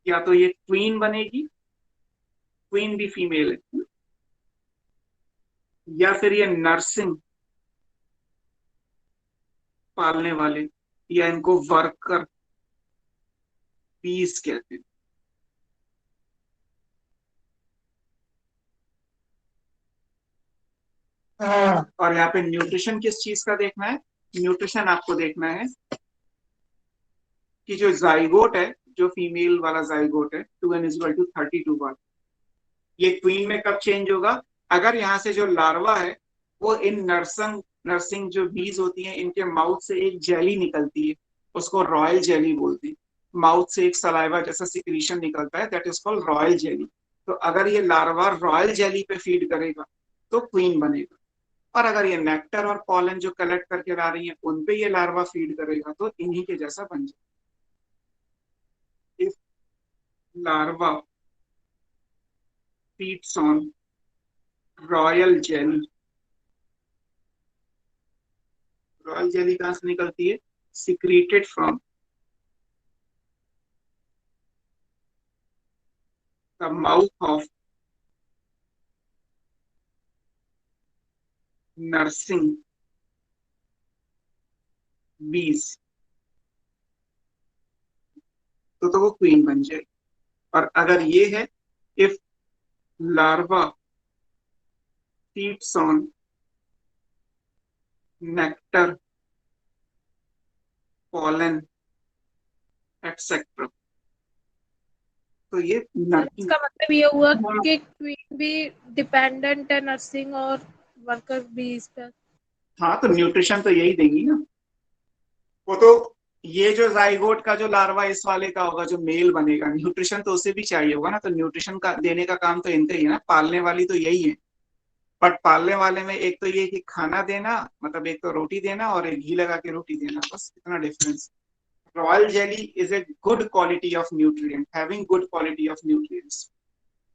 या तो ये क्वीन बनेगी, क्वीन भी फीमेल है, या फिर ये नर्सिंग पालने वाले, या इनको वर्कर बीज कहते हैं। और यहाँ पे न्यूट्रिशन किस चीज का देखना है? न्यूट्रिशन आपको देखना है कि जो जाइगोट है, जो फीमेल वाला जाइगोट है 2n=32 ये क्वीन में कब चेंज होगा? अगर यहाँ से जो लार्वा है वो इन नर्सिंग जो बीज होती हैं इनके माउथ से एक जेली निकलती है, उसको रॉयल जेली बोलते हैं। माउथ से एक सलाइवा जैसा सिक्रीशन निकलता है, that is called royal jelly. तो अगर ये लार्वा रॉयल जेली पे फीड करेगा तो क्वीन बनेगा, और अगर ये नेक्टर और पॉलन जो कलेक्ट करके ला रही है उन पे ये लार्वा फीड करेगा तो इन्हीं के जैसा बन जाएगा। If larva feeds on royal jelly, royal jelly कहां से निकलती है? Secreted from the mouth of nursing बीज, तो वो क्वीन बन जाएगी। और अगर ये है if larva feeds on nectar, pollen, etc. तो ये नर्सिंग। इसका मतलब ये हुआ कि क्वीन भी डिपेंडेंट है नर्सिंग और वर्कर बीज पर। हाँ, तो न्यूट्रिशन तो यही देंगी ना। वो तो ये जो जाइगोट का जो लार्वा इस वाले का होगा जो मेल बनेगा, न्यूट्रिशन तो उसे भी चाहिए होगा ना, तो न्यूट्रिशन का देने का काम तो इनका ही है ना। पालने वाली तो यही है, बट पालने वाले में एक तो ये कि खाना देना, मतलब एक तो रोटी देना और एक घी लगा के रोटी देना, बस इतना difference. Royal jelly is a good quality of nutrient, having good quality of nutrients.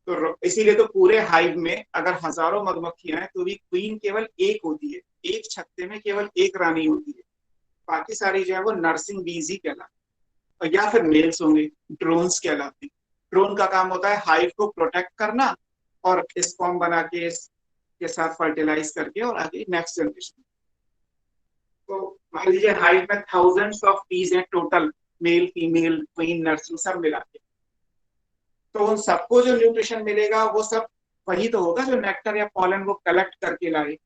तो इसीलिए तो पूरे हाइव में अगर हजारों मधुमक्खियां हैं तो भी क्वीन केवल एक होती है, एक छत्ते में केवल एक रानी होती है, बाकी सारी जो है वो नर्सिंग बीज ही कहलाती, या फिर मेल्स होंगे, ड्रोन्स कहलाते हैं। ड्रोन का काम होता है हाइव को प्रोटेक्ट करना और स्पर्म बना के साथ फर्टिलाइज करके और आगे नेक्स्ट जनरेशन। तो मान लीजिए हाइव में थाउजेंड्स ऑफ बीज हैं total, male female queen nursing सब मिला के, तो उन सबको जो न्यूट्रिशन मिलेगा वो सब वही तो होगा जो नेक्टर या पॉलन वो कलेक्ट करके लाए,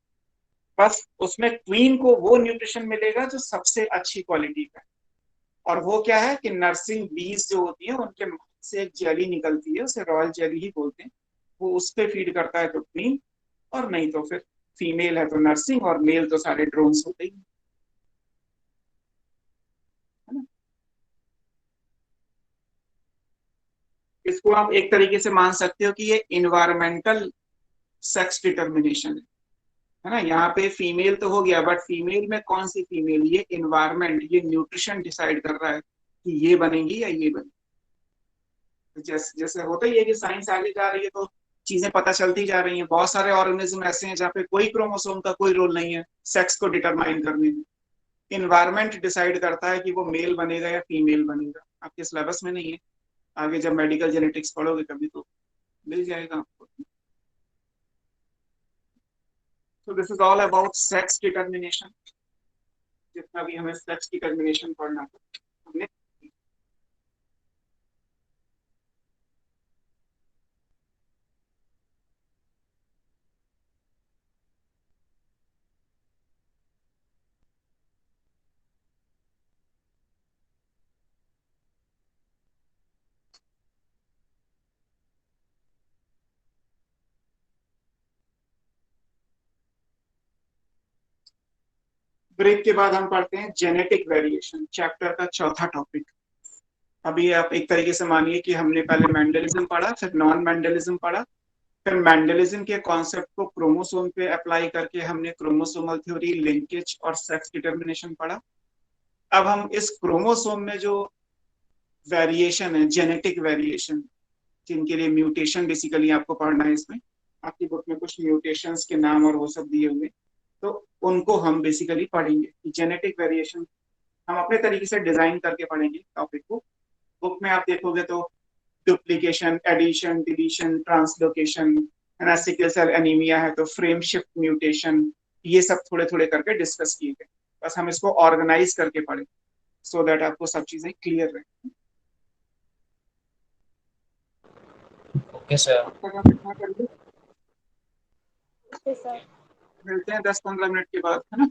बस उसमें क्वीन को वो न्यूट्रिशन मिलेगा जो सबसे अच्छी क्वालिटी का है। और वो क्या है कि नर्सिंग बीज जो होती है उनके मुख से एक जेली निकलती है, उसे रॉयल जेली ही बोलते हैं, वो उस पे फीड करता है तो क्वीन, और नहीं तो फिर फीमेल है तो नर्सिंग, और मेल तो सारे ड्रोन्स होते ही, है ना। इसको आप एक तरीके से मान सकते हो कि ये इन्वायरमेंटल सेक्स डिटर्मिनेशन है ना। यहाँ पे फीमेल तो हो गया, बट फीमेल में कौन सी फीमेल, ये इन्वायरमेंट, ये न्यूट्रिशन डिसाइड कर रहा है कि ये बनेगी या ये बनेगी। जैसे जैसे होता ही है कि साइंस आगे जा रही है तो चीजें पता चलती जा रही हैं। बहुत सारे ऑर्गेनिज्म ऐसे हैं जहाँ पे कोई क्रोमोसोम का कोई रोल नहीं है सेक्स को डिटरमाइन करने में। इन्वायरमेंट डिसाइड करता है कि वो मेल बनेगा या फीमेल बनेगा। आपके सिलेबस में नहीं है, आगे जब मेडिकल जेनेटिक्स पढ़ोगे कभी तो मिल जाएगा आपको। So this is all about sex determination. जितना भी हमें सेक्स डिटर्मिनेशन पढ़ना था हमने। ब्रेक के बाद हम पढ़ते हैं जेनेटिक वेरिएशन, चैप्टर का चौथा टॉपिक। अभी आप एक तरीके से मानिए कि हमने पहले मेंडलिज्म पढ़ा, फिर नॉन मेंडलिज्म पढ़ा, फिर मेंडलिज्म के कॉन्सेप्ट को क्रोमोसोम पे अप्लाई करके हमने क्रोमोसोमल थ्योरी, लिंकेज और सेक्स डिटर्मिनेशन पढ़ा। अब हम इस क्रोमोसोम में जो वेरिएशन है, जेनेटिक वेरिएशन, जिनके लिए म्यूटेशन बेसिकली आपको पढ़ना है, इसमें आपकी बुक में कुछ म्यूटेशंस के नाम और वो सब दिए हुए, तो उनको हम बेसिकली पढ़ेंगे। जेनेटिक वेरिएशन हम अपने तरीके से डिजाइन करके पढ़ेंगे टॉपिक को। बुक में आप देखोगे तो डुप्लीकेशन, एडिशन, डिलीशन, ट्रांसलोकेशन, है ना, सिकल सेल एनीमिया है तो फ्रेम शिफ्ट म्यूटेशन, ये सब थोड़े थोड़े करके डिस्कस किए गए। बस हम इसको ऑर्गेनाइज करके पढ़ें सो दैट आपको सब चीजें क्लियर रहे। Okay sir. अब तक आप इतना कर लो, Okay, sir. मिलते हैं 10-15 मिनट के बाद, है ना।